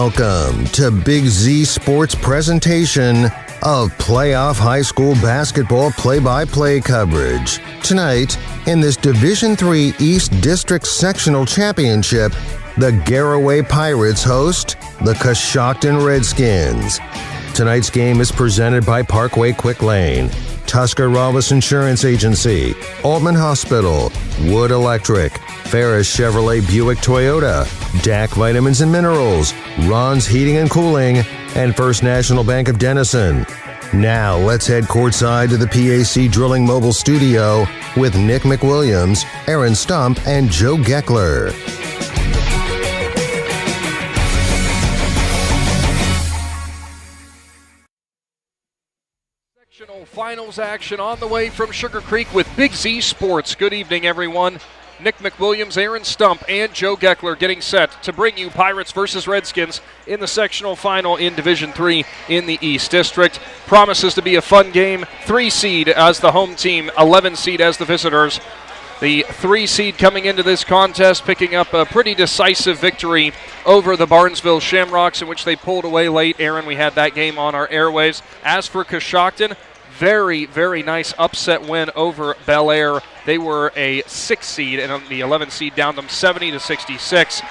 Welcome to Big Z Sports presentation of playoff high school basketball play-by-play coverage. Tonight, in this Division III East District Sectional Championship, the Garaway Pirates host the Coshocton Redskins. Tonight's game is presented by Parkway Quick Lane, Tuscarawas Insurance Agency, Altman Hospital, Wood Electric, Ferris Chevrolet Buick Toyota, DAC Vitamins and Minerals, Ron's Heating and Cooling, and First National Bank of Denison. Now let's head courtside to the PAC Drilling Mobile Studio with Nick McWilliams, Aaron Stump, and Joe Geckler. Sectional finals action on the way from Sugarcreek with Big Z Sports. Good evening, everyone. Nick McWilliams, Aaron Stump, and Joe Geckler getting set to bring you Pirates versus Redskins in the sectional final in Division III in the East District. Promises to be a fun game. 3 seed as the home team, 11 seed as the visitors. The 3 seed coming into this contest picking up a pretty decisive victory over the Barnesville Shamrocks, in which they pulled away late. Aaron, we had that game on our airwaves. As for Coshocton, very, very nice upset win over Bel Air. They were a 6 seed, and the 11 seed down them 70-66.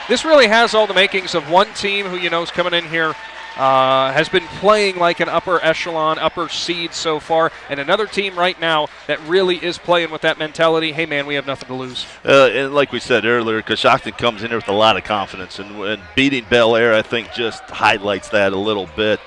This really has all the makings of one team who, is coming in here, has been playing like an upper echelon, upper seed so far, and another team right now that really is playing with that mentality. Hey, man, we have nothing to lose. And like we said earlier, Coshocton comes in here with a lot of confidence, and beating Bel Air, I think, just highlights that a little bit.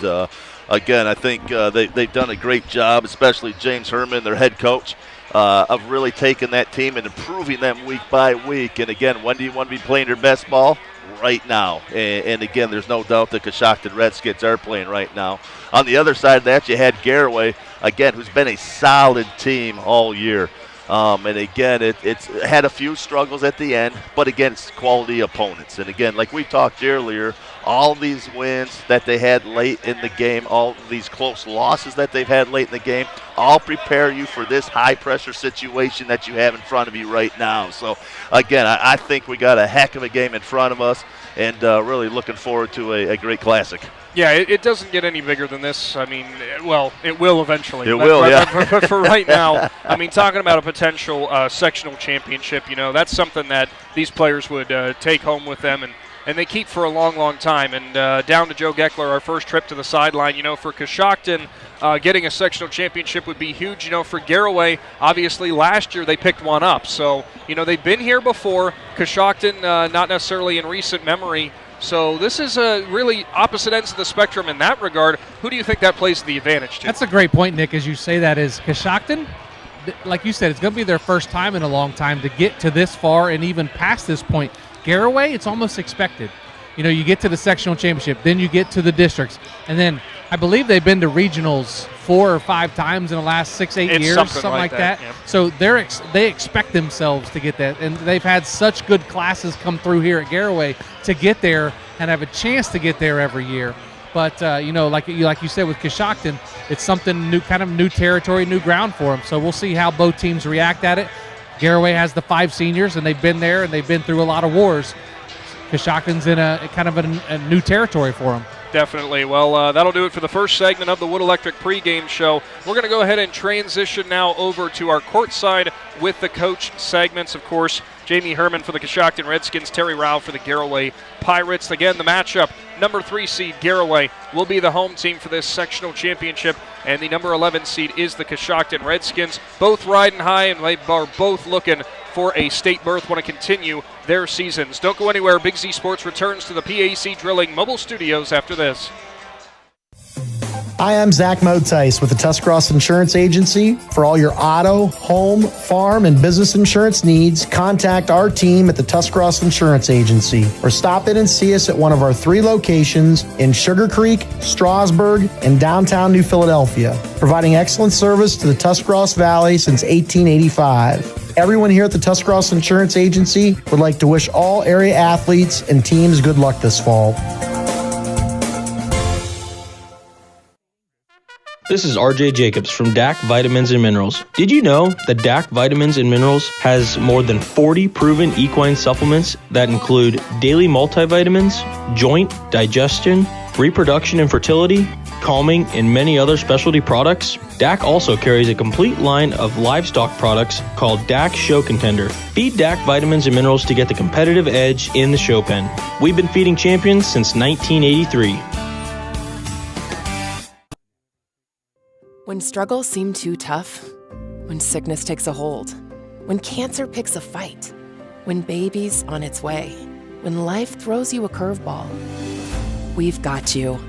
Again, I think they've done a great job, especially James Herman, their head coach, of really taking that team and improving them week by week. And again, when do you want to be playing your best ball? Right now. And again, there's no doubt the Coshocton Redskins are playing right now. On the other side of that, you had Garaway, again, who's been a solid team all year. And again, it's had a few struggles at the end, but again, it's quality opponents. And again, like we talked earlier, all these wins that they had late in the game, all these close losses that they've had late in the game, all prepare you for this high-pressure situation that you have in front of you right now. So, again, I think we got a heck of a game in front of us, and really looking forward to a great classic. Yeah, it doesn't get any bigger than this. I mean, well, it will eventually. Yeah. But for right now, I mean, talking about a potential sectional championship, that's something that these players would take home with them and they keep for a long, long time. And down to Joe Geckler, our first trip to the sideline. For Coshocton, getting a sectional championship would be huge. For Garaway, obviously last year they picked one up. So, they've been here before. Coshocton, not necessarily in recent memory. So this is really opposite ends of the spectrum in that regard. Who do you think that plays the advantage to? That's a great point, Nick, as you say that. Is Coshocton, like you said, it's going to be their first time in a long time to get to this far and even past this point. Garaway, it's almost expected. You get to the sectional championship, then you get to the districts, and then I believe they've been to regionals 4 or 5 times in the last 6-8 years, something like that. Yep. So they expect themselves to get that, and they've had such good classes come through here at Garaway to get there and have a chance to get there every year. But like you said with Coshocton, it's something new, kind of new territory, new ground for them. So we'll see how both teams react at it. Garaway has the 5 seniors, and they've been there and they've been through a lot of wars. Coshocton's in a kind of a new territory for them. Definitely. Well, that'll do it for the first segment of the Wood Electric pregame show. We're going to go ahead and transition now over to our courtside with the coach segments. Of course, Jamie Herman for the Coshocton Redskins, Terry Rao for the Garaway Pirates. Again, the matchup, number 3 seed Garaway will be the home team for this sectional championship, and the number 11 seed is the Coshocton Redskins. Both riding high, and they are both looking for a state berth, want to continue their seasons. Don't go anywhere. Big Z Sports returns to the PAC Drilling Mobile Studios after this. Hi, I'm Zach Motice with the Tuscarawas Insurance Agency. For all your auto, home, farm, and business insurance needs, contact our team at the Tuscarawas Insurance Agency or stop in and see us at one of our 3 locations in Sugarcreek, Strasburg, and downtown New Philadelphia, providing excellent service to the Tuscarawas Valley since 1885. Everyone here at the Tuscarawas Insurance Agency would like to wish all area athletes and teams good luck this fall. This is RJ Jacobs from DAC Vitamins and Minerals. Did you know that DAC Vitamins and Minerals has more than 40 proven equine supplements that include daily multivitamins, joint, digestion, reproduction and fertility, calming, and many other specialty products? DAC also carries a complete line of livestock products called DAC Show Contender. Feed DAC Vitamins and Minerals to get the competitive edge in the show pen. We've been feeding champions since 1983. When struggles seem too tough, when sickness takes a hold, when cancer picks a fight, when baby's on its way, when life throws you a curveball, we've got you.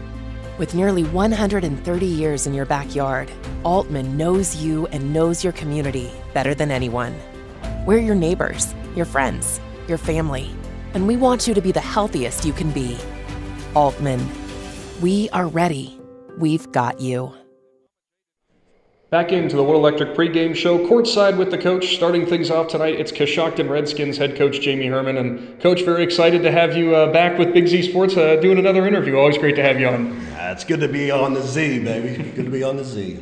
With nearly 130 years in your backyard, Altman knows you and knows your community better than anyone. We're your neighbors, your friends, your family, and we want you to be the healthiest you can be. Altman, we are ready. We've got you. Back into the Wood Electric pregame show, courtside with the coach. Starting things off tonight, it's Coshocton Redskins head coach Jamie Herman. And Coach, very excited to have you back with Big Z Sports doing another interview. Always great to have you on. It's good to be on the Z, baby. Good to be on the Z.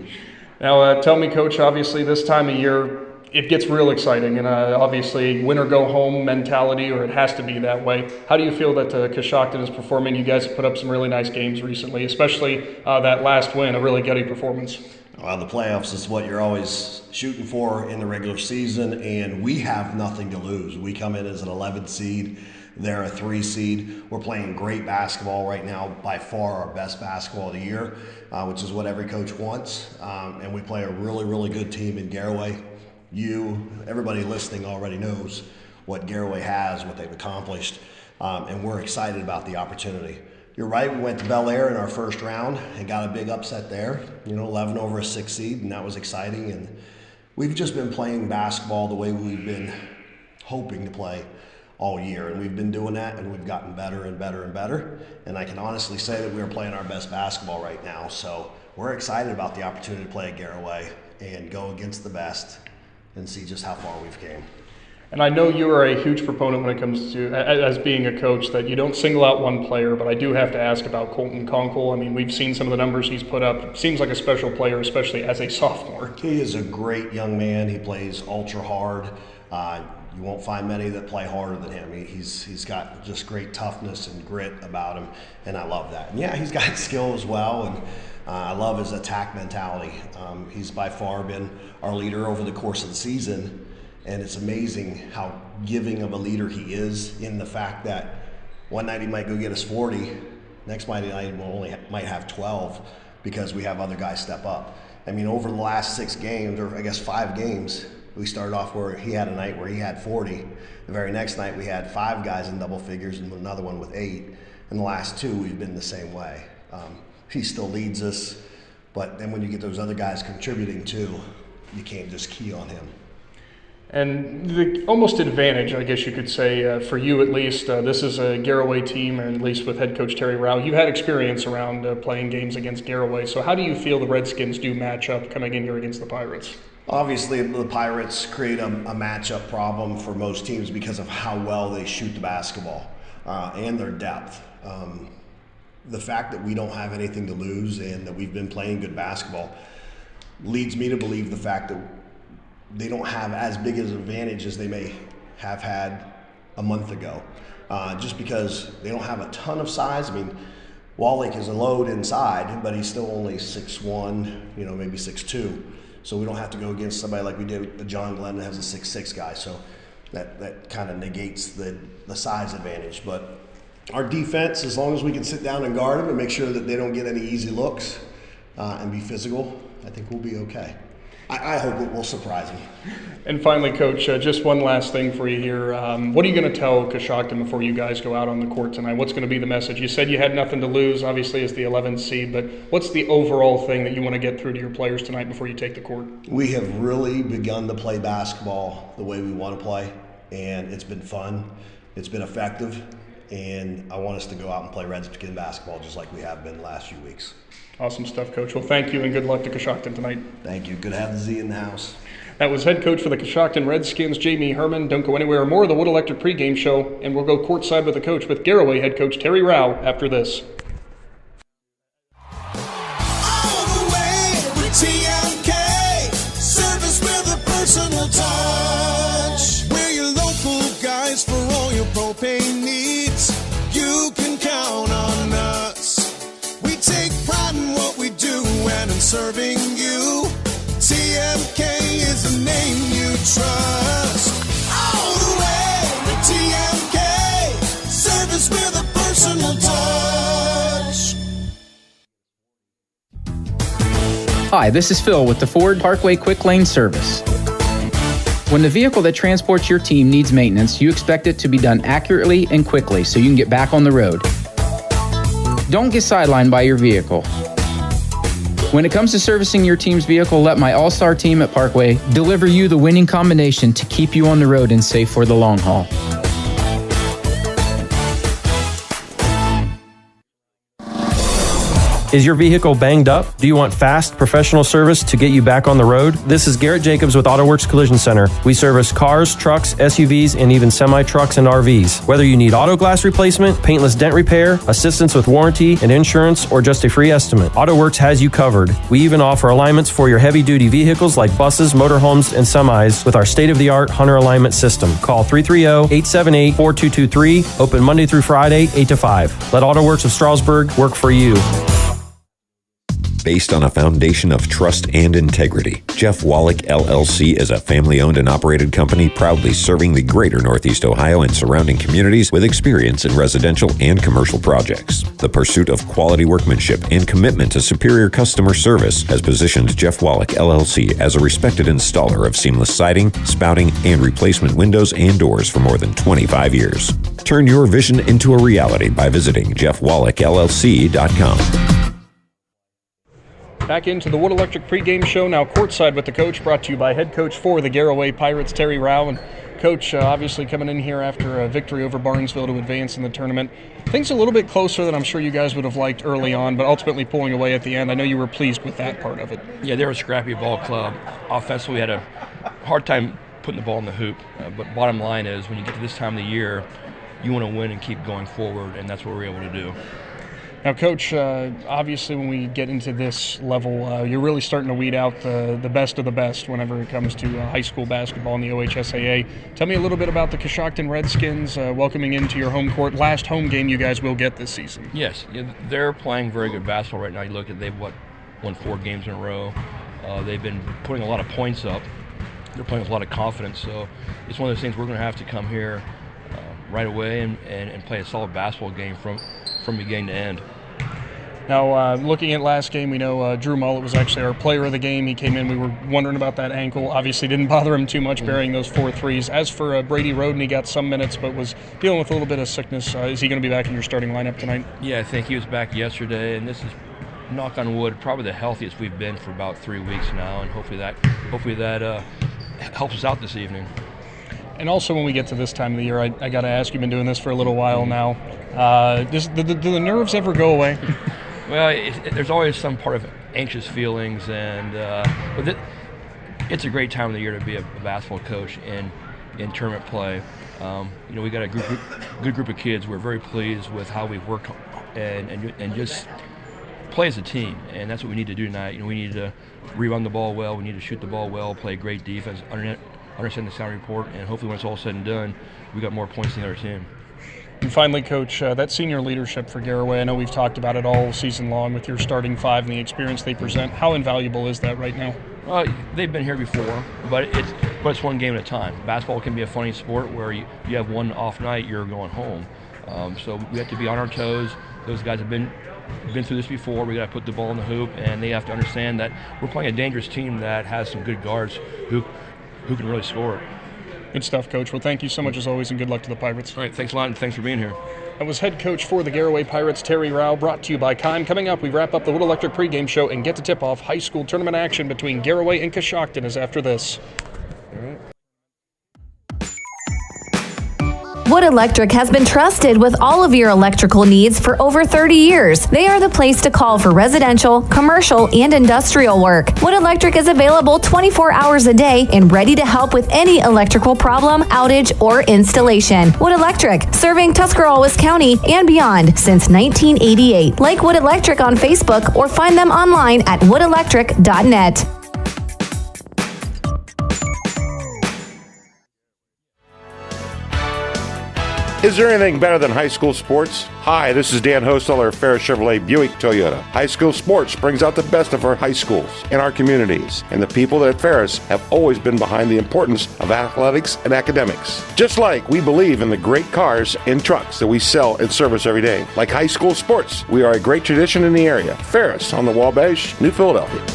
Now, tell me, Coach, obviously this time of year, it gets real exciting. And obviously, win or go home mentality, or it has to be that way. How do you feel that Coshocton is performing? You guys have put up some really nice games recently, especially that last win, a really gutty performance. Well, the playoffs is what you're always shooting for in the regular season, and we have nothing to lose. We come in as an 11 seed. They're a 3 seed. We're playing great basketball right now, by far our best basketball of the year, which is what every coach wants. And we play a really, really good team in Garaway. Everybody listening already knows what Garaway has, what they've accomplished, and we're excited about the opportunity. You're right, we went to Bel Air in our first round and got a big upset there, 11 over a 6 seed, and that was exciting. And we've just been playing basketball the way we've been hoping to play all year, and we've been doing that, and we've gotten better and better and better. And I can honestly say that we're playing our best basketball right now, so we're excited about the opportunity to play at Garaway and go against the best and see just how far we've came. And I know you are a huge proponent when it comes to, as being a coach, that you don't single out one player, but I do have to ask about Colton Conkle. I mean, we've seen some of the numbers he's put up. Seems like a special player, especially as a sophomore. He is a great young man. He plays ultra hard. You won't find many that play harder than him. He's got just great toughness and grit about him, and I love that. And yeah, he's got skill as well, and I love his attack mentality. He's by far been our leader over the course of the season. And it's amazing how giving of a leader he is, in the fact that one night he might go get us 40, next night he might have 12 because we have other guys step up. I mean, over the last 6 games, or I guess 5 games, we started off where he had a night where he had 40. The very next night we had 5 guys in double figures and another one with 8. And the last 2 we've been the same way. He still leads us, but then when you get those other guys contributing too, you can't just key on him. And the almost advantage, I guess you could say, for you at least, this is a Garaway team, or at least with head coach Terry Rao. You had experience around playing games against Garaway, so how do you feel the Redskins do match up coming in here against the Pirates? Obviously, the Pirates create a matchup problem for most teams because of how well they shoot the basketball and their depth. The fact that we don't have anything to lose and that we've been playing good basketball leads me to believe the fact that they don't have as big as an advantage as they may have had a month ago, just because they don't have a ton of size. I mean, Wallach is a load inside, but he's still only 6'1", maybe 6'2". So we don't have to go against somebody like we did with John Glenn that has a 6'6" guy. So that kind of negates the size advantage. But our defense, as long as we can sit down and guard them and make sure that they don't get any easy looks and be physical, I think we'll be okay. I hope it will surprise them. And finally, Coach, just one last thing for you here. What are you going to tell Coshocton before you guys go out on the court tonight? What's going to be the message? You said you had nothing to lose, obviously, as the 11th seed, but what's the overall thing that you want to get through to your players tonight before you take the court? We have really begun to play basketball the way we want to play, and it's been fun. It's been effective, and I want us to go out and play Redskin basketball just like we have been the last few weeks. Awesome stuff, Coach. Well, thank you, and good luck to Coshocton tonight. Thank you. Good to have the Z in the house. That was head coach for the Coshocton Redskins, Jamie Herman. Don't go anywhere. More of the Wood Electric pregame show, and we'll go courtside with the coach with Garaway head coach Terry Rao after this. All the way you. TMK is the name you trust. All the way to TMK. Service with a personal touch. Hi, this is Phil with the Ford Parkway Quick Lane Service. When the vehicle that transports your team needs maintenance, you expect it to be done accurately and quickly so you can get back on the road. Don't get sidelined by your vehicle. When it comes to servicing your team's vehicle, let my all-star team at Parkway deliver you the winning combination to keep you on the road and safe for the long haul. Is your vehicle banged up? Do you want fast, professional service to get you back on the road? This is Garrett Jacobs with AutoWorks Collision Center. We service cars, trucks, SUVs, and even semi-trucks and RVs. Whether you need auto glass replacement, paintless dent repair, assistance with warranty and insurance, or just a free estimate, AutoWorks has you covered. We even offer alignments for your heavy-duty vehicles like buses, motorhomes, and semis with our state-of-the-art Hunter alignment system. Call 330-878-4223. Open Monday through Friday, 8 to 5. Let AutoWorks of Strasburg work for you. Based on a foundation of trust and integrity, Jeff Wallach LLC is a family-owned and operated company proudly serving the greater Northeast Ohio and surrounding communities with experience in residential and commercial projects. The pursuit of quality workmanship and commitment to superior customer service has positioned Jeff Wallach LLC as a respected installer of seamless siding, spouting, and replacement windows and doors for more than 25 years. Turn your vision into a reality by visiting jeffwallachllc.com. Back into the Wood Electric pregame show, now courtside with the coach, brought to you by head coach for the Garaway Pirates, Terry Rao. And Coach, obviously coming in here after a victory over Barnesville to advance in the tournament. Things a little bit closer than I'm sure you guys would have liked early on, but ultimately pulling away at the end. I know you were pleased with that part of it. Yeah, they're a scrappy ball club. Offensively, we had a hard time putting the ball in the hoop. But bottom line is, when you get to this time of the year, you want to win and keep going forward, and that's what we're able to do. Now, Coach, obviously when we get into this level, you're really starting to weed out the best of the best whenever it comes to high school basketball in the OHSAA. Tell me a little bit about the Coshocton Redskins welcoming into your home court. Last home game you guys will get this season. Yes, they're playing very good basketball right now. You look at they've won 4 games in a row. They've been putting a lot of points up. They're playing with a lot of confidence. So it's one of those things we're going to have to come here right away and play a solid basketball game from beginning to end. Now, looking at last game, we know Drew Mullet was actually our player of the game. He came in, we were wondering about that ankle. Obviously didn't bother him too much burying those 4 threes. As for Brady Roden, he got some minutes but was dealing with a little bit of sickness. Is he going to be back in your starting lineup tonight? Yeah, I think he was back yesterday, and this is, knock on wood, probably the healthiest we've been for about 3 weeks now, and hopefully that helps us out this evening. And also when we get to this time of the year, I got to ask, you've been doing this for a little while now. Do the nerves ever go away? Well, there's always some part of anxious feelings, but it's a great time of the year to be a basketball coach in tournament play. We got a good group of kids. We're very pleased with how we've worked and just play as a team, and that's what we need to do tonight. We need to rebound the ball well. We need to shoot the ball well, play great defense, understand the sound report, and hopefully when it's all said and done, we got more points than the other team. And finally, Coach, that senior leadership for Garaway, I know we've talked about it all season long with your starting 5 and the experience they present. How invaluable is that right now? Well, they've been here before, but it's one game at a time. Basketball can be a funny sport where you have one off night, you're going home. So we have to be on our toes. Those guys have been through this before. We got to put the ball in the hoop, and they have to understand that we're playing a dangerous team that has some good guards who can really score it. Good stuff, Coach. Well, thank you so much as always, and good luck to the Pirates. All right, thanks a lot, and thanks for being here. That was head coach for the Garaway Pirates, Terry Rao, brought to you by Kime. Coming up, we wrap up the Wood Electric pregame show and get to tip-off high school tournament action between Garaway and Coshocton is after this. All right. Wood Electric has been trusted with all of your electrical needs for over 30 years. They are the place to call for residential, commercial, and industrial work. Wood Electric is available 24 hours a day and ready to help with any electrical problem, outage, or installation. Wood Electric, serving Tuscarawas County and beyond since 1988. Like Wood Electric on Facebook or find them online at woodelectric.net. Is there anything better than high school sports? Hi, this is Dan Hosteller of Ferris Chevrolet Buick Toyota. High school sports brings out the best of our high schools and our communities, and the people at Ferris have always been behind the importance of athletics and academics. Just like we believe in the great cars and trucks that we sell and service every day. Like high school sports, we are a great tradition in the area. Ferris on the Wabash, New Philadelphia.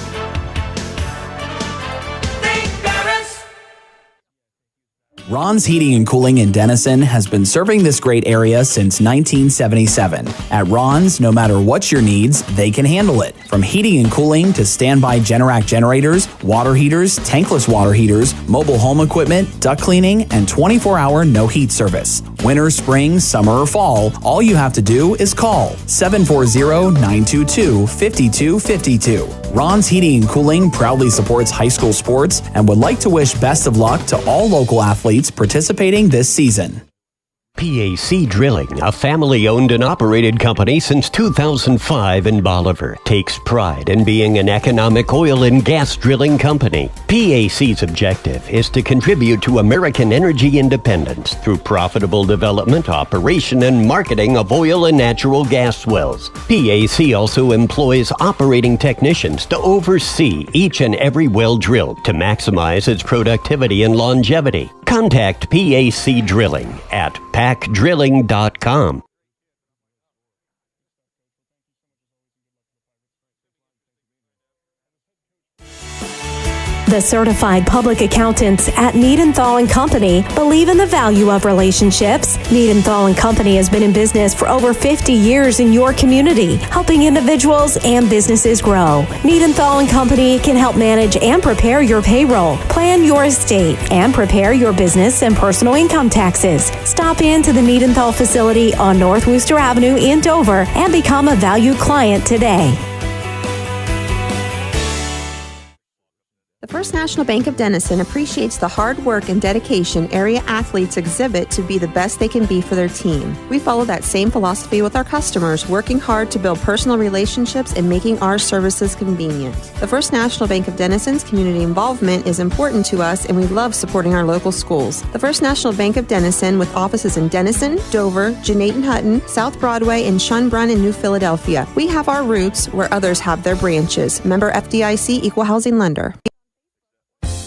Ron's Heating and Cooling in Denison has been serving this great area since 1977. At Ron's, no matter what your needs, they can handle it. From heating and cooling to standby Generac generators, water heaters, tankless water heaters, mobile home equipment, duct cleaning, and 24-hour no heat service. Winter, spring, summer, or fall, all you have to do is call 740-922-5252. Ron's Heating and Cooling proudly supports high school sports and would like to wish best of luck to all local athletes participating this season. PAC Drilling, a family-owned and operated company since 2005 in Bolivar, takes pride in being an economic oil and gas drilling company. PAC's objective is to contribute to American energy independence through profitable development, operation, and marketing of oil and natural gas wells. PAC also employs operating technicians to oversee each and every well drilled to maximize its productivity and longevity. Contact PAC Drilling at pacdrilling.com. The certified public accountants at Niedenthal & Company believe in the value of relationships. Niedenthal & Company has been in business for over 50 years in your community, helping individuals and businesses grow. Niedenthal & Company can help manage and prepare your payroll, plan your estate, and prepare your business and personal income taxes. Stop in to the Niedenthal facility on North Worcester Avenue in Dover and become a valued client today. The First National Bank of Denison appreciates the hard work and dedication area athletes exhibit to be the best they can be for their team. We follow that same philosophy with our customers, working hard to build personal relationships and making our services convenient. The First National Bank of Denison's community involvement is important to us, and we love supporting our local schools. The First National Bank of Denison, with offices in Denison, Dover, Jeanette Hutton, South Broadway, and Schönbrunn in New Philadelphia. We have our roots where others have their branches. Member FDIC, Equal Housing Lender.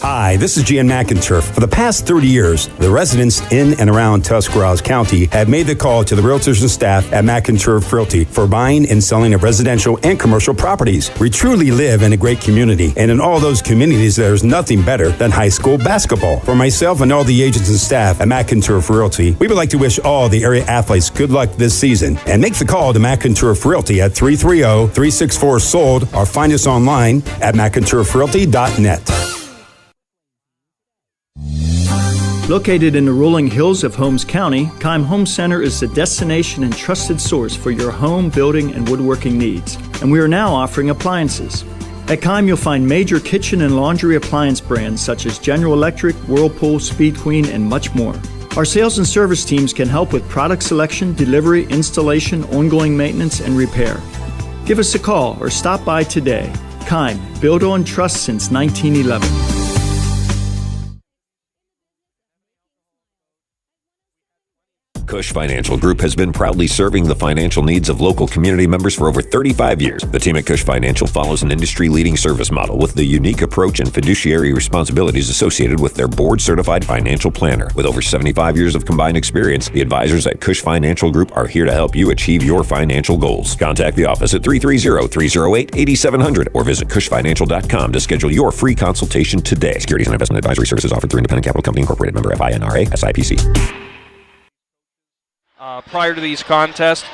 Hi, this is Jan McInturf. For the past 30 years, the residents in and around Tuscarawas County have made the call to the realtors and staff at McInturf Realty for buying and selling of residential and commercial properties. We truly live in a great community, and in all those communities, there's nothing better than high school basketball. For myself and all the agents and staff at McInturf Realty, we would like to wish all the area athletes good luck this season, and make the call to McInturf Realty at 330-364-SOLD or find us online at McInturfRealty.net. Located in the rolling hills of Holmes County, Keim Home Center is the destination and trusted source for your home, building, and woodworking needs. And we are now offering appliances. At Keim, you'll find major kitchen and laundry appliance brands such as General Electric, Whirlpool, Speed Queen, and much more. Our sales and service teams can help with product selection, delivery, installation, ongoing maintenance, and repair. Give us a call or stop by today. Keim, built on trust since 1911. Cush Financial Group has been proudly serving the financial needs of local community members for over 35 years. The team at Cush Financial follows an industry-leading service model with the unique approach and fiduciary responsibilities associated with their board-certified financial planner. With over 75 years of combined experience, the advisors at Cush Financial Group are here to help you achieve your financial goals. Contact the office at 330-308-8700 or visit cushfinancial.com to schedule your free consultation today. Securities and investment advisory services offered through Independent Capital Company Incorporated, member FINRA, SIPC. Prior to these contests,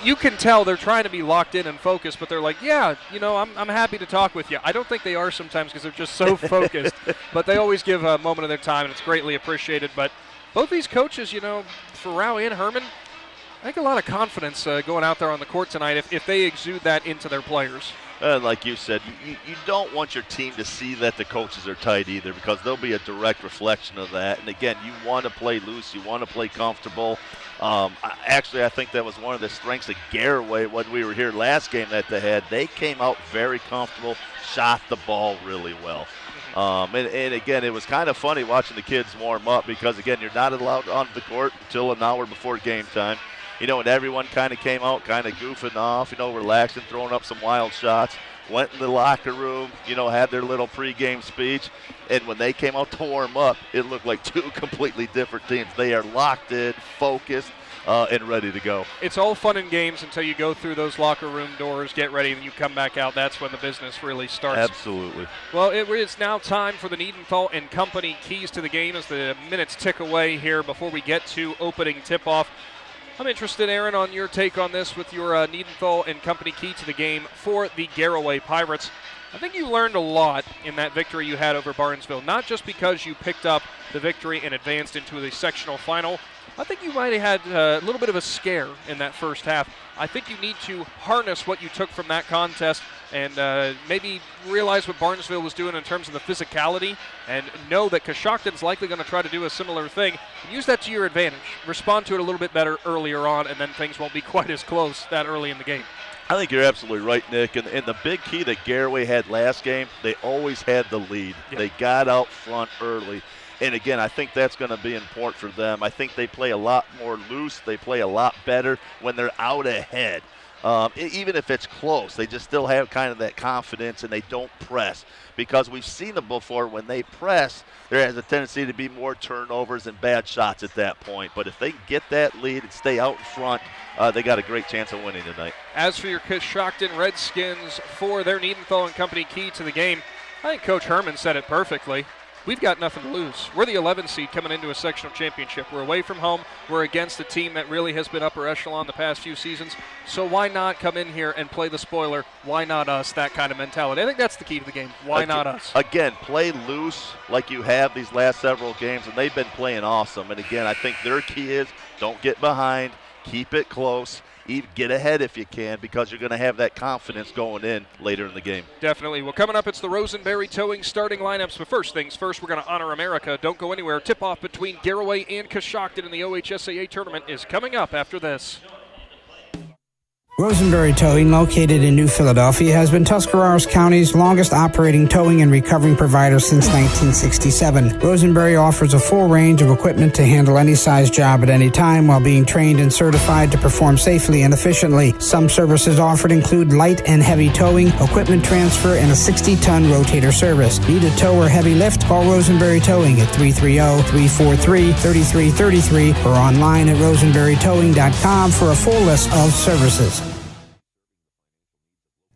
you can tell they're trying to be locked in and focused, but they're like, yeah, I'm happy to talk with you. I don't think they are sometimes because they're just so focused, but they always give a moment of their time, and it's greatly appreciated. But both these coaches, for Rao and Herman, I think a lot of confidence going out there on the court tonight if they exude that into their players. Like you said, you don't want your team to see that the coaches are tight either, because they'll be a direct reflection of that. And again, you want to play loose, you want to play comfortable. Actually, I think that was one of the strengths of Garaway when we were here last game that they had. They came out very comfortable, shot the ball really well. And again, it was kind of funny watching the kids warm up, because again, you're not allowed on the court until an hour before game time. And everyone kind of came out kind of goofing off, relaxing, throwing up some wild shots, went in the locker room, had their little pregame speech. And when they came out to warm up, it looked like two completely different teams. They are locked in, focused, and ready to go. It's all fun and games until you go through those locker room doors, get ready, and you come back out. That's when the business really starts. Absolutely. Well, it is now time for the Niedenthal and Company keys to the game as the minutes tick away here before we get to opening tip-off. I'm interested, Aaron, on your take on this with your Niedenthal and Company key to the game for the Garaway Pirates. I think you learned a lot in that victory you had over Barnesville, not just because you picked up the victory and advanced into the sectional final. I think you might have had a little bit of a scare in that first half. I think you need to harness what you took from that contest and maybe realize what Barnesville was doing in terms of the physicality and know that Coshocton's likely going to try to do a similar thing. And use that to your advantage. Respond to it a little bit better earlier on, and then things won't be quite as close that early in the game. I think you're absolutely right, Nick. And the big key that Garaway had last game, they always had the lead. Yep. They got out front early. And again, I think that's going to be important for them. I think they play a lot more loose. They play a lot better when they're out ahead. Even if it's close, they just still have kind of that confidence, and they don't press. Because we've seen them before, when they press, there has a tendency to be more turnovers and bad shots at that point. But if they get that lead and stay out in front, they got a great chance of winning tonight. As for your Coshocton Redskins for their Niedenthal and Company key to the game, I think Coach Herman said it perfectly. We've got nothing to lose. We're the 11th seed coming into a sectional championship. We're away from home. We're against a team that really has been upper echelon the past few seasons. So why not come in here and play the spoiler? Why not us? That kind of mentality. I think that's the key to the game. Why not us? Again, play loose like you have these last several games, and they've been playing awesome. And again, I think their key is don't get behind, keep it close. Get ahead if you can, because you're going to have that confidence going in later in the game. Definitely. Well, coming up, it's the Rosenberry Towing starting lineups. But first things first, we're going to honor America. Don't go anywhere. Tip-off between Garaway and Coshocton in the OHSAA tournament is coming up after this. Rosenberry Towing, located in New Philadelphia, has been Tuscarawas County's longest operating towing and recovering provider since 1967. Rosenberry offers a full range of equipment to handle any size job at any time while being trained and certified to perform safely and efficiently. Some services offered include light and heavy towing, equipment transfer, and a 60-ton rotator service. Need a tow or heavy lift? Call Rosenberry Towing at 330-343-3333 or online at rosenberrytowing.com for a full list of services.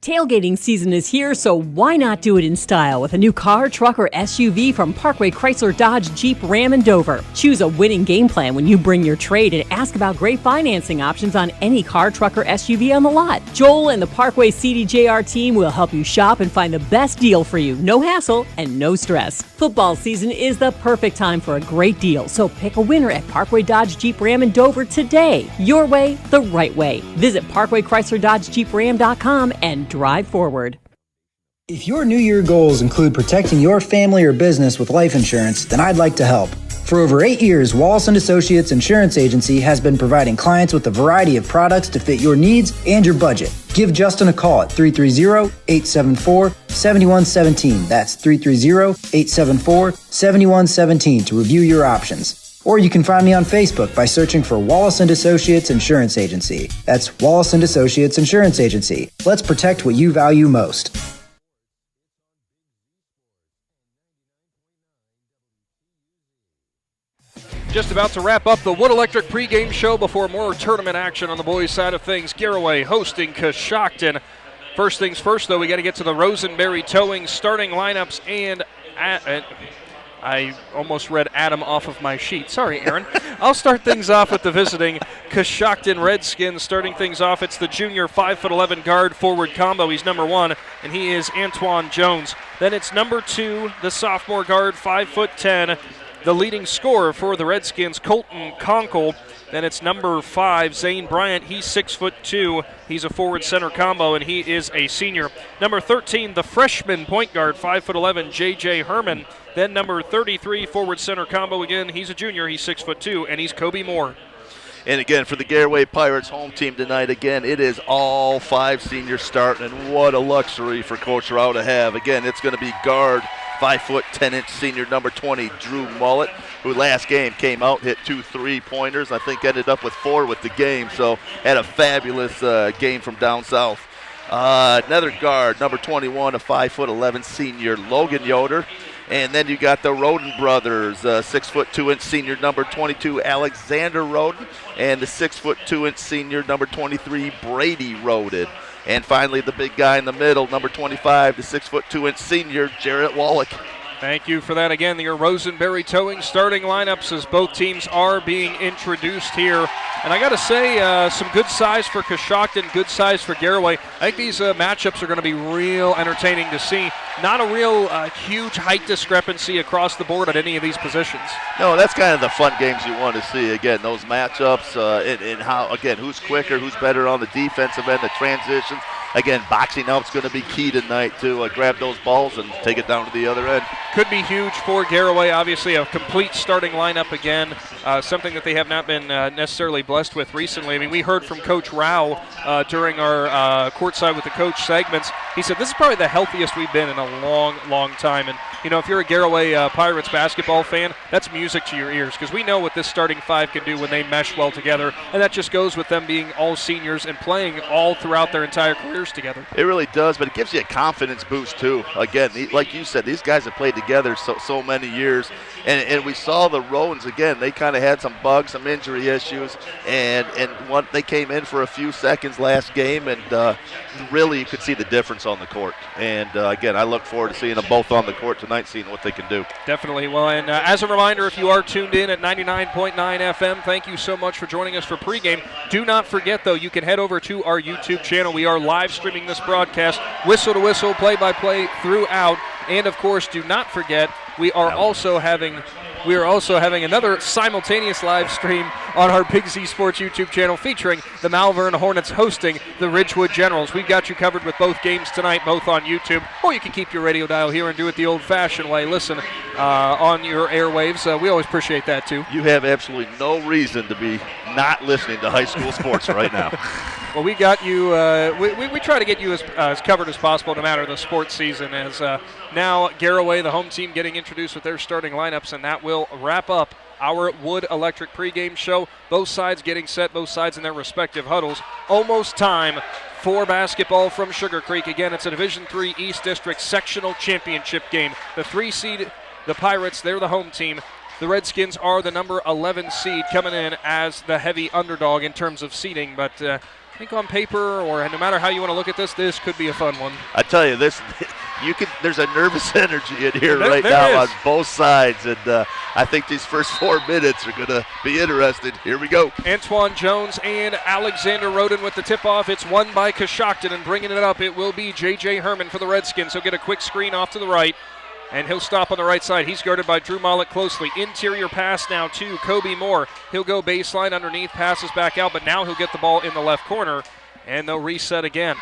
Tailgating season is here, so why not do it in style with a new car, truck, or SUV from Parkway Chrysler Dodge Jeep Ram and Dover. Choose a winning game plan when you bring your trade and ask about great financing options on any car, truck, or SUV on the lot. Joel and the Parkway CDJR team will help you shop and find the best deal for you. No hassle and no stress. Football season is the perfect time for a great deal, so pick a winner at Parkway Dodge Jeep Ram and Dover today. Your way, the right way. Visit ParkwayChryslerDodgeJeepRam.com and drive forward. If your New Year goals include protecting your family or business with life insurance, then I'd like to help. For over 8 years, Wallace & Associates Insurance Agency has been providing clients with a variety of products to fit your needs and your budget. Give Justin a call at 330-874-7117. That's 330-874-7117 to review your options. Or you can find me on Facebook by searching for Wallace & Associates Insurance Agency. That's Wallace & Associates Insurance Agency. Let's protect what you value most. Just about to wrap up the Wood Electric pregame show before more tournament action on the boys' side of things. Garaway hosting Coshocton. First things first, though, we got to get to the Rosenberry Towing starting lineups, and I almost read Adam off of my sheet. Sorry, Aaron. I'll start things off with the visiting Coshocton Redskins. Starting things off, it's the junior 5'11" guard forward combo. He's number 1, and he is Antoine Jones. Then it's number 2, the sophomore guard, 5'10", The leading scorer for the Redskins, Colton Conkle. Then it's number 5, Zane Bryant. He's 6'2". He's a forward center combo, and he is a senior. Number 13, the freshman point guard, 5'11", J.J. Herman. Then number 33, forward center combo again. He's a junior. He's 6'2", and he's Kobe Moore. And again, for the Garaway Pirates home team tonight, again, it is all 5 seniors starting, and what a luxury for Coach Rao to have. Again, it's going to be guard, 5'10" senior number 20, Drew Mullet, who last game came out, hit 2 3-pointers. I think ended up with 4 with the game, so had a fabulous game from down south. Another guard, number 21, a 5'11" senior, Logan Yoder. And then you got the Roden brothers, 6'2" senior number 22, Alexander Roden, and the 6'2" senior number 23, Brady Roden. And finally, the big guy in the middle, number 25, the 6'2" senior, Jarrett Wallach. Thank you for that again. Your Rosenberry Towing starting lineups as both teams are being introduced here. And I got to say, some good size for Coshocton, good size for Garaway. I think these matchups are going to be real entertaining to see. Not a real huge height discrepancy across the board at any of these positions. No, that's kind of the fun games you want to see. Again, those matchups and how, again, who's quicker, who's better on the defensive end, the transitions. Again, boxing out's going to be key tonight to grab those balls and take it down to the other end. Could be huge for Garaway. Obviously, a complete starting lineup again, something that they have not been necessarily blessed with recently. I mean, we heard from Coach Rao during our courtside with the coach segments. He said this is probably the healthiest we've been in a long, long time. And, you know, if you're a Garaway Pirates basketball fan, that's music to your ears because we know what this starting 5 can do when they mesh well together. And that just goes with them being all seniors and playing all throughout their entire careers together. It really does, but it gives you a confidence boost too. Again, like you said, these guys have played together so many years, and we saw the Rowans again. They kind of had some bugs, some injury issues, and they came in for a few seconds last game, and really you could see the difference on the court. And again, I look forward to seeing them both on the court tonight, seeing what they can do. Definitely. Well, and as a reminder, if you are tuned in at 99.9 FM, thank you so much for joining us for pregame. Do not forget, though, you can head over to our YouTube channel. We are live streaming this broadcast, whistle to whistle, play-by-play throughout. And, of course, do not forget, we are also having another simultaneous live stream on our Big Z Sports YouTube channel featuring the Malvern Hornets hosting the Ridgewood Generals. We've got you covered with both games tonight, both on YouTube, or you can keep your radio dial here and do it the old-fashioned way. Listen on your airwaves. We always appreciate that, too. You have absolutely no reason to be not listening to high school sports right now. Well, we got you. We try to get you as covered as possible, no matter the sports season. As now Garaway, the home team, getting introduced with their starting lineups, and that will wrap up our Wood Electric pregame show. Both sides getting set, both sides in their respective huddles. Almost time for basketball from Sugarcreek. Again, it's a Division III East District Sectional Championship game. The 3 seed, the Pirates, they're the home team. The Redskins are the number 11 seed, coming in as the heavy underdog in terms of seeding, but I think on paper, or no matter how you want to look at this could be a fun one. I tell you, there's a nervous energy in here there now is. on both sides, and I think these first 4 minutes are going to be interesting. Here we go. Antoine Jones and Alexander Roden with the tip-off. It's won by Coshocton, and bringing it up, it will be J.J. Herman for the Redskins. He'll get a quick screen off to the right, and he'll stop on the right side. He's guarded by Drew Mollett closely. Interior pass now to Kobe Moore. He'll go baseline underneath, passes back out, but now he'll get the ball in the left corner, and they'll reset again.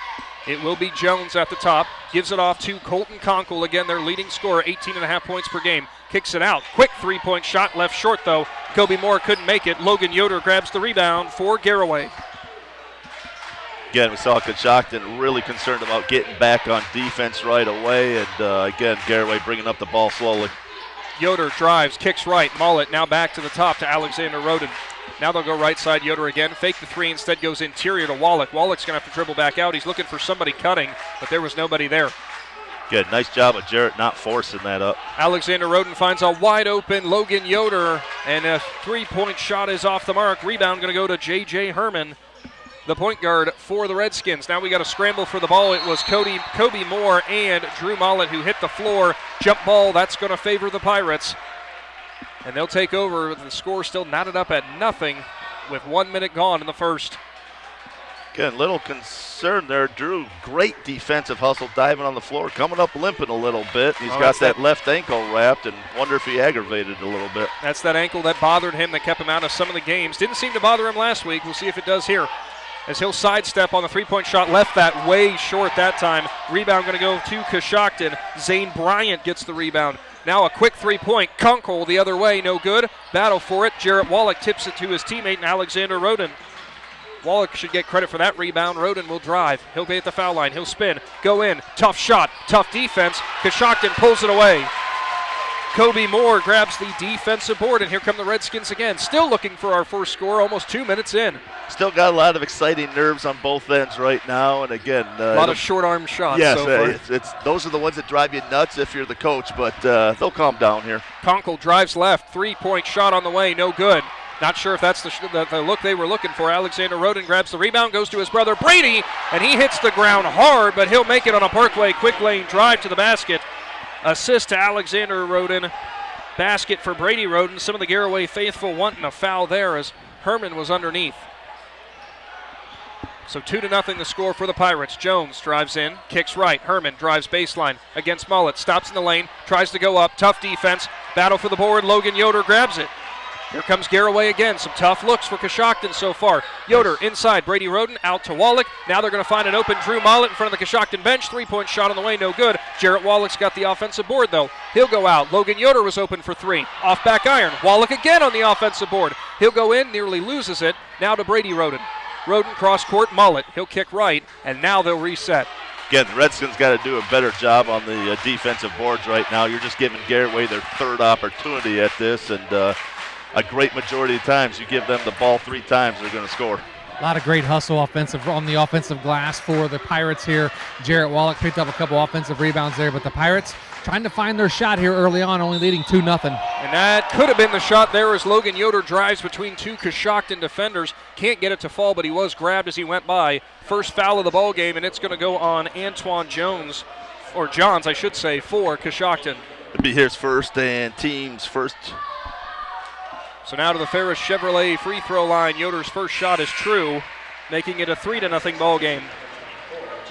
It will be Jones at the top. Gives it off to Colton Conkle. Again, their leading scorer, 18.5 points per game. Kicks it out. Quick three-point shot, left short, though. Kobe Moore couldn't make it. Logan Yoder grabs the rebound for Garaway. Again, we saw Coshocton really concerned about getting back on defense right away, and again, Garaway bringing up the ball slowly. Yoder drives, kicks right. Mullet now back to the top to Alexander Roden. Now they'll go right side. Yoder again. Fake the 3, instead goes interior to Wallach. Wallach's going to have to dribble back out. He's looking for somebody cutting, but there was nobody there. Good. Nice job of Jarrett not forcing that up. Alexander Roden finds a wide open Logan Yoder, and a 3-point shot is off the mark. Rebound going to go to J.J. Herman, the point guard for the Redskins. Now we got a scramble for the ball. It was Kobe Moore and Drew Mollett who hit the floor. Jump ball, that's going to favor the Pirates. And they'll take over. The score still knotted up at nothing with 1 minute gone in the first. Again, little concern there. Drew, great defensive hustle, diving on the floor, coming up limping a little bit. He's got that left ankle wrapped, and wonder if he aggravated it a little bit. That's that ankle that bothered him, that kept him out of some of the games. Didn't seem to bother him last week. We'll see if it does here. As he'll sidestep on the three-point shot, left that way short that time. Rebound going to go to Coshocton. Zane Bryant gets the rebound. Now a quick three-point. Kunkel the other way, no good. Battle for it. Jarrett Wallach tips it to his teammate, Alexander Roden. Wallach should get credit for that rebound. Roden will drive. He'll be at the foul line. He'll spin. Go in. Tough shot. Tough defense. Coshocton pulls it away. Kobe Moore grabs the defensive board, and here come the Redskins again. Still looking for our first score, almost 2 minutes in. Still got a lot of exciting nerves on both ends right now, and again, a lot of short-arm shots. Yes, so far. Those are the ones that drive you nuts if you're the coach, but they'll calm down here. Kunkel drives left, three-point shot on the way, no good. Not sure if that's the look they were looking for. Alexander Roden grabs the rebound, goes to his brother Brady, and he hits the ground hard, but he'll make it on a Parkway quick lane drive to the basket. Assist to Alexander Roden. Basket for Brady Roden. Some of the Garaway faithful wanting a foul there as Herman was underneath. So 2-0 the score for the Pirates. Jones drives in, kicks right. Herman drives baseline against Mullet. Stops in the lane, tries to go up. Tough defense. Battle for the board. Logan Yoder grabs it. Here comes Garaway again. Some tough looks for Coshocton so far. Yoder inside. Brady Roden out to Wallach. Now they're going to find an open Drew Mollett in front of the Coshocton bench. Three-point shot on the way, no good. Jarrett Wallach's got the offensive board, though. He'll go out. Logan Yoder was open for three. Off back iron. Wallach again on the offensive board. He'll go in, nearly loses it. Now to Brady Roden. Roden cross court, Mullet. He'll kick right, and now they'll reset. Again, the Redskins got to do a better job on the defensive boards right now. You're just giving Garaway their third opportunity at this, and a great majority of times you give them the ball 3 times, they're going to score. A lot of great hustle on the offensive glass for the Pirates here. Jarrett Wallach picked up a couple offensive rebounds there, but the Pirates trying to find their shot here early on, only leading 2-0. And that could have been the shot there as Logan Yoder drives between two Coshocton defenders. Can't get it to fall, but he was grabbed as he went by. First foul of the ball game, and it's going to go on Antoine Jones, or Johns, I should say, for Coshocton. It'll be his first and team's first. So now to the Ferris Chevrolet free throw line. Yoder's first shot is true, making it a 3-0 ball game.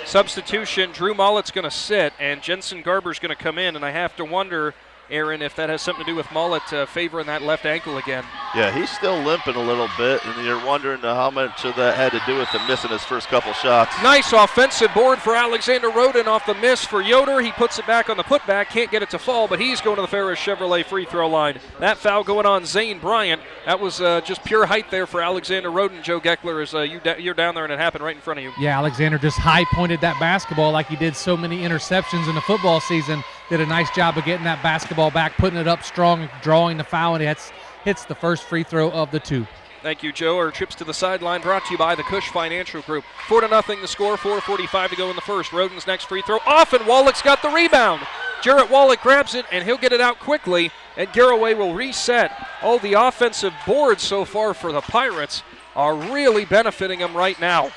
Substitution, Drew Mollett's going to sit, and Jensen Garber's going to come in, and I have to wonder, Aaron, if that has something to do with Mollett favoring that left ankle again. Yeah, he's still limping a little bit, and you're wondering how much of that had to do with him missing his first couple shots. Nice offensive board for Alexander Roden off the miss for Yoder. He puts it back on the putback, can't get it to fall, but he's going to the Ferris Chevrolet free throw line. That foul going on Zane Bryant. That was just pure height there for Alexander Roden. Joe Geckler, as you're down there and it happened right in front of you. Yeah, Alexander just high-pointed that basketball like he did so many interceptions in the football season. Did a nice job of getting that basketball back, putting it up strong, drawing the foul, and it hits the first free throw of the 2. Thank you, Joe. Our trips to the sideline brought to you by the Cush Financial Group. 4-0 the score, 4:45 to go in the first. Roden's next free throw off, and Wallach's got the rebound. Jarrett Wallach grabs it, and he'll get it out quickly, and Garaway will reset. All the offensive boards so far for the Pirates are really benefiting them right now.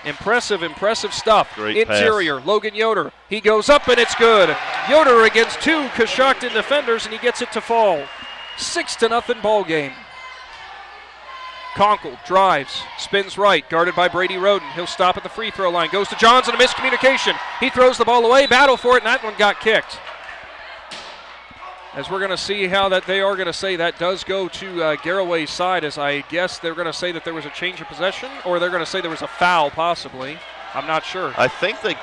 Impressive stuff. Great Interior, pass. Logan Yoder. He goes up, and it's good. Yoder against 2 Coshocton defenders, and he gets it to fall. 6-0 ball game. Kunkel drives, spins right, guarded by Brady Roden. He'll stop at the free throw line, goes to Johns, and a miscommunication. He throws the ball away, battle for it, and that one got kicked. As we're going to see how that they are going to say that does go to Garaway's side, as I guess they're going to say that there was a change of possession, or they're going to say there was a foul possibly. I'm not sure. I think they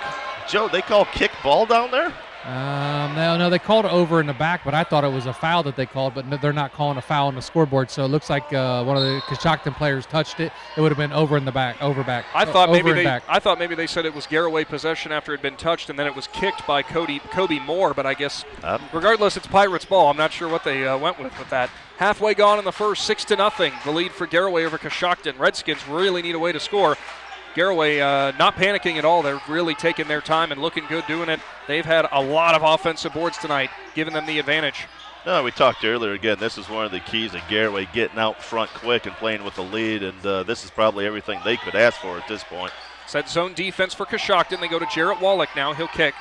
call kick ball down there? No, they called it over in the back, but I thought it was a foul that they called, but they're not calling a foul on the scoreboard, so it looks like one of the Coshocton players touched it. It would have been over in the back, over back. I thought maybe they said it was Garaway possession after it had been touched, and then it was kicked by Kobe Moore, but I guess regardless, it's Pirates ball. I'm not sure what they went with that. Halfway gone in the first, 6-0. The lead for Garaway over Coshocton. Redskins really need a way to score. Garaway not panicking at all. They're really taking their time and looking good doing it. They've had a lot of offensive boards tonight, giving them the advantage. No, we talked earlier, again, this is one of the keys of Garaway, getting out front quick and playing with the lead, and this is probably everything they could ask for at this point. Set zone defense for Coshocton. They go to Jarrett Wallach now. He'll kick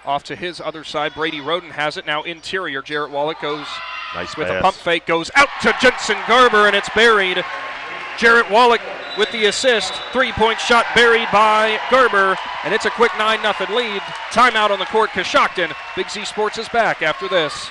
off to his other side. Brady Roden has it now interior. Jarrett Wallach goes nice with pass. A pump fake, goes out to Jensen Garber, and it's buried. Jarrett Wallach with the assist. 3-point shot buried by Gerber, and it's a quick 9-0 lead. Timeout on the court, Coshocton. Big Z Sports is back after this.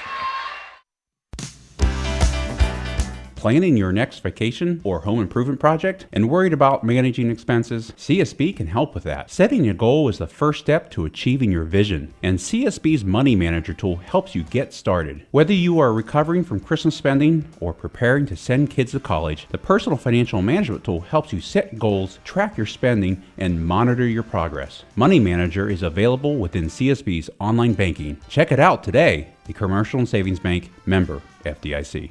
Planning your next vacation or home improvement project and worried about managing expenses? CSB can help with that. Setting a goal is the first step to achieving your vision, and CSB's Money Manager tool helps you get started. Whether you are recovering from Christmas spending or preparing to send kids to college, the Personal Financial Management tool helps you set goals, track your spending, and monitor your progress. Money Manager is available within CSB's online banking. Check it out today. A Commercial and Savings Bank, member FDIC.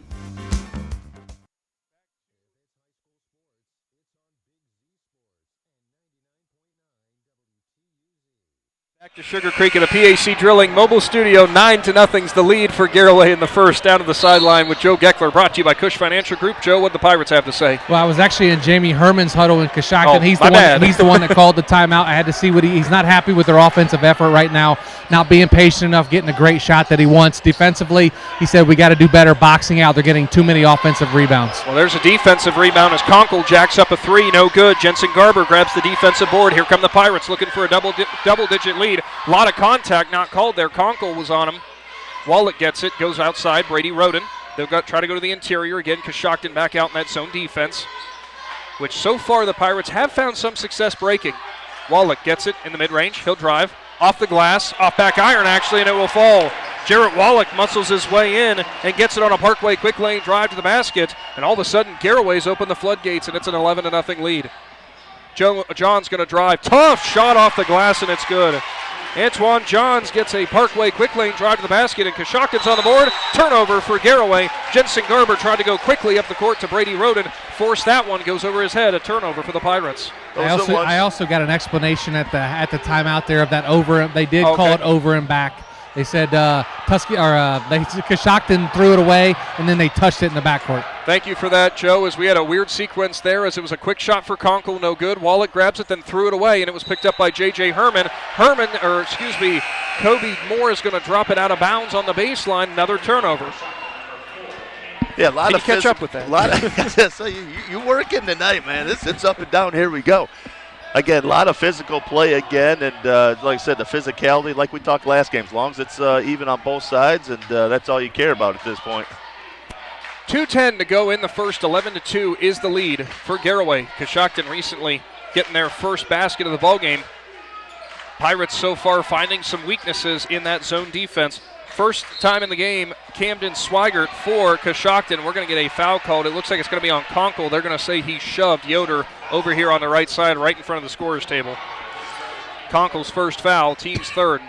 Back to Sugarcreek at a PAC Drilling mobile studio. 9-0's the lead for Garaway in the first. Down to the sideline with Joe Geckler, brought to you by Cush Financial Group. Joe, what the Pirates have to say? Well, I was actually in Jamie Herman's huddle in Coshocton. Oh, he's the one that called the timeout. I had to see what he's not happy with their offensive effort right now, not being patient enough, getting a great shot that he wants. Defensively, he said we got to do better boxing out. They're getting too many offensive rebounds. Well, there's a defensive rebound as Conkle jacks up a three. No good. Jensen Garber grabs the defensive board. Here come the Pirates looking for a double-digit lead. A lot of contact not called there. Conkle was on him. Wallach gets it, goes outside. Brady Roden. They'll try to go to the interior again. Coshocton back out in that zone defense, which so far the Pirates have found some success breaking. Wallach gets it in the mid-range. He'll drive off the glass, off back iron actually, and it will fall. Jarrett Wallach muscles his way in and gets it on a Parkway quick lane drive to the basket, and all of a sudden Garaway's opened the floodgates, and it's an 11-0 lead. John's going to drive. Tough shot off the glass, and it's good. Antoine Johns gets a Parkway quick lane drive to the basket, and Coshocton's on the board. Turnover for Garaway. Jensen Garber tried to go quickly up the court to Brady Roden. Forced that one, goes over his head. A turnover for the Pirates. I also got an explanation at the timeout there of that over. They did call it over and back. They said Coshocton threw it away, and then they touched it in the backcourt. Thank you for that, Joe, as we had a weird sequence there as it was a quick shot for Conkle, no good. Wallach grabs it, then threw it away, and it was picked up by J.J. Herman. Kobe Moore is going to drop it out of bounds on the baseline. Another turnover. Yeah, a lot Can of you catch up with that? So you working tonight, man. It's up and down. Here we go. Again, a lot of physical play again, and like I said, the physicality, like we talked last game, as long as it's even on both sides, and that's all you care about at this point. 2:10 to go in the first. 11-2 is the lead for Garaway. Coshocton recently getting their first basket of the ballgame. Pirates so far finding some weaknesses in that zone defense. First time in the game, Camden Swigert for Coshocton. We're going to get a foul called. It looks like it's going to be on Conkle. They're going to say he shoved Yoder over here on the right side, right in front of the scorer's table. Conkle's first foul, team's third.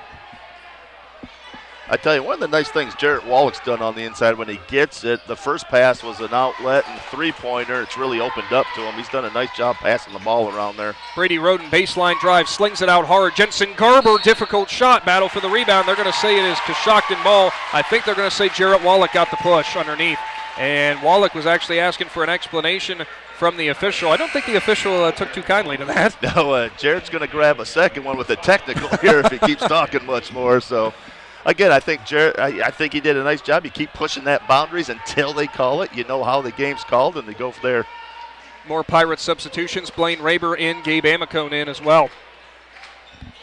I tell you, one of the nice things Jarrett Wallach's done on the inside when he gets it, the first pass was an outlet and three-pointer. It's really opened up to him. He's done a nice job passing the ball around there. Brady Roden, baseline drive, slings it out hard. Jensen Garber, difficult shot, battle for the rebound. They're going to say it is Coshocton ball. I think they're going to say Jarrett Wallach got the push underneath. And Wallach was actually asking for an explanation from the official. I don't think the official took too kindly to that. No, Jarrett's going to grab a second one with a technical here if he keeps talking much more. So, again, I think Jarrett, I think he did a nice job. You keep pushing that boundaries until they call it. You know how the game's called, and they go from there. More Pirate substitutions. Blaine Raber in, Gabe Amicone in as well.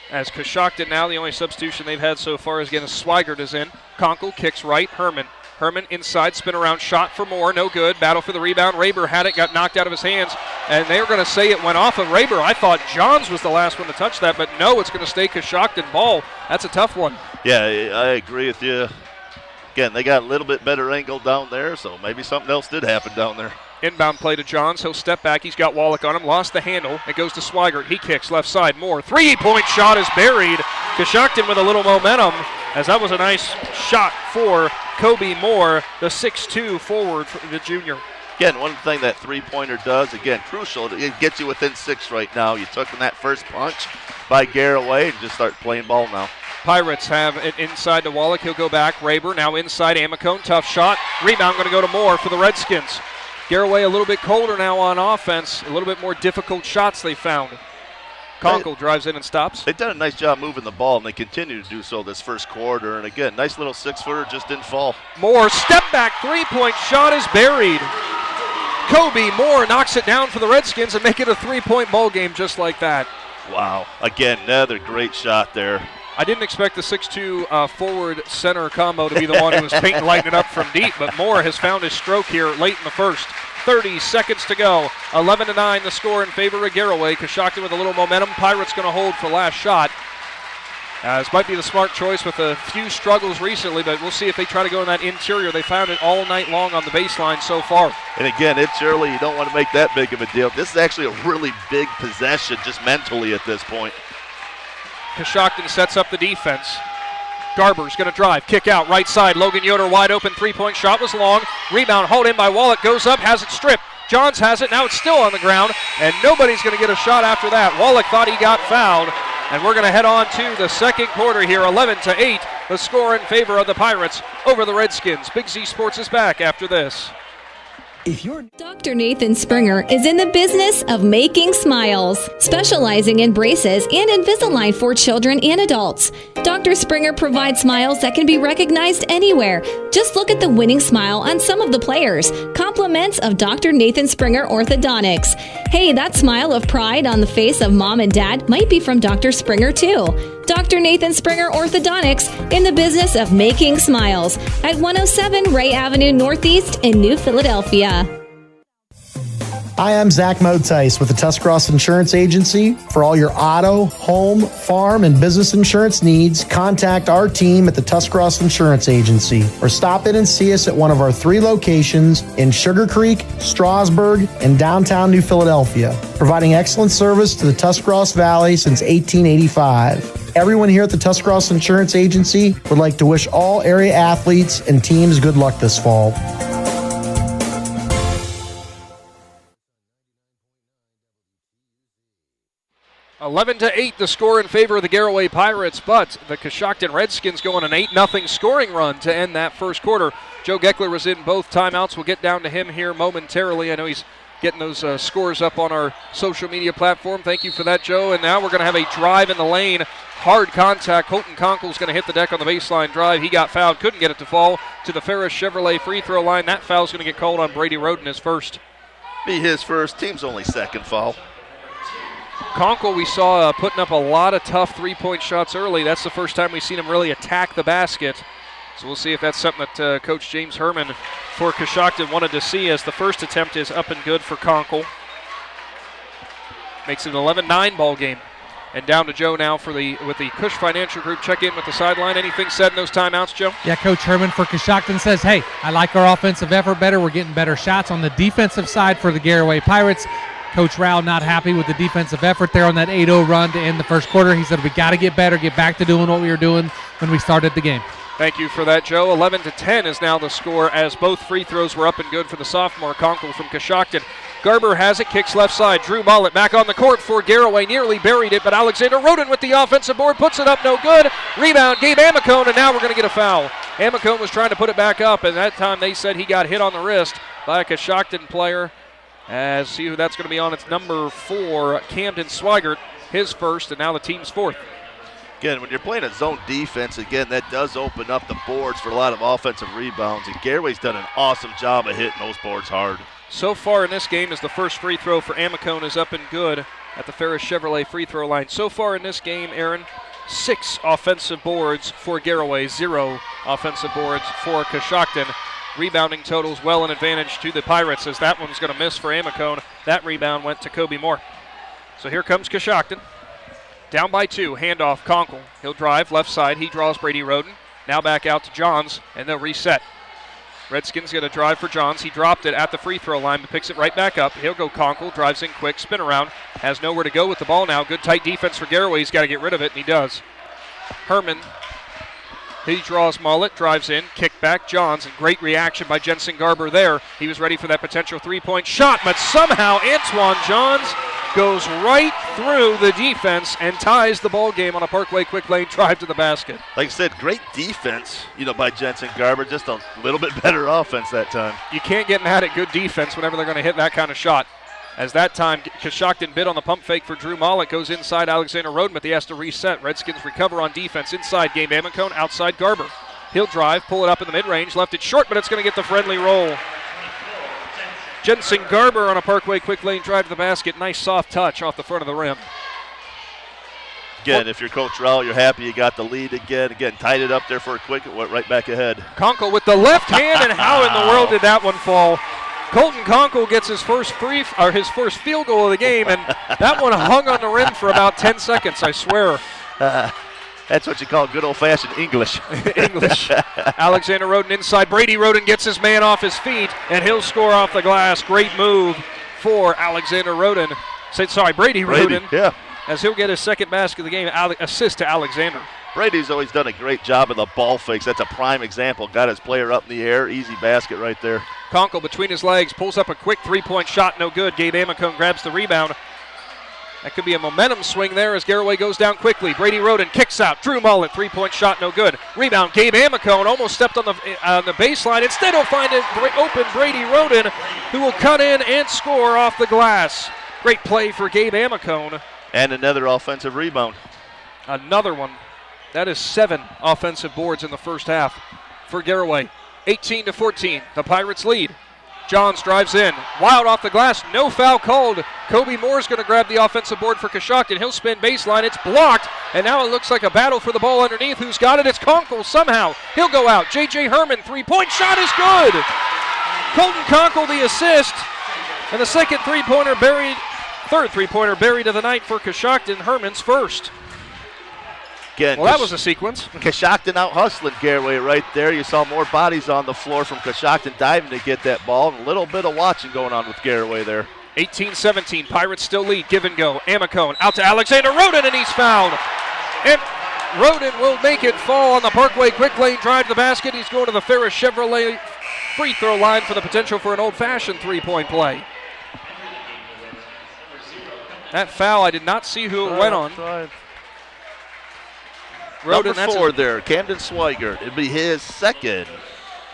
As Coshocton now, the only substitution they've had so far is again Swigert is in. Conkle kicks right, Herman inside, spin around shot for Moore, no good. Battle for the rebound. Raber had it, got knocked out of his hands, and they were going to say it went off of Raber. I thought Johns was the last one to touch that, but no, it's going to stay Coshocton ball. That's a tough one. Yeah, I agree with you. Again, they got a little bit better angle down there, so maybe something else did happen down there. Inbound play to Johns. He'll step back. He's got Wallach on him. Lost the handle. It goes to Swigert. He kicks left side. Moore. Three-point shot is buried. Coshocton with a little momentum, as that was a nice shot for Kobe Moore, the 6'2 forward, for the junior. Again, one thing that three-pointer does, again, crucial, it gets you within 6 right now. You took in that first punch by Garaway and just start playing ball now. Pirates have it inside to Wallach. He'll go back. Raber now inside. Amicone. Tough shot. Rebound going to go to Moore for the Redskins. Garaway a little bit colder now on offense. A little bit more difficult shots they found. Conkle drives in and stops. They've done a nice job moving the ball, and they continue to do so this first quarter. And again, nice little 6-footer, just didn't fall. Moore, step back, three-point shot is buried. Kobe Moore knocks it down for the Redskins and make it a 3-point ball game just like that. Wow. Again, another great shot there. I didn't expect the 6'2 forward center combo to be the one who was lighting it up from deep, but Moore has found his stroke here late in the first. 30 seconds to go. 11-9 the score in favor of Garaway. Coshocton with a little momentum. Pirates going to hold for last shot. This might be the smart choice with a few struggles recently, but we'll see if they try to go in that interior. They found it all night long on the baseline so far. And again, it's early. You don't want to make that big of a deal. This is actually a really big possession just mentally at this point. Coshocton sets up the defense. Garber's going to drive, kick out, right side. Logan Yoder wide open, three-point shot was long. Rebound hauled in by Wallach, goes up, has it stripped. Johns has it, now it's still on the ground, and nobody's going to get a shot after that. Wallach thought he got fouled, and we're going to head on to the second quarter here, 11-8, the score in favor of the Pirates over the Redskins. Big Z Sports is back after this. Dr. Nathan Springer is in the business of making smiles, specializing in braces and Invisalign for children and adults. Dr. Springer provides smiles that can be recognized anywhere. Just look at the winning smile on some of the players. Compliments of Dr. Nathan Springer Orthodontics. Hey, that smile of pride on the face of mom and dad might be from Dr. Springer too. Dr. Nathan Springer Orthodontics in the business of making smiles at 107 Ray Avenue Northeast in New Philadelphia. Hi, I'm Zach Motice with the Tuscarawas Insurance Agency. For all your auto, home, farm, and business insurance needs, contact our team at the Tuscarawas Insurance Agency or stop in and see us at one of our 3 locations in Sugarcreek, Strasburg, and downtown New Philadelphia, providing excellent service to the Tuscarawas Valley since 1885. Everyone here at the Tuscarawas Insurance Agency would like to wish all area athletes and teams good luck this fall. 11-8 the score in favor of the Garaway Pirates, but the Coshocton Redskins go on an 8-0 scoring run to end that first quarter. Joe Geckler was in both timeouts. We'll get down to him here momentarily. I know he's getting those scores up on our social media platform. Thank you for that, Joe. And now we're going to have a drive in the lane. Hard contact. Colton Conkle's going to hit the deck on the baseline drive. He got fouled. Couldn't get it to fall to the Ferris Chevrolet free throw line. That foul's going to get called on Brady Roden, his first. Be his first. Team's only second foul. Conkle we saw putting up a lot of tough three-point shots early. That's the first time we've seen him really attack the basket. So we'll see if that's something that Coach James Herman for Coshocton wanted to see, as the first attempt is up and good for Conkle. Makes it an 11-9 ball game. And down to Joe now with the Cush Financial Group. Check in with the sideline. Anything said in those timeouts, Joe? Yeah, Coach Herman for Coshocton says, hey, I like our offensive effort better. We're getting better shots on the defensive side for the Garaway Pirates. Coach Rao not happy with the defensive effort there on that 8-0 run to end the first quarter. He said we got to get better, get back to doing what we were doing when we started the game. Thank you for that, Joe. 11-10 is now the score, as both free throws were up and good for the sophomore Conkle from Coshocton. Garber has it, kicks left side. Drew Mollett back on the court for Garaway, nearly buried it, but Alexander Roden with the offensive board, puts it up, no good. Rebound, Gabe Amicone, and now we're going to get a foul. Amicone was trying to put it back up, and that time they said he got hit on the wrist by a Coshocton player. As see who that's going to be on. It's number 4, Camden Swigert, his first, and now the team's fourth. Again, when you're playing a zone defense, again, that does open up the boards for a lot of offensive rebounds, and Garaway's done an awesome job of hitting those boards hard. So far in this game, as the first free throw for Amicone is up and good at the Ferris Chevrolet free throw line. So far in this game, Aaron, 6 offensive boards for Garaway, 0 offensive boards for Coshocton. Rebounding totals well in advantage to the Pirates, as that one's going to miss for Amicone. That rebound went to Kobe Moore. So here comes Coshocton. Down by 2, handoff Conkle. He'll drive left side. He draws Brady Roden. Now back out to Johns, and they'll reset. Redskins going to drive for Johns. He dropped it at the free throw line, but picks it right back up. He'll go Conkle, drives in quick, spin around. Has nowhere to go with the ball now. Good tight defense for Garaway. He's got to get rid of it, and he does. Herman. He draws Mollett, drives in, kick back, Johns, and great reaction by Jensen Garber there. He was ready for that potential three-point shot, but somehow Antoine Johns goes right through the defense and ties the ball game on a Parkway quick lane drive to the basket. Like I said, great defense, by Jensen Garber, just a little bit better offense that time. You can't get mad at good defense whenever they're going to hit that kind of shot. As that time, Coshocton bid on the pump fake for Drew Mollett, goes inside Alexander Roden, but he has to reset. Redskins recover on defense. Inside, Gabe Amicone, outside Garber. He'll drive, pull it up in the mid-range, left it short, but it's going to get the friendly roll. Jensen Garber on a Parkway quick lane drive to the basket. Nice soft touch off the front of the rim. Again, if you're Coach Rowell, you're happy you got the lead again. Again, tied it up there for a quick, it went right back ahead. Conkle with the left hand, and how in the world did that one fall? Colton Conkle gets his first field goal of the game, and that one hung on the rim for about 10 seconds, I swear. That's what you call good old-fashioned English. English. Alexander Roden inside. Brady Roden gets his man off his feet, and he'll score off the glass. Great move for Alexander Roden. Brady Roden. Yeah. As he'll get his second basket of the game, assist to Alexander. Brady's always done a great job of the ball fakes. That's a prime example. Got his player up in the air. Easy basket right there. Conkle between his legs pulls up a quick three-point shot. No good. Gabe Amicone grabs the rebound. That could be a momentum swing there as Garaway goes down quickly. Brady Roden kicks out. Drew Mullet, three-point shot, no good. Rebound, Gabe Amicone almost stepped on the baseline. Instead, he'll find an open Brady Roden, who will cut in and score off the glass. Great play for Gabe Amicone. And another offensive rebound. Another one. That is 7 offensive boards in the first half for Garaway. 18-14, the Pirates lead. Johns drives in. Wild off the glass. No foul called. Kobe Moore's going to grab the offensive board for Coshocton. He'll spin baseline. It's blocked. And now it looks like a battle for the ball underneath. Who's got it? It's Conkle somehow. He'll go out. J.J. Herman, three-point shot is good. Colton Conkle the assist. And the third three-pointer buried of the night for Coshocton. Herman's first. Again, well, that was a sequence. Coshocton out hustling Garaway right there. You saw more bodies on the floor from Coshocton diving to get that ball. And a little bit of watching going on with Garaway there. 18-17, Pirates still lead. Give and go. Amicone out to Alexander Roden, and he's fouled. And Roden will make it fall on the Parkway quick lane drive to the basket. He's going to the Ferris Chevrolet free throw line for the potential for an old-fashioned three-point play. That foul, I did not see who it went on. Roden, number 4 there, Camden Swigert. It'd be his second.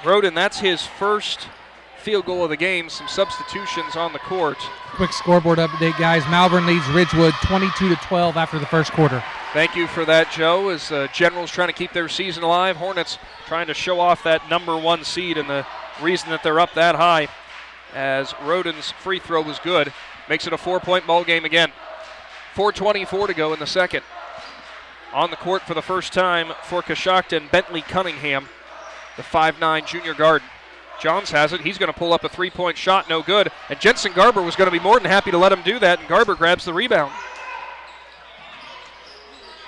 Roden, that's his first field goal of the game. Some substitutions on the court. Quick scoreboard update, guys. Malvern leads Ridgewood 22-12 after the first quarter. Thank you for that, Joe. As Generals trying to keep their season alive, Hornets trying to show off that number 1 seed and the reason that they're up that high. As Roden's free throw was good, makes it a 4-point ball game again. 4:24 to go in the second. On the court for the first time for Coshocton, Bentley Cunningham, the 5'9 junior guard. Johns has it. He's going to pull up a three-point shot, no good. And Jensen Garber was going to be more than happy to let him do that, and Garber grabs the rebound.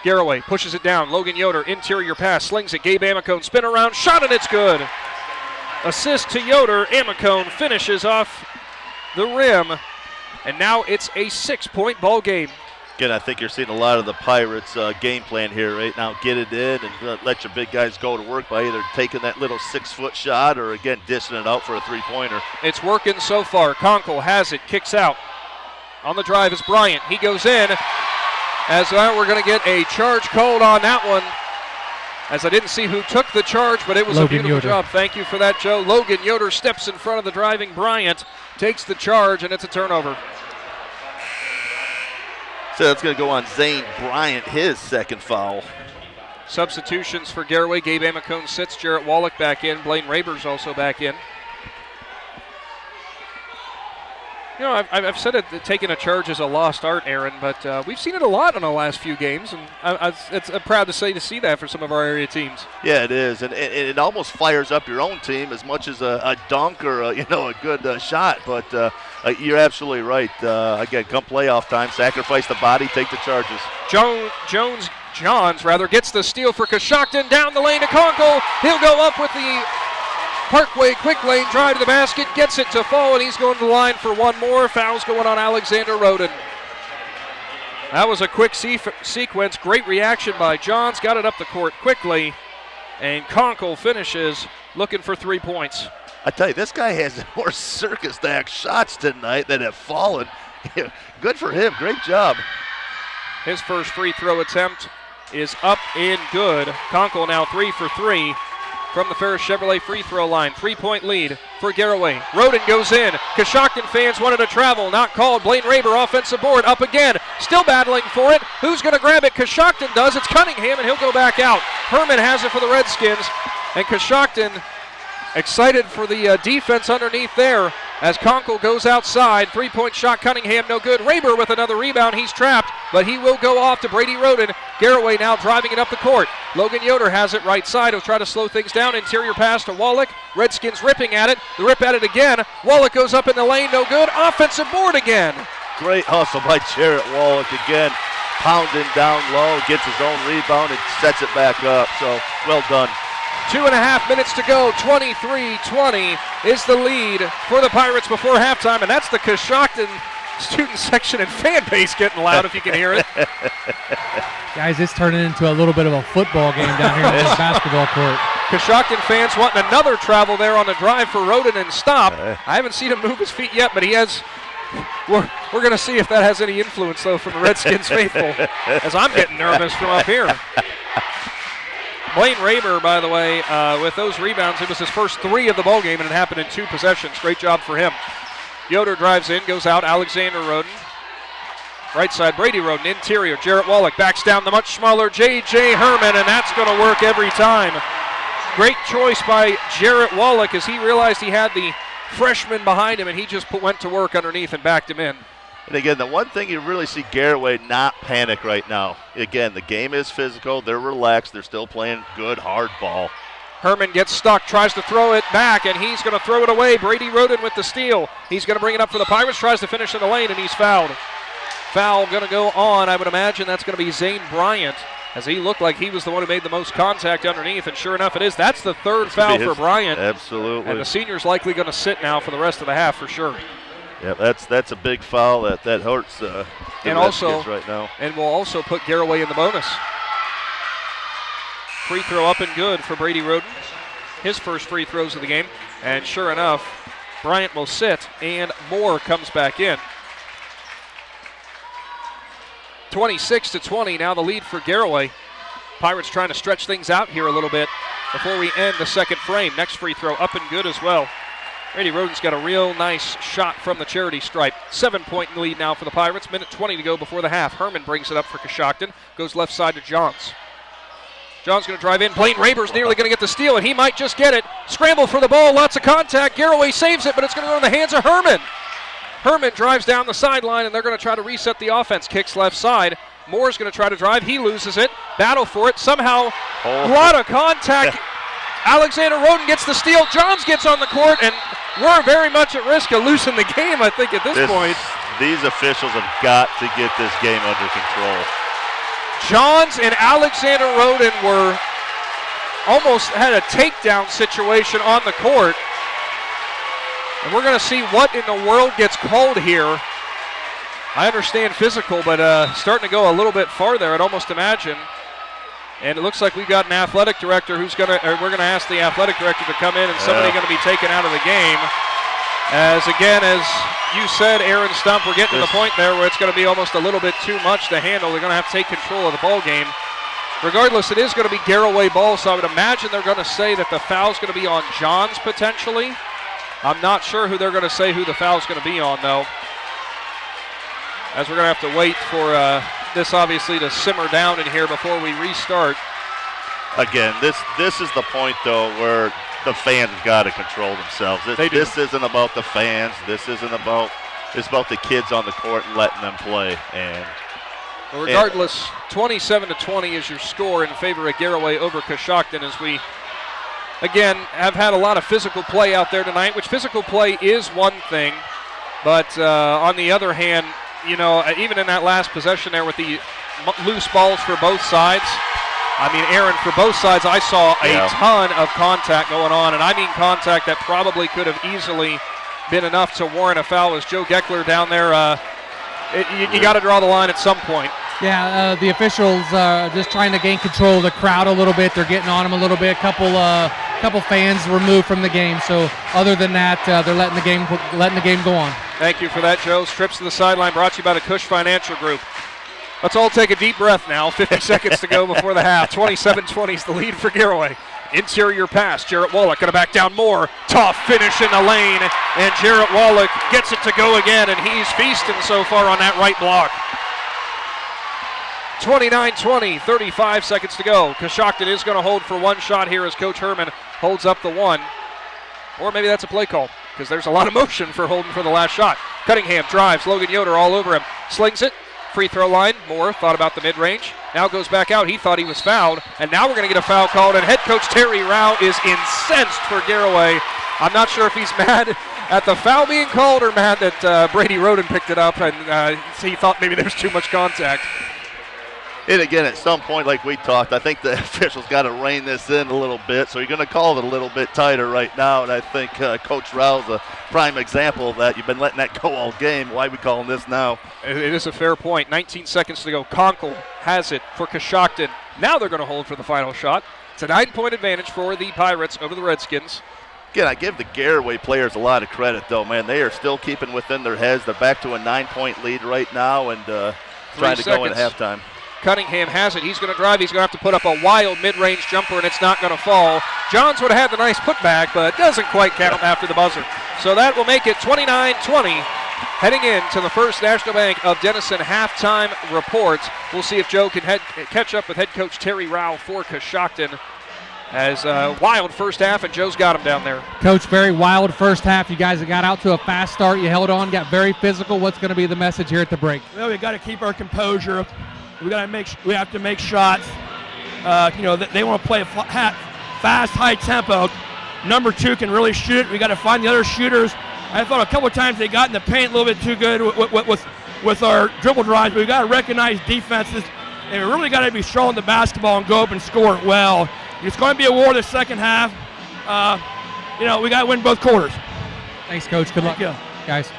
Garaway pushes it down. Logan Yoder, interior pass, slings it. Gabe Amicone, spin around, shot, and it's good. Assist to Yoder. Amicone finishes off the rim, and now it's a 6-point ball game. Again, I think you're seeing a lot of the Pirates' game plan here right now. Get it in and let your big guys go to work by either taking that little 6-foot shot or, again, dishing it out for a three-pointer. It's working so far. Conkle has it, kicks out. On the drive is Bryant. He goes in. As we're going to get a charge called on that one. As I didn't see who took the charge, but it was Logan a beautiful Yoder. job. Thank you for that, Joe. Logan Yoder steps in front of the driving Bryant, takes the charge, and it's a turnover. So that's going to go on Zane Bryant, his second foul. Substitutions for Garaway. Gabe Amicone sits. Jarrett Wallach back in. Blaine Raber's also back in. You know, I've said it that taking a charge is a lost art, Aaron, but we've seen it a lot in the last few games, and I'm proud to see that for some of our area teams. Yeah, it is, and it almost fires up your own team as much as a dunk or a good shot. But you're absolutely right. Again, come playoff time, sacrifice the body, take the charges. Johns gets the steal for Coshocton down the lane to Conkle. He'll go up with the Parkway quick lane drive to the basket, gets it to fall, and he's going to the line for one more. Foul's going on Alexander Roden. That was a quick sequence. Great reaction by Johns. Got it up the court quickly, and Conkle finishes looking for 3 points. I tell you, this guy has more circus act shots tonight that have fallen. Good for him. Great job. His first free throw attempt is up and good. Conkle now 3 for 3. From the Ferris Chevrolet free throw line. 3-point lead for Garaway. Roden goes in. Coshocton fans wanted to travel. Not called. Blaine Raber offensive board. Up again. Still battling for it. Who's going to grab it? Coshocton does. It's Cunningham, and he'll go back out. Herman has it for the Redskins. And Coshocton excited for the defense underneath there. as Conkle goes outside. Three-point shot, Cunningham, no good. Raber with another rebound. He's trapped, but he will go off to Brady Roden. Garaway now driving it up the court. Logan Yoder has it right side. He'll try to slow things down. Interior pass to Wallach. Redskins ripping at it. The rip at it again. Wallach goes up in the lane, no good. Offensive board again. Great hustle by Jarrett Wallach again. Pounding down low, gets his own rebound and sets it back up. So, well done. 2.5 minutes to go. 23-20 is the lead for the Pirates before halftime, and that's the Coshocton student section and fan base getting loud if you can hear it. Guys, it's turning into a little bit of a football game down here on the basketball court. Coshocton fans wanting another travel there on the drive for Roden and stop. I haven't seen him move his feet yet, but he has. We're going to see if that has any influence, though, from the Redskins faithful, as I'm getting nervous from up here. Blaine Raber, by the way, with those rebounds, it was his first 3 of the ball game, and it happened in 2 possessions. Great job for him. Yoder drives in, goes out. Alexander Roden. Right side, Brady Roden. Interior, Jarrett Wallach backs down the much smaller J.J. Herman, and that's going to work every time. Great choice by Jarrett Wallach as he realized he had the freshman behind him, and he just went to work underneath and backed him in. And again, the one thing you really see Garaway not panic right now. Again, the game is physical. They're relaxed. They're still playing good, hard ball. Herman gets stuck, tries to throw it back, and he's going to throw it away. Brady Roden with the steal. He's going to bring it up for the Pirates, tries to finish in the lane, and he's fouled. Foul going to go on. I would imagine that's going to be Zane Bryant, as he looked like he was the one who made the most contact underneath, and sure enough it is. That's the 3rd foul for Bryant. Absolutely. And the senior's likely going to sit now for the rest of the half for sure. Yeah, that's a big foul. That hurts the Redskins right now. And we'll also put Garaway in the bonus. Free throw up and good for Brady Roden. His first free throws of the game. And sure enough, Bryant will sit, and Moore comes back in. 26-20, now the lead for Garaway. Pirates trying to stretch things out here a little bit before we end the second frame. Next free throw up and good as well. Brady Roden's got a real nice shot from the charity stripe. 7-point lead now for the Pirates. Minute 20 to go before the half. Herman brings it up for Coshocton. Goes left side to Johns. Johns going to drive in. Blaine Raber's nearly going to get the steal, and he might just get it. Scramble for the ball. Lots of contact. Garaway saves it, but it's going to go in the hands of Herman. Herman drives down the sideline, and they're going to try to reset the offense. Kicks left side. Moore's going to try to drive. He loses it. Battle for it. Somehow, a lot of contact. Alexander Roden gets the steal. Johns gets on the court, and we're very much at risk of losing the game, I think, at this point. These officials have got to get this game under control. Johns and Alexander Roden were almost had a takedown situation on the court. And we're going to see what in the world gets called here. I understand physical, but starting to go a little bit farther, I'd almost imagine. And it looks like we've got an athletic director we're going to ask the athletic director to come in, and somebody going to be taken out of the game. As again, as you said, Aaron Stump, we're getting to the point there where it's going to be almost a little bit too much to handle. They're going to have to take control of the ball game. Regardless, it is going to be Garaway ball, so I would imagine they're going to say that the foul's going to be on Johns potentially. I'm not sure who they're going to say who the foul's going to be on, though, as we're going to have to wait for this obviously to simmer down in here before we restart. Again, this is the point, though, where the fans got to control themselves. This isn't about the fans. It's about the kids on the court and letting them play. And regardless, 27-20 is your score in favor of Garaway over Coshocton, as we again have had a lot of physical play out there tonight, which physical play is one thing, but on the other hand, you know, even in that last possession there with the loose balls for both sides, I mean, Aaron, for both sides, I saw a ton of contact going on, and I mean contact that probably could have easily been enough to warrant a foul. As Joe Geckler down there, you got to draw the line at some point. Yeah, the officials just trying to gain control of the crowd a little bit. They're getting on them a little bit. Couple fans removed from the game. So other than that, they're letting the game go on. Thank you for that, Joe. Trips to the sideline brought to you by the Cush Financial Group. Let's all take a deep breath now. 50 seconds to go before the half. 27-20 is the lead for Garaway. Interior pass. Jarrett Wallach going to back down more. Tough finish in the lane. And Jarrett Wallach gets it to go again, and he's feasting so far on that right block. 29-20, 35 seconds to go. Coshocton is going to hold for one shot here as Coach Herman holds up the one. Or maybe that's a play call. because there's a lot of motion for Holden for the last shot. Cunningham drives, Logan Yoder all over him, slings it, free throw line. Moore thought about the mid-range, now goes back out. He thought he was fouled, and now we're going to get a foul called, and head coach Terry Rao is incensed for Garaway. I'm not sure if he's mad at the foul being called or mad that Brady Roden picked it up, and he thought maybe there was too much contact. And again, at some point, like we talked, I think the officials got to rein this in a little bit, so you're going to call it a little bit tighter right now, and I think Coach Rao's a prime example of that. You've been letting that go all game. Why are we calling this now? It is a fair point. 19 seconds to go. Conkle has it for Coshocton. Now they're going to hold for the final shot. It's a 9-point advantage for the Pirates over the Redskins. Again, I give the Garaway players a lot of credit, though, man. They are still keeping within their heads. They're back to a 9-point lead right now and trying to go in halftime. Cunningham has it. He's going to drive. He's going to have to put up a wild mid-range jumper, and it's not going to fall. Johns would have had the nice putback, but doesn't quite count after the buzzer. So that will make it 29-20. Heading into the First National Bank of Denison halftime report. We'll see if Joe can catch up with head coach Terry Rao for Coshocton. As wild first half, and Joe's got him down there. Coach, very wild first half. You guys got out to a fast start. You held on, got very physical. What's going to be the message here at the break? Well, we got to keep our composure. We have to make shots. They want to play fast, high tempo. Number 2 can really shoot. We got to find the other shooters. I thought a couple of times they got in the paint a little bit too good with our dribble drives, but we got to recognize defenses, and we really got to be strong in the basketball and go up and score it well. It's going to be a war the second half. We got to win both quarters. Thanks, Coach. Good luck, guys.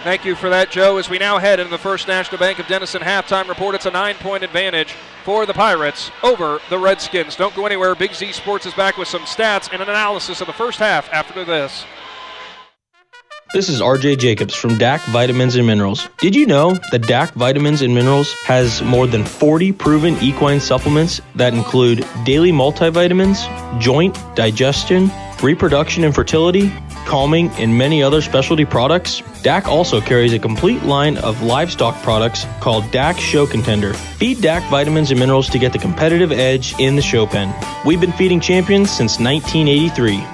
Thank you for that, Joe. As we now head into the First National Bank of Denison halftime report, it's a 9-point advantage for the Pirates over the Redskins. Don't go anywhere. Big Z Sports is back with some stats and an analysis of the first half after this. This is RJ Jacobs from DAC Vitamins and Minerals. Did you know that DAC Vitamins and Minerals has more than 40 proven equine supplements that include daily multivitamins, joint, digestion, reproduction and fertility, calming, and many other specialty products? DAC also carries a complete line of livestock products called DAC Show Contender. Feed DAC Vitamins and Minerals to get the competitive edge in the show pen. We've been feeding champions since 1983.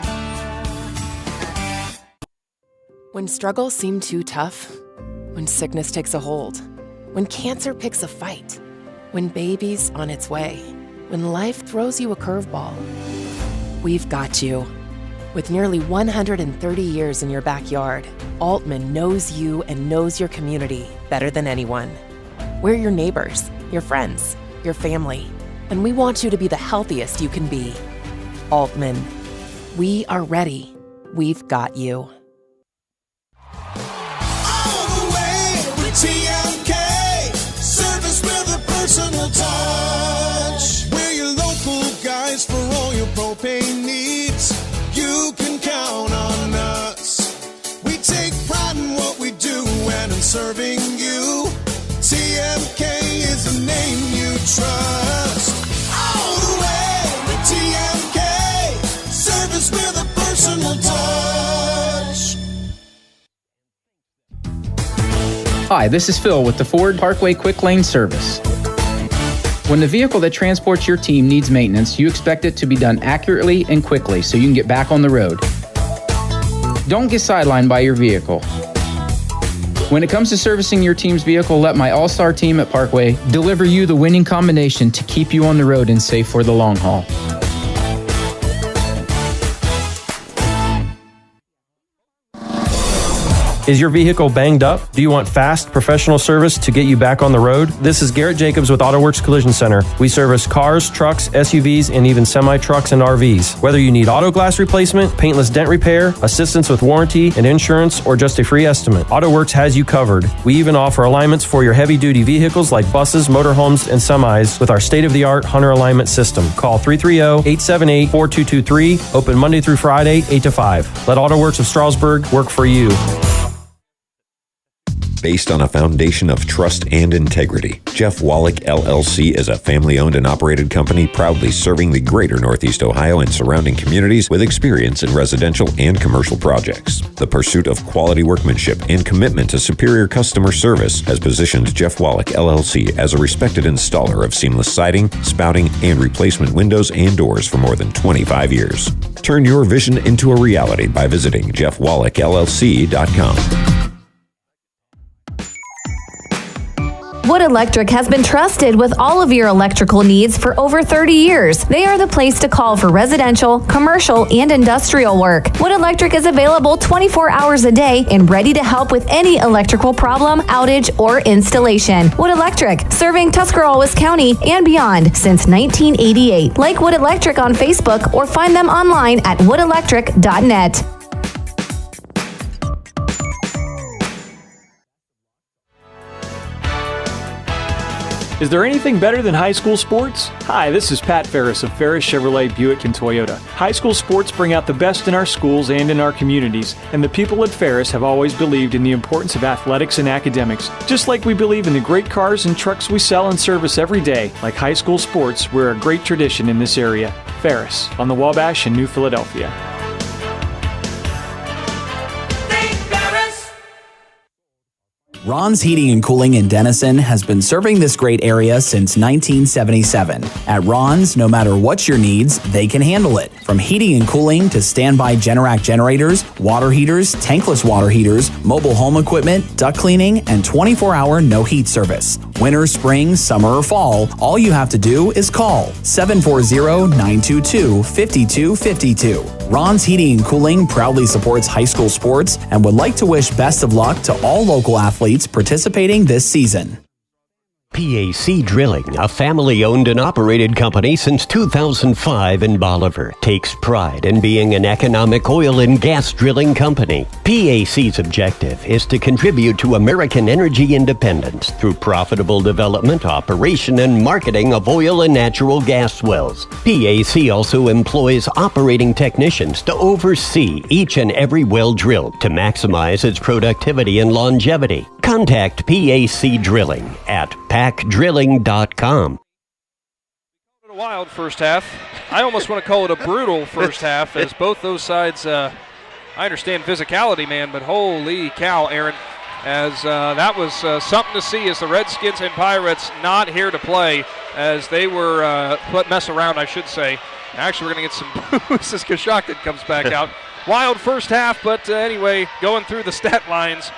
When struggles seem too tough, when sickness takes a hold, when cancer picks a fight, when baby's on its way, when life throws you a curveball, we've got you. With nearly 130 years in your backyard, Altman knows you and knows your community better than anyone. We're your neighbors, your friends, your family, and we want you to be the healthiest you can be. Altman, we are ready. We've got you. TMK, service with a personal touch. We're your local guys for all your propane needs. You can count on us. We take pride in what we do and in serving you. TMK is a name you trust. All the way with TMK, service with a personal touch. Hi, this is Phil with the Ford Parkway Quick Lane Service. When the vehicle that transports your team needs maintenance, you expect it to be done accurately and quickly so you can get back on the road. Don't get sidelined by your vehicle. When it comes to servicing your team's vehicle, let my all-star team at Parkway deliver you the winning combination to keep you on the road and safe for the long haul. Is your vehicle banged up? Do you want fast, professional service to get you back on the road? This is Garrett Jacobs with AutoWorks Collision Center. We service cars, trucks, SUVs, and even semi-trucks and RVs. Whether you need auto glass replacement, paintless dent repair, assistance with warranty and insurance, or just a free estimate, AutoWorks has you covered. We even offer alignments for your heavy-duty vehicles like buses, motorhomes, and semis with our state-of-the-art Hunter alignment system. Call 330-878-4223. Open Monday through Friday, 8 to 5. Let AutoWorks of Strasburg work for you. Based on a foundation of trust and integrity, Jeff Wallach LLC is a family-owned and operated company proudly serving the greater Northeast Ohio and surrounding communities with experience in residential and commercial projects. The pursuit of quality workmanship and commitment to superior customer service has positioned Jeff Wallach LLC as a respected installer of seamless siding, spouting, and replacement windows and doors for more than 25 years. Turn your vision into a reality by visiting jeffwallickllc.com. Wood Electric has been trusted with all of your electrical needs for over 30 years. They are the place to call for residential, commercial, and industrial work. Wood Electric is available 24 hours a day and ready to help with any electrical problem, outage, or installation. Wood Electric, serving Tuscarawas County and beyond since 1988. Like Wood Electric on Facebook or find them online at woodelectric.net. Is there anything better than high school sports? Hi, this is Pat Ferris of Ferris Chevrolet Buick and Toyota. High school sports bring out the best in our schools and in our communities, and the people at Ferris have always believed in the importance of athletics and academics. Just like we believe in the great cars and trucks we sell and service every day, like high school sports, we're a great tradition in this area. Ferris, on the Wabash in New Philadelphia. Ron's Heating and Cooling in Denison has been serving this great area since 1977. At Ron's, no matter what your needs, they can handle it. From heating and cooling to standby Generac generators, water heaters, tankless water heaters, mobile home equipment, duct cleaning, and 24-hour no heat service. Winter, spring, summer, or fall, all you have to do is call 740-922-5252. Ron's Heating and Cooling proudly supports high school sports and would like to wish best of luck to all local athletes participating this season. PAC Drilling, a family-owned and operated company since 2005 in Bolivar, takes pride in being an economic oil and gas drilling company. PAC's objective is to contribute to American energy independence through profitable development, operation, and marketing of oil and natural gas wells. PAC also employs operating technicians to oversee each and every well drilled to maximize its productivity and longevity. Contact PAC Drilling at pacdrilling.com. A wild first half. I almost want to call it a brutal first half, as both those sides, I understand physicality, man, but holy cow, Aaron, as that was something to see, as the Redskins and Pirates not here to play, as they were mess around, I should say. Actually, we're going to get some boos as Coshocton comes back out. Wild first half, but anyway, going through the stat lines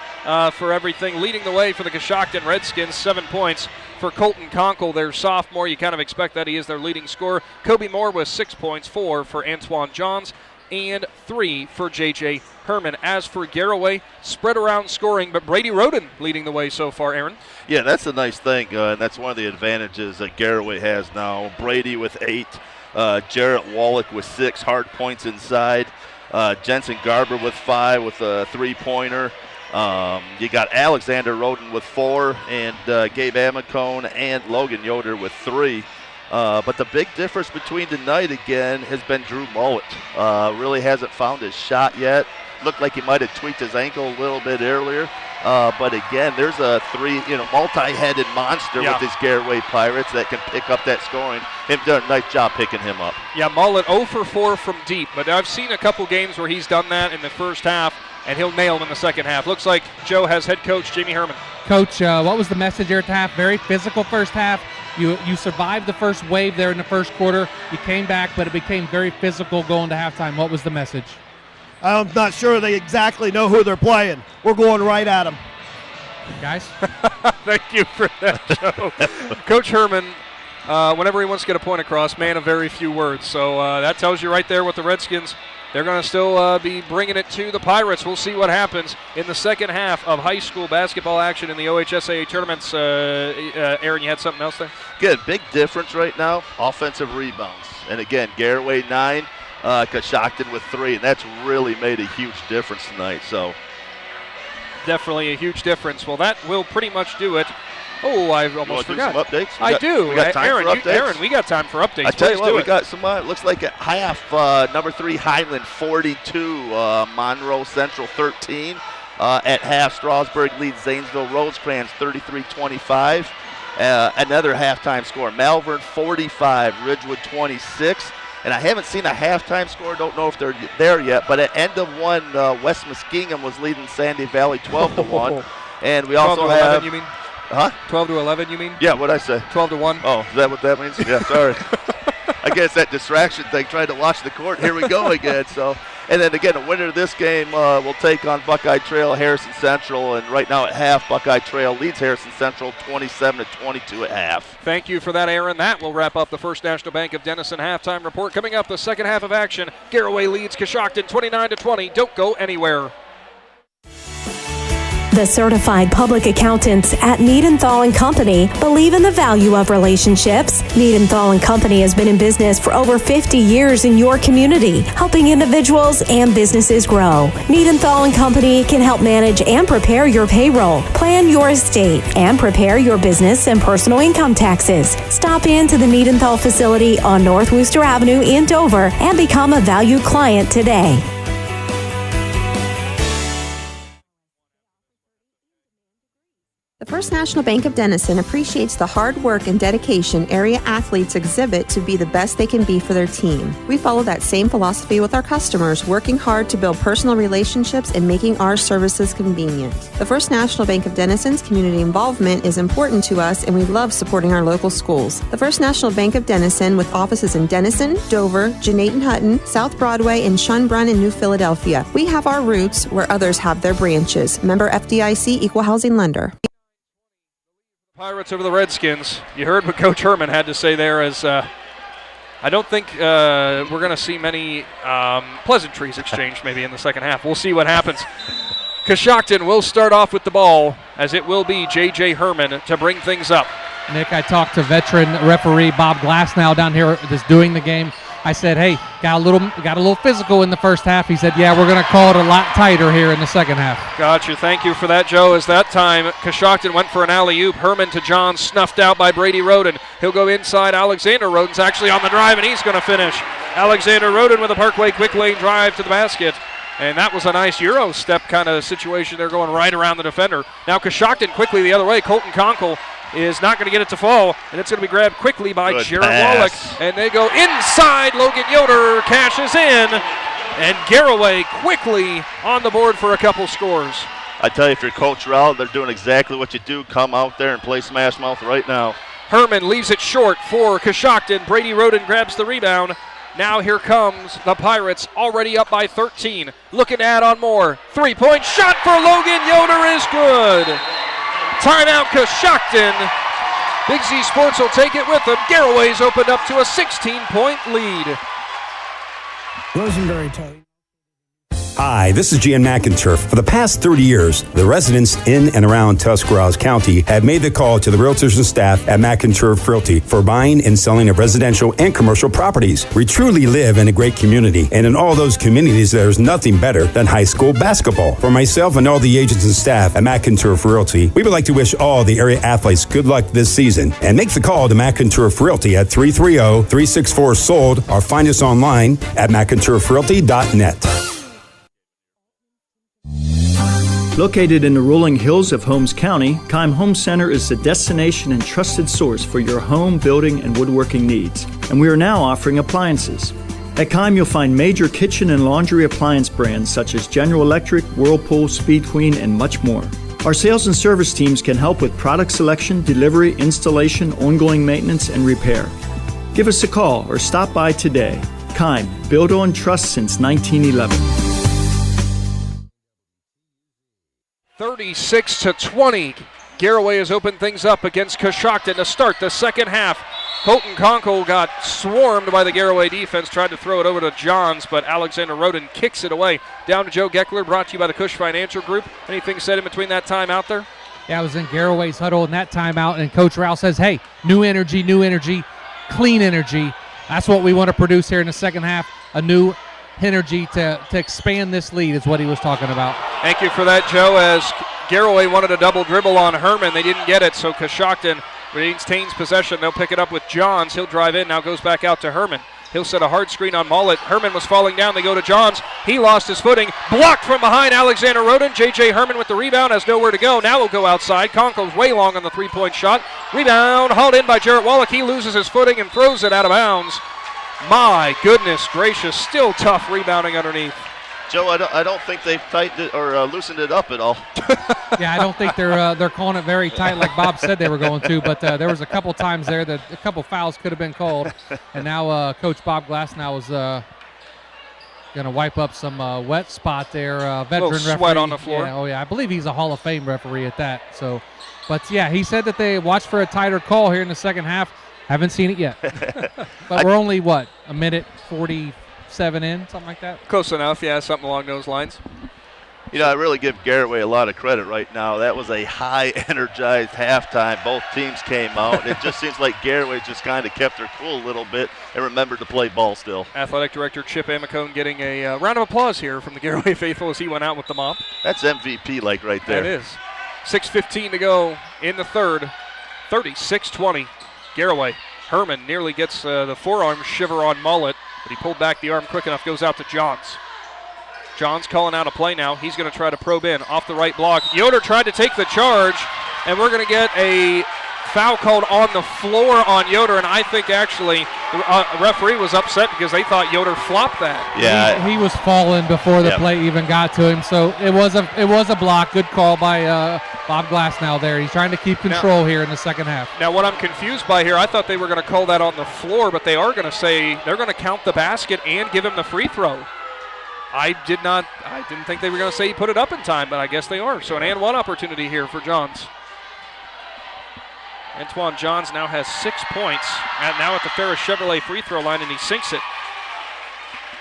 for everything. Leading the way for the Coshocton Redskins, 7 points for Colton Conkle, their sophomore. You kind of expect that he is their leading scorer. Kobe Moore with 6 points, 4 for Antoine Johns, and 3 for J.J. Herman. As for Garaway, spread around scoring, but Brady Roden leading the way so far, Aaron. Yeah, that's a nice thing, and that's one of the advantages that Garaway has now. Brady with 8, Jarrett Wallach with 6 hard points inside, Jensen Garber with 5 with a three-pointer. You got Alexander Roden with 4, and Gabe Amicone and Logan Yoder with 3. But the big difference between tonight again has been Drew Mullet. Really hasn't found his shot yet. Looked like he might have tweaked his ankle a little bit earlier. But again, there's a multi-headed monster with these Garaway Pirates that can pick up that scoring. They've done a nice job picking him up. Yeah, Mullet 0 for 4 from deep, but I've seen a couple games where he's done that in the first half, and he'll nail him in the second half. Looks like Joe has head coach Jamie Herman. Coach, what was the message here at half? Very physical first half. You survived the first wave there in the first quarter. You came back, but it became very physical going to halftime. What was the message? I'm not sure they exactly know who they're playing. We're going right at them. Guys? Thank you for that, Joe. Coach Herman, whenever he wants to get a point across, man of very few words. So that tells you right there what the Redskins, they're going to still be bringing it to the Pirates. We'll see what happens in the second half of high school basketball action in the OHSAA tournaments. Aaron, you had something else there? Good. Big difference right now, offensive rebounds. And again, Garaway 9, Coshocton with 3, and that's really made a huge difference tonight. So definitely a huge difference. Well, that will pretty much do it. Oh, I almost forgot. Do some updates? I do. We got time Aaron, for updates? Aaron, we got time for updates. I tell you what, we it. got some. Looks like at half, number 3 Highland 42, Monroe Central 13. At half, Strasburg leads Zanesville Rosecrans 33-25. Another halftime score, Malvern 45, Ridgewood 26. And I haven't seen a halftime score. Don't know if they're there yet. But at end of one, West Muskingum was leading Sandy Valley 12-1. And we also 12 to 11, you mean? Huh? 12 to 11, you mean? Yeah, what'd I say? 12 to 1. Oh, is that what that means? Yeah, sorry. guess that distraction thing, trying to watch the court. Here we go again. So, and then again, the winner of this game will take on Buckeye Trail, Harrison Central, and right now at half, Buckeye Trail leads Harrison Central 27-22 at half. Thank you for that, Aaron. That will wrap up the First National Bank of Denison halftime report. Coming up, the second half of action. Garaway leads Coshocton 29-20. Don't go anywhere. The certified public accountants at Niedenthal & Company believe in the value of relationships. Niedenthal & Company has been in business for over 50 years in your community, helping individuals and businesses grow. Niedenthal & Company can help manage and prepare your payroll, plan your estate, and prepare your business and personal income taxes. Stop in to the Niedenthal facility on North Worcester Avenue in Dover and become a valued client today. The First National Bank of Denison appreciates the hard work and dedication area athletes exhibit to be the best they can be for their team. We follow that same philosophy with our customers, working hard to build personal relationships and making our services convenient. The First National Bank of Denison's community involvement is important to us, and we love supporting our local schools. The First National Bank of Denison, with offices in Denison, Dover, Jeanette Hutton, South Broadway, and Schönbrunn in New Philadelphia. We have our roots where others have their branches. Member FDIC, Equal Housing Lender. Pirates over the Redskins. You heard what Coach Herman had to say there as I don't think we're going to see many pleasantries exchanged maybe in the second half. We'll see what happens. Coshocton will start off with the ball, as it will be J.J. Herman to bring things up. Nick, I talked to veteran referee Bob Glassnow down here that's doing the game. I said, hey, got a little physical in the first half. He said, yeah, we're going to call it a lot tighter here in the second half. Gotcha. Thank you for that, Joe. As that time, Coshocton went for an alley-oop. Herman to John, snuffed out by Brady Roden. He'll go inside. Alexander Roden's actually on the drive, and he's going to finish. Alexander Roden with a Parkway quick lane drive to the basket. And that was a nice Euro step kind of situation. They're going right around the defender. Now Coshocton quickly the other way. Colton Conkle is not going to get it to fall, and it's going to be grabbed quickly by Jared Wallach. And they go inside. Logan Yoder cashes in, and Garaway quickly on the board for a couple scores. I tell you, if you're Coach Rowell, they're doing exactly what you do. Come out there and play smash mouth right now. Herman leaves it short for Coshocton. Brady Roden grabs the rebound. Now here comes the Pirates, already up by 13. Looking to add on more. Three-point shot for Logan Yoder is good. Timeout Coshocton. Big Z Sports will take it with them. Garaway's opened up to a 16-point lead. Rosenberry tight. Hi, this is Jan McInturf. For the past 30 years, the residents in and around Tuscarawas County have made the call to the realtors and staff at McInturf Realty for buying and selling of residential and commercial properties. We truly live in a great community, and in all those communities, there's nothing better than high school basketball. For myself and all the agents and staff at McInturf Realty, we would like to wish all the area athletes good luck this season, and make the call to McInturf Realty at 330-364-SOLD, or find us online at McInturfRealty.net. Located in the rolling hills of Holmes County, Keim Home Center is the destination and trusted source for your home, building, and woodworking needs. And we are now offering appliances. At Keim, you'll find major kitchen and laundry appliance brands such as General Electric, Whirlpool, Speed Queen, and much more. Our sales and service teams can help with product selection, delivery, installation, ongoing maintenance, and repair. Give us a call or stop by today. Keim, built on trust since 1911. 36-20. Garaway has opened things up against Coshocton to start the second half. Colton Conkle got swarmed by the Garaway defense, tried to throw it over to Johns, but Alexander Roden kicks it away. Down to Joe Geckler, brought to you by the Cush Financial Group. Anything said in between that time out there? Yeah, I was in Garaway's huddle in that timeout, and Coach Rowell says, hey, new energy, clean energy. That's what we want to produce here in the second half, a new energy to expand this lead is what he was talking about. Thank you for that, Joe. As Garaway wanted a double dribble on Herman, they didn't get it, so Coshocton retains possession. They'll pick it up with Johns. He'll drive in, now goes back out to Herman. He'll set a hard screen on Mullet. Herman was falling down. They go to Johns. He lost his footing. Blocked from behind Alexander Roden. J.J. Herman with the rebound, has nowhere to go. Now he'll go outside. Conkle's way long on the three-point shot. Rebound hauled in by Jarrett Wallach. He loses his footing and throws it out of bounds. My goodness gracious, still tough rebounding underneath. Joe, I don't think they've tightened it or loosened it up at all. Yeah, I don't think they're calling it very tight like Bob said they were going to, but there was a couple times there that a couple fouls could have been called, and now Coach Bob Glasnow is going to wipe up some wet spot there. Veteran referee. Sweat on the floor. Yeah, I believe he's a Hall of Fame referee at that. So, but yeah, he said that they watched for a tighter call here in the second half. Haven't seen it yet, but we're only a minute 47 in, something like that. Close enough, yeah, something along those lines. You know, I really give Garaway a lot of credit right now. That was a high energized halftime. Both teams came out. It just seems like Garaway just kind of kept their cool a little bit and remembered to play ball still. Athletic Director Chip Amicone getting a round of applause here from the Garaway faithful as he went out with the mop. That's MVP-like right there. That is. 6:15 to go in the third. 36-20. Garaway. Herman nearly gets the forearm shiver on Mullet, but he pulled back the arm quick enough, goes out to Johns. Johns calling out a play now. He's going to try to probe in off the right block. Yoder tried to take the charge, and we're going to get a foul called on the floor on Yoder, and I think actually the referee was upset because they thought Yoder flopped that. Yeah, he was falling before the play even got to him, so it was a block. Good call by Bob Glasnow there. He's trying to keep control here in the second half. Now, what I'm confused by here, I thought they were going to call that on the floor, but they are going to say they're going to count the basket and give him the free throw. I didn't think they were going to say he put it up in time, but I guess they are. So an and one opportunity here for Johns. Antoine Johns now has 6 points, now at the Ferris Chevrolet free throw line, and he sinks it.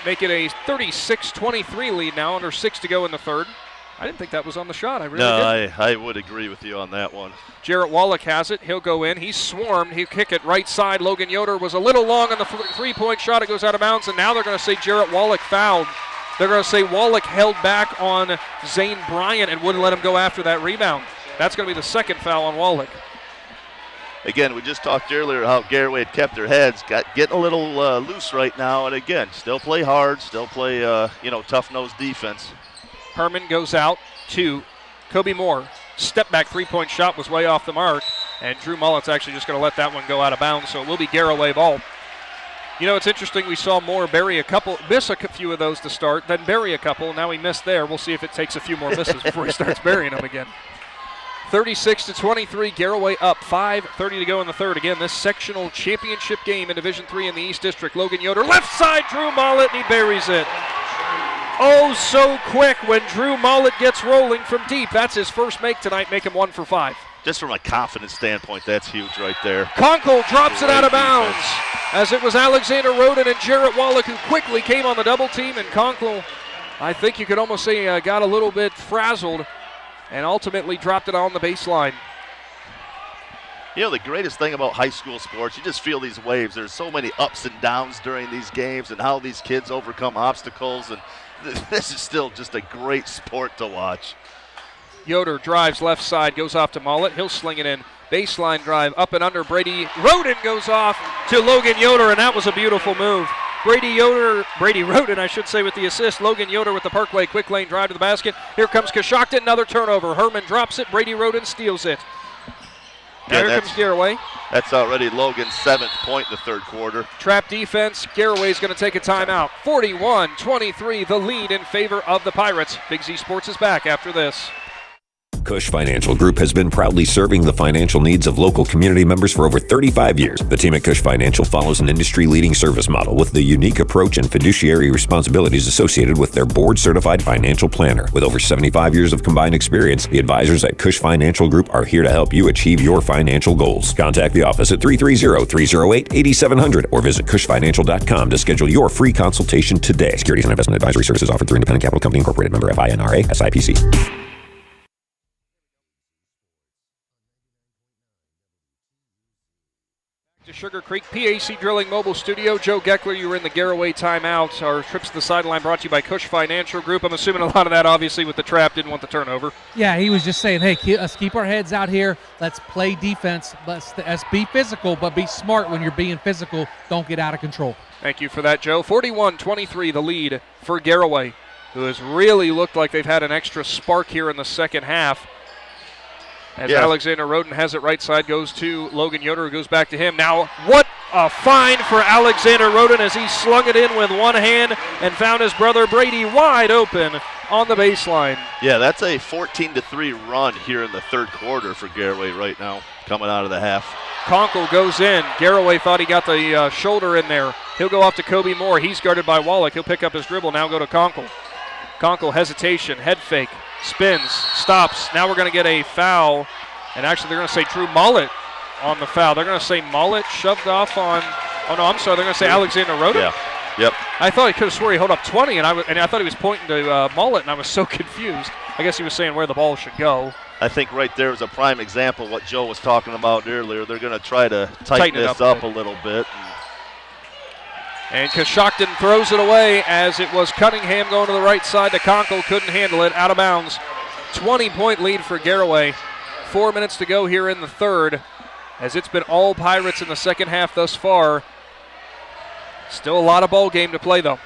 Make it a 36-23 lead now, under 6 to go in the third. I didn't think that was on the shot. I really didn't. I would agree with you on that one. Jarrett Wallach has it. He'll go in. He's swarmed. He'll kick it right side. Logan Yoder was a little long on the three-point shot. It goes out of bounds, and now they're going to say Jarrett Wallach fouled. They're going to say Wallach held back on Zane Bryant and wouldn't let him go after that rebound. That's going to be the second foul on Wallach. Again, we just talked earlier how Garaway had kept their heads, getting a little loose right now, and again, still play hard, still play tough-nosed defense. Herman goes out to Kobe Moore. Step back three-point shot was way off the mark, and Drew Mullet's actually just going to let that one go out of bounds, so it will be Garaway ball. You know, it's interesting. We saw Moore miss a few of those to start, then bury a couple. Now he missed there. We'll see if it takes a few more misses before he starts burying them again. 36-23, Garaway up. 5:30 to go in the third. Again, this sectional championship game in Division III in the East District. Logan Yoder, left side, Drew Mullet, and he buries it. Oh, so quick when Drew Mullet gets rolling from deep. That's his first make tonight, make him 1 for 5. Just from a confidence standpoint, that's huge right there. Conkle drops it out of bounds, as it was Alexander Roden and Jarrett Wallach who quickly came on the double team, and Conkle, I think you could almost say, got a little bit frazzled and ultimately dropped it on the baseline. You know, the greatest thing about high school sports, you just feel these waves. There's so many ups and downs during these games and how these kids overcome obstacles, and this is still just a great sport to watch. Yoder drives left side, goes off to Mullet. He'll sling it in. Baseline drive up and under Brady. Roden goes off to Logan Yoder, and that was a beautiful move. Brady Roden, I should say, with the assist. Logan Yoder with the Parkway quick lane drive to the basket. Here comes Coshocton, another turnover. Herman drops it. Brady Roden steals it. Now here comes Garaway. That's already Logan's 7th point in the third quarter. Trap defense. Garaway's going to take a timeout. 41-23, the lead in favor of the Pirates. Big Z Sports is back after this. Cush Financial Group has been proudly serving the financial needs of local community members for over 35 years. The team at Cush Financial follows an industry-leading service model with the unique approach and fiduciary responsibilities associated with their board-certified financial planner. With over 75 years of combined experience, the advisors at Cush Financial Group are here to help you achieve your financial goals. Contact the office at 330-308-8700 or visit cushfinancial.com to schedule your free consultation today. Securities and investment advisory services offered through Independent Capital Company Incorporated, member FINRA, SIPC. To Sugarcreek PAC Drilling Mobile Studio. Joe Geckler, you were in the Garaway timeout. Our trips to the sideline brought to you by Cush Financial Group. I'm assuming a lot of that, obviously, with the trap, didn't want the turnover. Yeah, he was just saying, hey, let's keep our heads out here. Let's play defense. Let's be physical, but be smart when you're being physical. Don't get out of control. Thank you for that, Joe. 41-23, the lead for Garaway, who has really looked like they've had an extra spark here in the second half. As Alexander Roden has it right side, goes to Logan Yoder, who goes back to him. Now, what A fine for Alexander Roden as he slung it in with one hand and found his brother Brady wide open on the baseline. Yeah, that's a 14-3 run here in the third quarter for Garaway right now, coming out of the half. Conkle goes in. Garaway thought he got the shoulder in there. He'll go off to Kobe Moore. He's guarded by Wallach. He'll pick up his dribble. Now go to Conkle. Conkle, hesitation, head fake, spins, stops. Now we're going to get a foul. And actually, they're going to say Drew Mollett on the foul. They're going to say Mollett shoved off on, oh no, I'm sorry, they're going to say Alexander Roden. Yeah, yep. I thought he could have swore he held up 20, and I thought he was pointing to Mollett, and I was so confused. I guess he was saying where the ball should go. I think right there is a prime example of what Joe was talking about earlier. They're going to try to tighten this up a little bit. And Coshocton throws it away as it was Cunningham going to the right side. The Conkle couldn't handle it, out of bounds. 20-point lead for Garaway. 4 minutes to go here in the third, as it's been all Pirates in the second half thus far. Still a lot of ball game to play, though.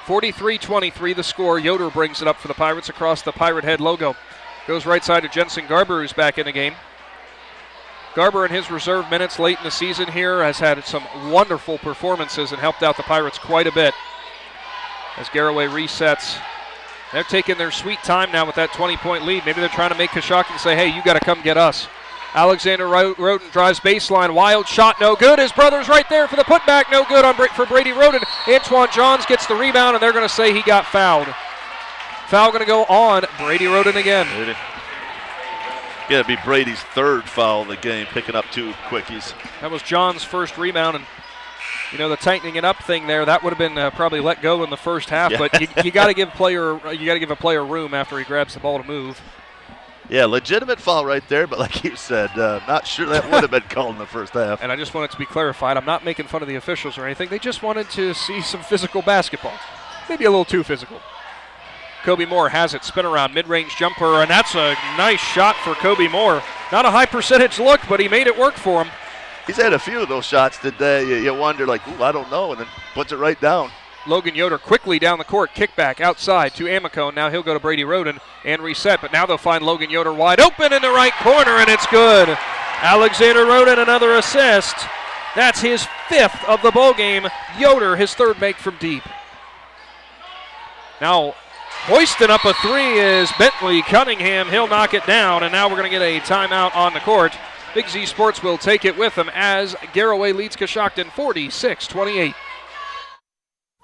43-23 the score. Yoder brings it up for the Pirates across the Pirate Head logo. Goes right side to Jensen Garber, who's back in the game. Garber in his reserve minutes late in the season here has had some wonderful performances and helped out the Pirates quite a bit. As Garaway resets, they're taking their sweet time now with that 20-point lead. Maybe they're trying to make Coshocton say, hey, you got to come get us. Alexander Roden drives baseline. Wild shot, no good. His brother's right there for the putback. No good for Brady Roden. Antoine Johns gets the rebound, and they're going to say he got fouled. Foul going to go on Brady Roden again. Going to be Brady's third foul of the game, picking up 2 quickies. That was Johns' first rebound, and the tightening it up thing there, that would have been probably let go in the first half. Yeah. But you got to give a player room after he grabs the ball to move. Yeah, legitimate foul right there, but like you said, not sure that would have been called in the first half. And I just want it to be clarified, I'm not making fun of the officials or anything. They just wanted to see some physical basketball. Maybe a little too physical. Kobe Moore has it, spin around, mid-range jumper, and that's a nice shot for Kobe Moore. Not a high percentage look, but he made it work for him. He's had a few of those shots today. You wonder, like, ooh, I don't know, and then puts it right down. Logan Yoder quickly down the court, kickback outside to Amico. Now he'll go to Brady Roden and reset, but now they'll find Logan Yoder wide open in the right corner, and it's good. Alexander Roden, another assist. That's his 5th of the ball game. Yoder, his 3rd make from deep. Now hoisting up a 3 is Bentley Cunningham. He'll knock it down, and now we're going to get a timeout on the court. Big Z Sports will take it with them as Garaway leads Coshocton 46-28.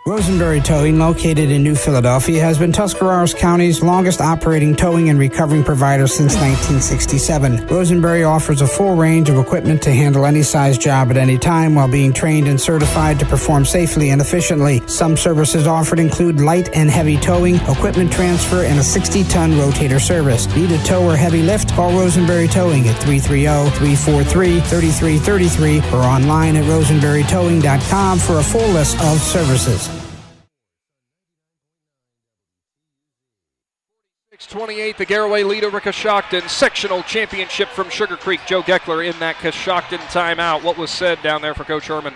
Rosenberry Towing, located in New Philadelphia, has been Tuscarawas County's longest operating towing and recovering provider since 1967. Rosenberry offers a full range of equipment to handle any size job at any time while being trained and certified to perform safely and efficiently. Some services offered include light and heavy towing, equipment transfer, and a 60-ton rotator service. Need a tow or heavy lift? Call Rosenberry Towing at 330-343-3333 or online at rosenberrytowing.com for a full list of services. 6-28, the Garaway lead over Coshocton. Sectional championship from Sugarcreek. Joe Geckler in that Coshocton timeout. What was said down there for Coach Herman?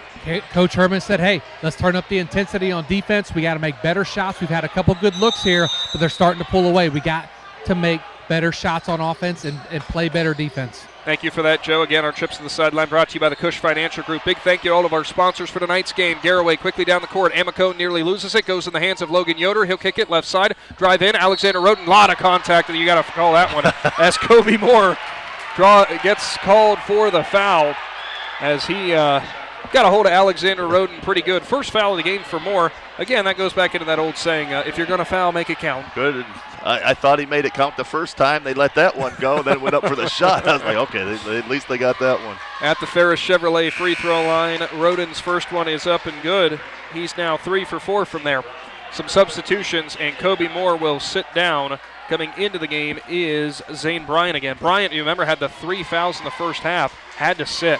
Coach Herman said, hey, let's turn up the intensity on defense. We got to make better shots. We've had a couple good looks here, but they're starting to pull away. We got to make better shots on offense and play better defense. Thank you for that, Joe. Again, our trips to the sideline brought to you by the Cush Financial Group. Big thank you to all of our sponsors for tonight's game. Garaway quickly down the court. Amico nearly loses it. Goes in the hands of Logan Yoder. He'll kick it left side. Drive in. Alexander Roden. Lot of contact. You got to call that one. As Kobe Moore gets called for the foul. As he got a hold of Alexander Roden pretty good. First foul of the game for Moore. Again, that goes back into that old saying, if you're going to foul, make it count. Good. I thought he made it count the first time. They let that one go, then went up for the shot. I was like, okay, at least they got that one. At the Ferris Chevrolet free throw line, Roden's first one is up and good. He's now 3 for 4 from there. Some substitutions, and Kobe Moore will sit down. Coming into the game is Zane Bryant again. Bryant, you remember, had the 3 fouls in the first half, had to sit.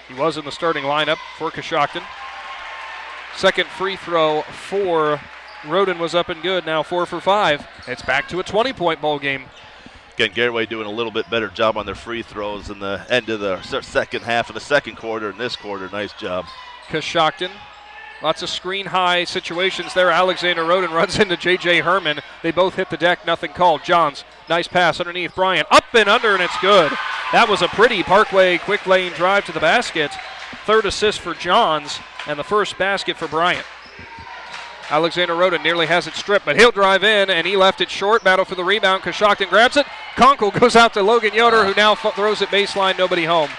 He was in the starting lineup for Coshocton. Second free throw for Roden was up and good, now 4 for 5. It's back to a 20-point ball game. Again, Garaway doing a little bit better job on their free throws in the end of the second half of the second quarter and this quarter. Nice job. Coshocton, lots of screen high situations there. Alexander Roden runs into J.J. Herman. They both hit the deck, nothing called. Johns, nice pass underneath Bryant. Up and under, and it's good. That was a pretty Parkway quick lane drive to the basket. Third assist for Johns, and the first basket for Bryant. Alexander Roden nearly has it stripped, but he'll drive in, and he left it short. Battle for the rebound. Coshocton grabs it. Conkle goes out to Logan Yoder, who now throws it baseline. Nobody home.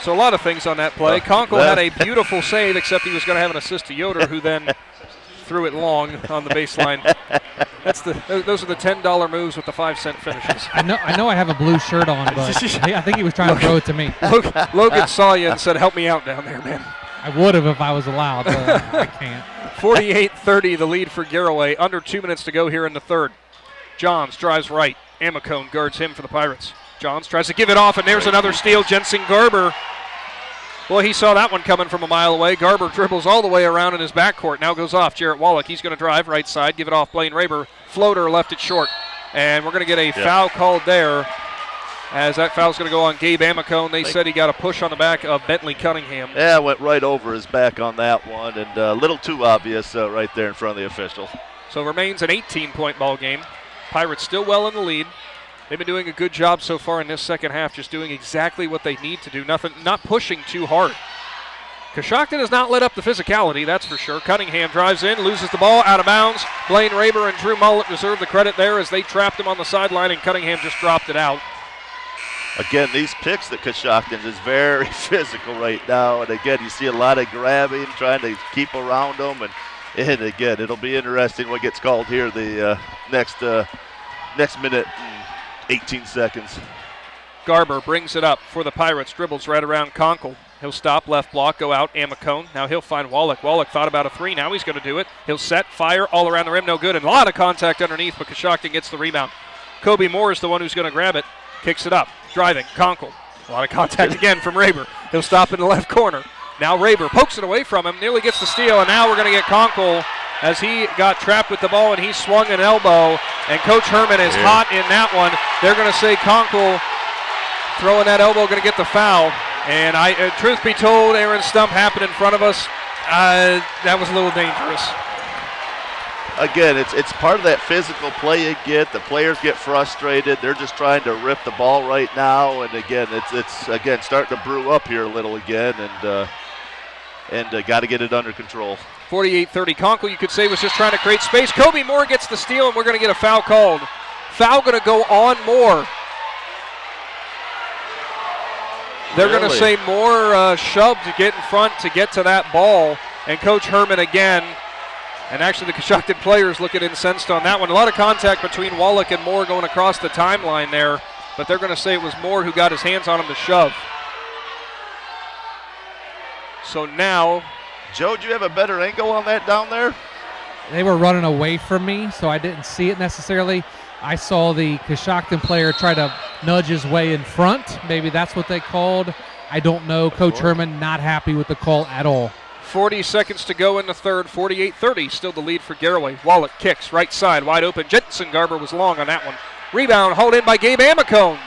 So a lot of things on that play. Conkle had a beautiful save, except he was going to have an assist to Yoder, who then threw it long on the baseline. Those are the $10 moves with the 5-cent finishes. I know I have a blue shirt on, but I think he was trying to throw it to me. Logan saw you and said, help me out down there, man. I would have if I was allowed, but I can't. 48-30, the lead for Garaway. Under 2 minutes to go here in the third. Johns drives right. Amicone guards him for the Pirates. Johns tries to give it off, and there's another steal. Jensen Garber. Well, he saw that one coming from a mile away. Garber dribbles all the way around in his backcourt. Now goes off. Jarrett Wallach, he's going to drive right side, give it off. Blaine Raber, floater, left it short. And we're going to get a foul called there, as that foul's going to go on Gabe Amicone. They said he got a push on the back of Bentley Cunningham. Yeah, went right over his back on that one, and a little too obvious right there in front of the official. So remains an 18-point ball game. Pirates still well in the lead. They've been doing a good job so far in this second half, just doing exactly what they need to do. Not pushing too hard. Coshocton has not let up the physicality, that's for sure. Cunningham drives in, loses the ball, out of bounds. Blaine Raber and Drew Mullet deserve the credit there as they trapped him on the sideline, and Cunningham just dropped it out. Again, these picks that Coshocton is very physical right now. And again, you see a lot of grabbing, trying to keep around them. And again, it'll be interesting what gets called here the next minute and 18 seconds. Garber brings it up for the Pirates, dribbles right around Conkle. He'll stop, left block, go out, Amicone. Now he'll find Wallach. Wallach thought about a three, now he's going to do it. He'll set, fire, all around the rim, no good. And a lot of contact underneath, but Coshocton gets the rebound. Kobe Moore is the one who's going to grab it, kicks it up, driving, Conkle. A lot of contact again from Raber. He'll stop in the left corner. Now Raber pokes it away from him, nearly gets the steal, and now we're going to get Conkle as he got trapped with the ball and he swung an elbow, and Coach Herman is hot in that one. They're going to say Conkle throwing that elbow, going to get the foul. And truth be told, Aaron Stump happened in front of us. That was a little dangerous. Again, it's part of that physical play you get. The players get frustrated. They're just trying to rip the ball right now. And again, it's again starting to brew up here a little again, and got to get it under control. 48-30. Conkle, you could say, was just trying to create space. Kobe Moore gets the steal, and we're going to get a foul called. Foul going to go on Moore. They're going to say Moore shoved to get in front to get to that ball. And Coach Herman again, and actually the Coshocton players looking incensed on that one. A lot of contact between Wallach and Moore going across the timeline there, but they're going to say it was Moore who got his hands on him to shove. So now, Joe, do you have a better angle on that down there? They were running away from me, so I didn't see it necessarily. I saw the Coshocton player try to nudge his way in front. Maybe that's what they called. I don't know. Coach Herman not happy with the call at all. 40 seconds to go in the third. 48-30, still the lead for Garaway. Wallach kicks, right side, wide open. Jensen Garber was long on that one. Rebound hauled in by Gabe Amicone.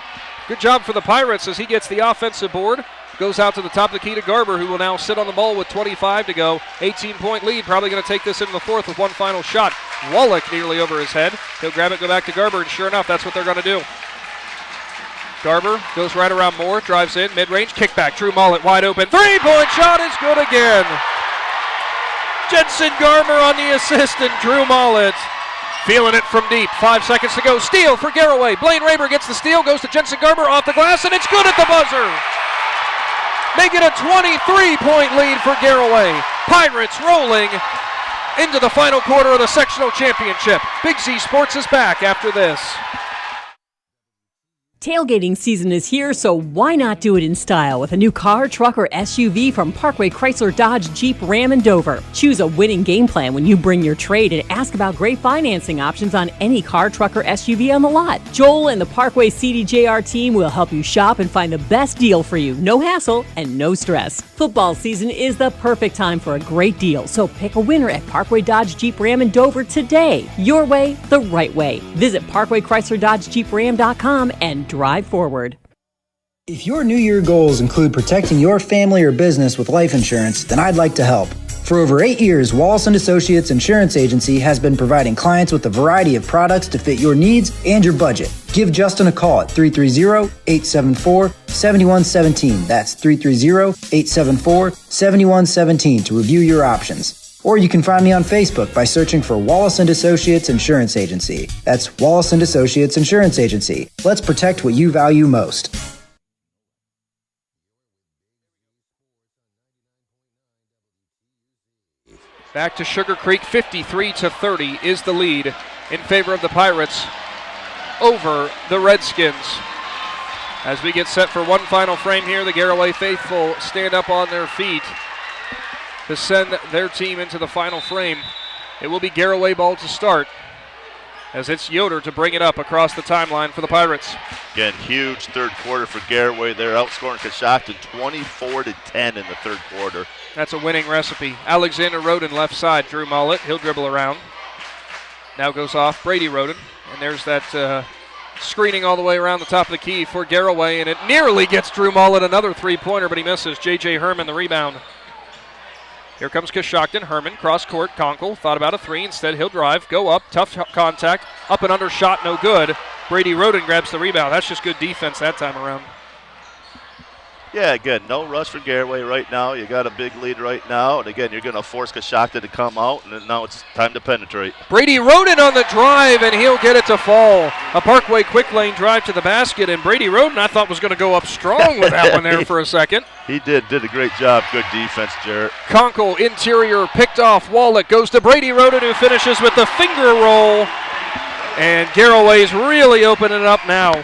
Good job for the Pirates as he gets the offensive board. Goes out to the top of the key to Garber, who will now sit on the ball with 25 to go. 18-point lead, probably going to take this into the fourth with one final shot. Wallach nearly over his head. He'll grab it, go back to Garber, and sure enough, that's what they're going to do. Garber goes right around Moore, drives in, mid-range, kickback. Drew Mullet wide open. Three-point shot is good again. Jensen Garber on the assist, and Drew Mullet feeling it from deep. 5 seconds to go. Steal for Garaway. Blaine Raber gets the steal, goes to Jensen Garber off the glass, and it's good at the buzzer. Make it a 23-point lead for Garaway. Pirates rolling into the final quarter of the sectional championship. Big Z Sports is back after this. Tailgating season is here, so why not do it in style with a new car, truck, or SUV from Parkway Chrysler Dodge Jeep Ram and Dover. Choose a winning game plan when you bring your trade and ask about great financing options on any car, truck, or SUV on the lot. Joel and the Parkway CDJR team will help you shop and find the best deal for you. No hassle and no stress. Football season is the perfect time for a great deal, so pick a winner at Parkway Dodge Jeep Ram and Dover today. Your way, the right way. Visit ParkwayChryslerDodgeJeepRam.com and drive forward. If your New Year goals include protecting your family or business with life insurance, then I'd like to help. For For over 8 years, Wallace & Associates Insurance Agency has been providing clients with a variety of products to fit your needs and your budget. Give Justin a call at 330-874-7117. That's 330-874-7117 to review your options. Or you can find me on Facebook by searching for Wallace & Associates Insurance Agency. That's Wallace & Associates Insurance Agency. Let's protect what you value most. Back to Sugarcreek, 53-30 is the lead in favor of the Pirates over the Redskins. As we get set for one final frame here, the Garaway faithful stand up on their feet to send their team into the final frame. It will be Garaway ball to start, as it's Yoder to bring it up across the timeline for the Pirates. Again, huge third quarter for Garaway. They're outscoring Coshocton 24-10 in the third quarter. That's a winning recipe. Alexander Roden left side. Drew Mollett, he'll dribble around. Now goes off Brady Roden. And there's that screening all the way around the top of the key for Garaway. And it nearly gets Drew Mollett another three-pointer, but he misses. J.J. Herman the rebound. Here comes Coshocton. Herman, cross court. Conkle thought about a three. Instead, he'll drive, go up, tough contact. Up and under shot, no good. Brady Roden grabs the rebound. That's just good defense that time around. Yeah, again, no rush for Garaway right now. You got a big lead right now. And again, you're going to force Coshocton to come out, and now it's time to penetrate. Brady Roden on the drive, and he'll get it to fall. A Parkway quick lane drive to the basket, and Brady Roden I thought was going to go up strong with that one there for a second. He did a great job. Good defense, Jarrett. Conkle, interior, picked off. Wallach goes to Brady Roden, who finishes with the finger roll. And Garaway's really opening it up now.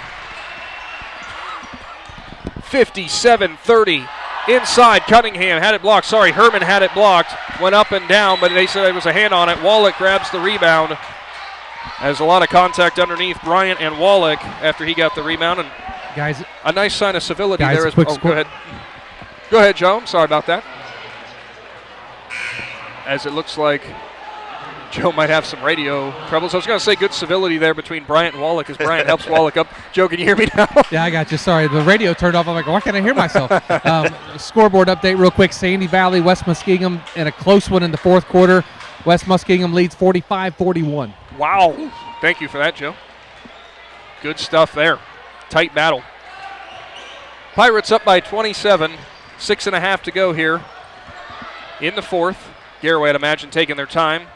57-30. Inside, Cunningham had it blocked. Sorry, Herman had it blocked. Went up and down, but they said there was a hand on it. Wallach grabs the rebound. Has a lot of contact underneath Bryant and Wallach after he got the rebound. And guys, a nice sign of civility guys, there. Go ahead. Go ahead, Joe. Sorry about that. As it looks like Joe might have some radio troubles. I was going to say good civility there between Bryant and Wallach as Bryant helps Wallach up. Joe, can you hear me now? Yeah, I got you. Sorry, the radio turned off. I'm like, why can't I hear myself? Scoreboard update real quick. Sandy Valley, West Muskingum in a close one in the fourth quarter. West Muskingum leads 45-41. Wow. Thank you for that, Joe. Good stuff there. Tight battle. Pirates up by 27. 6.5 to go here in the fourth. Garaway, I'd imagine, taking their time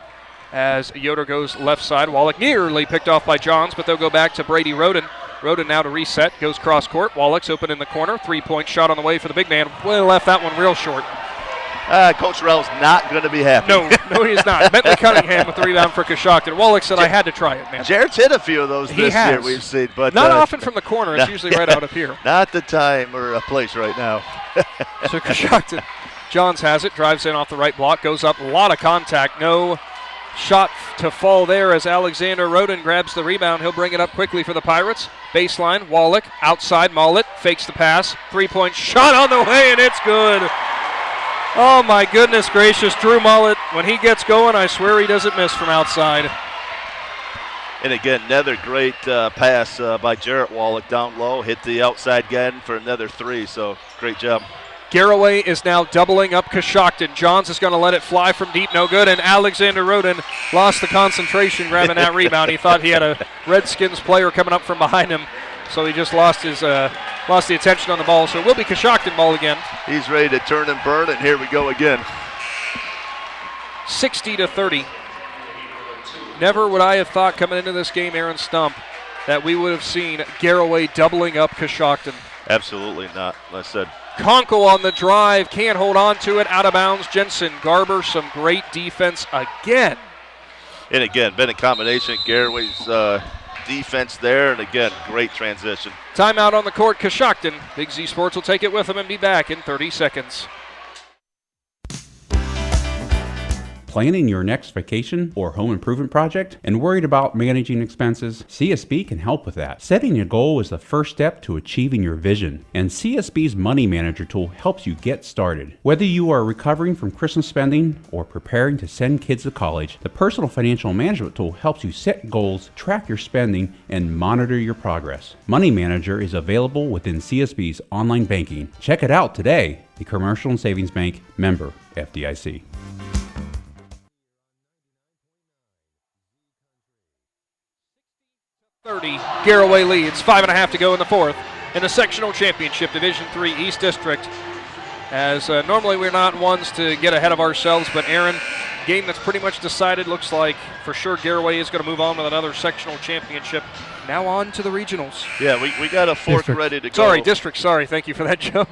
as Yoder goes left side. Wallach nearly picked off by Johns, but they'll go back to Brady Roden. Roden now to reset, goes cross court. Wallach's open in the corner. 3-point shot on the way for the big man. Well, left that one real short. Coach Rell's not going to be happy. No, he is not. Bentley Cunningham with the rebound for Coshocton. Wallach said, I had to try it, man. Jarrett's hit a few of those this year we've seen. But not often from the corner. It's usually right out up here. Not the time or a place right now. So Coshocton, Johns has it, drives in off the right block, goes up, a lot of contact. No shot to fall there as Alexander Roden grabs the rebound. He'll bring it up quickly for the Pirates. Baseline, Wallach, outside, Mollett, fakes the pass. 3-point shot on the way, and it's good. Oh, my goodness gracious. Drew Mollett, when he gets going, I swear he doesn't miss from outside. And again, another great pass by Jarrett Wallach down low. Hit the outside again for another three, so great job. Garaway is now doubling up Coshocton. Johns is going to let it fly from deep, no good, and Alexander Roden lost the concentration grabbing that rebound. He thought he had a Redskins player coming up from behind him, so he just lost the attention on the ball. So it will be Coshocton ball again. He's ready to turn and burn, and here we go again. 60-30. Never would I have thought coming into this game, Aaron Stump, that we would have seen Garaway doubling up Coshocton. Absolutely not. Like I said, Conkle on the drive, can't hold on to it, out of bounds. Jensen Garber, some great defense again. And again, been a combination. Garaway's defense there, and again, great transition. Timeout on the court, Coshocton. Big Z Sports will take it with them and be back in 30 seconds. Planning your next vacation or home improvement project and worried about managing expenses? CSB can help with that. Setting a goal is the first step to achieving your vision, and CSB's Money Manager tool helps you get started. Whether you are recovering from Christmas spending or preparing to send kids to college, the Personal Financial Management tool helps you set goals, track your spending, and monitor your progress. Money Manager is available within CSB's online banking. Check it out today. The Commercial and Savings Bank, member FDIC. 30, Garaway leads. 5.5 to go in the fourth in the sectional championship, Division III East District. As normally we're not ones to get ahead of ourselves, but Aaron, game that's pretty much decided. Looks like for sure Garaway is going to move on with another sectional championship. Now on to the regionals. Yeah, we got a fourth ready to go. Sorry, district. Sorry, thank you for that, Joe.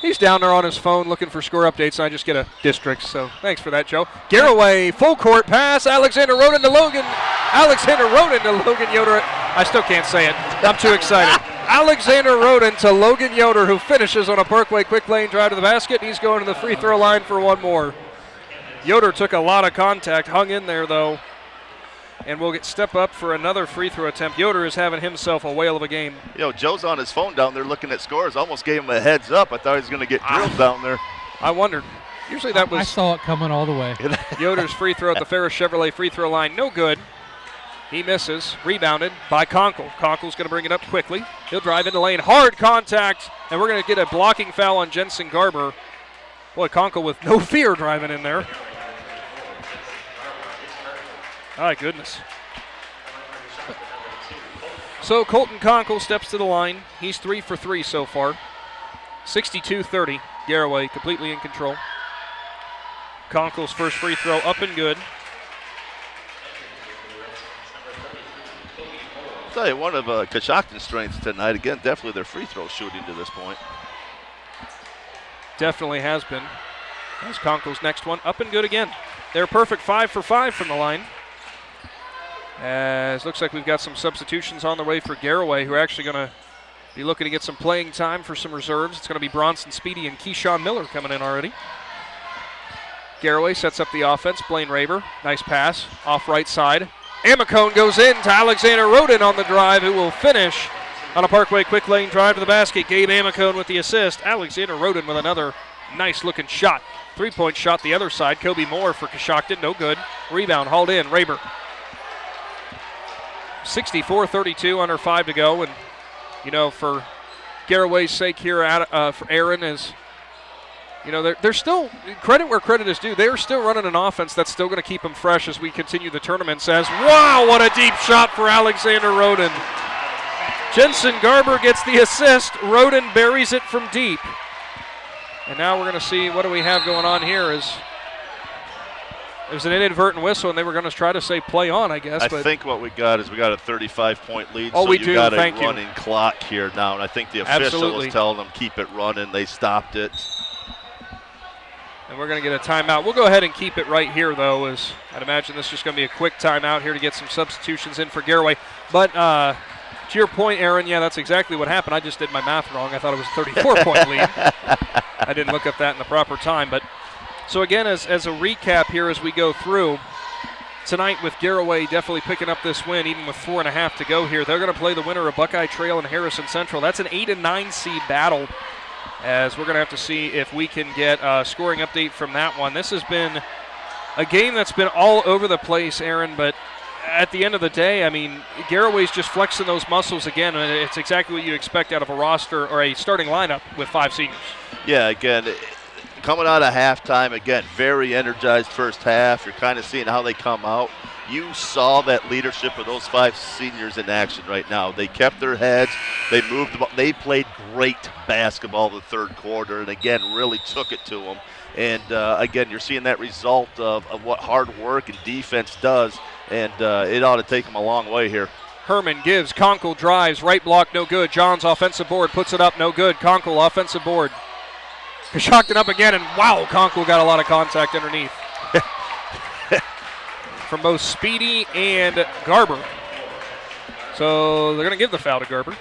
He's down there on his phone looking for score updates, and I just get a district, so thanks for that, Joe. Garaway, full court pass, Alexander Roden to Logan. Alexander Roden to Logan Yoder. I still can't say it. I'm too excited. Alexander Roden to Logan Yoder, who finishes on a Parkway quick lane drive to the basket. He's going to the free throw line for one more. Yoder took a lot of contact, hung in there, though, and will step up for another free throw attempt. Yoder is having himself a whale of a game. You know, Joe's on his phone down there looking at scores. Almost gave him a heads up. I thought he was going to get drilled down there. I wondered. Usually that was... I saw it coming all the way. Yoder's free throw at the Ferris Chevrolet free throw line. No good. He misses. Rebounded by Conkle. Conkle's going to bring it up quickly. He'll drive into lane. Hard contact. And we're going to get a blocking foul on Jensen Garber. Boy, Conkle with no fear driving in there. My goodness. So Colton Conkle steps to the line. He's 3 for 3 so far. 62-30. Garaway completely in control. Conkle's first free throw up and good. I'll tell you, one of Coshocton's strengths tonight, again, definitely their free throw shooting to this point. Definitely has been. That's Conkle's next one. Up and good again. They're perfect 5 for 5 from the line. As looks like we've got some substitutions on the way for Garaway, who are actually going to be looking to get some playing time for some reserves. It's going to be Bronson Speedy and Keyshawn Miller coming in already. Garaway sets up the offense. Blaine Raber, nice pass, off right side. Amicone goes in to Alexander Roden on the drive, who will finish on a Parkway quick lane drive to the basket. Gabe Amicone with the assist. Alexander Roden with another nice-looking shot. Three-point shot the other side. Kobe Moore for Coshocton, no good. Rebound hauled in, Raber. 64-32, under 5 to go. And, you know, for Garaway's sake here, for Aaron is, you know, they're still, credit where credit is due, they're still running an offense that's still going to keep them fresh as we continue the tournament. Says, wow, what a deep shot for Alexander Roden. Jensen Garber gets the assist. Roden buries it from deep. And now we're going to see what do we have going on here. It was an inadvertent whistle, and they were going to try to say play on, I guess. I think what we got is we got a 35-point lead. Oh, so we do. You got a Thank running clock here now, and I think the official was telling them keep it running. They stopped it. And we're going to get a timeout. We'll go ahead and keep it right here, though, as I'd imagine this is just going to be a quick timeout here to get some substitutions in for Garaway. But to your point, Aaron, yeah, that's exactly what happened. I just did my math wrong. I thought it was a 34-point lead. I didn't look up that in the proper time. But so, again, as a recap here as we go through, tonight with Garaway definitely picking up this win, even with 4.5 to go here. They're going to play the winner of Buckeye Trail and Harrison Central. That's an 8 and 9 seed battle, as we're going to have to see if we can get a scoring update from that one. This has been a game that's been all over the place, Aaron, but at the end of the day, I mean, Garaway's just flexing those muscles again, and it's exactly what you'd expect out of a roster or a starting lineup with 5 seniors. Yeah, again, coming out of halftime, again, very energized first half. You're kind of seeing how they come out. You saw that leadership of those 5 seniors in action right now. They kept their heads. They moved the ball. They played great basketball the third quarter, and again, really took it to them. And again, you're seeing that result of what hard work and defense does, and it ought to take them a long way here. Herman gives. Conkle drives. Right block, no good. Johns offensive board puts it up, no good. Conkle offensive board. Coshocton up again, and wow, Conkle got a lot of contact underneath. From both Speedy and Garber. So they're going to give the foul to Garber.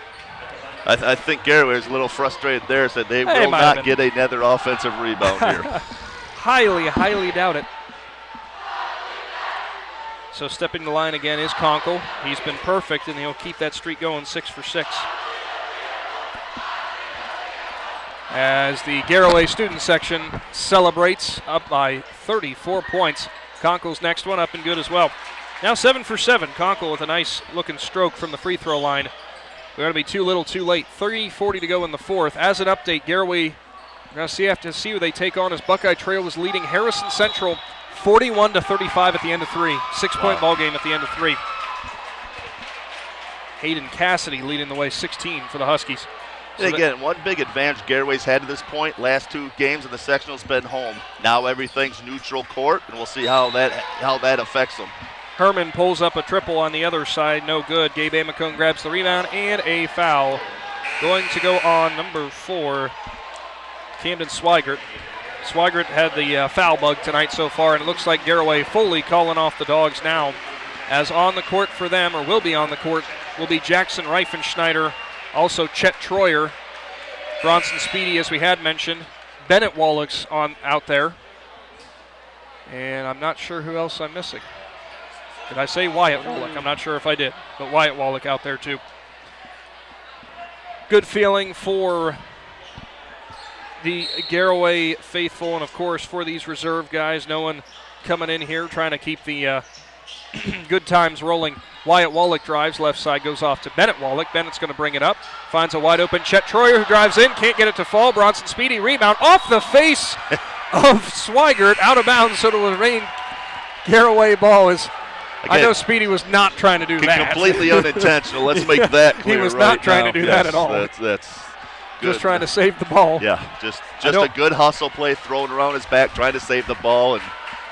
I think Garaway was a little frustrated there, said they will not get another offensive rebound here. Highly, highly doubt it. So stepping the line again is Conkle. He's been perfect, and he'll keep that streak going 6 for 6. As the Garaway student section celebrates, up by 34 points. Conkle's next one up and good as well. Now 7 for 7. Conkle with a nice looking stroke from the free throw line. We're going to be too little too late. 3:40 to go in the fourth. As an update, Garaway, we're going to have to see who they take on as Buckeye Trail was leading Harrison Central 41-35 at the end of 3. 6-point ball game at the end of 3. Hayden Cassidy leading the way, 16 for the Huskies. And again, one big advantage Garaway's had to this point, last 2 games in the sectional's been home. Now everything's neutral court, and we'll see how that affects them. Herman pulls up a triple on the other side, no good. Gabe Amacone grabs the rebound and a foul. Going to go on number 4, Camden Swigert. Swigert had the foul bug tonight so far, and it looks like Garaway fully calling off the Dogs now. As on the court for them, or will be on the court, will be Jackson Reifenschneider, also Chet Troyer, Bronson Speedy, as we had mentioned. Bennett Wallach's out there. And I'm not sure who else I'm missing. Did I say Wyatt Wallach? I'm not sure if I did, but Wyatt Wallach out there too. Good feeling for the Garaway faithful, and of course for these reserve guys. No one coming in here trying to keep the good times rolling. Wyatt Wallach drives, left side goes off to Bennett Wallach. Bennett's going to bring it up, finds a wide open Chet Troyer who drives in, can't get it to fall. Bronson Speedy rebound off the face of Swigert, out of bounds, so it'll remain Garaway ball. Again, I know Speedy was not trying to do that. Completely unintentional. Let's make that clear. He was right not trying now. to do that at all. That's good. Just trying to save the ball. Yeah, just a good hustle play thrown around his back, trying to save the ball, and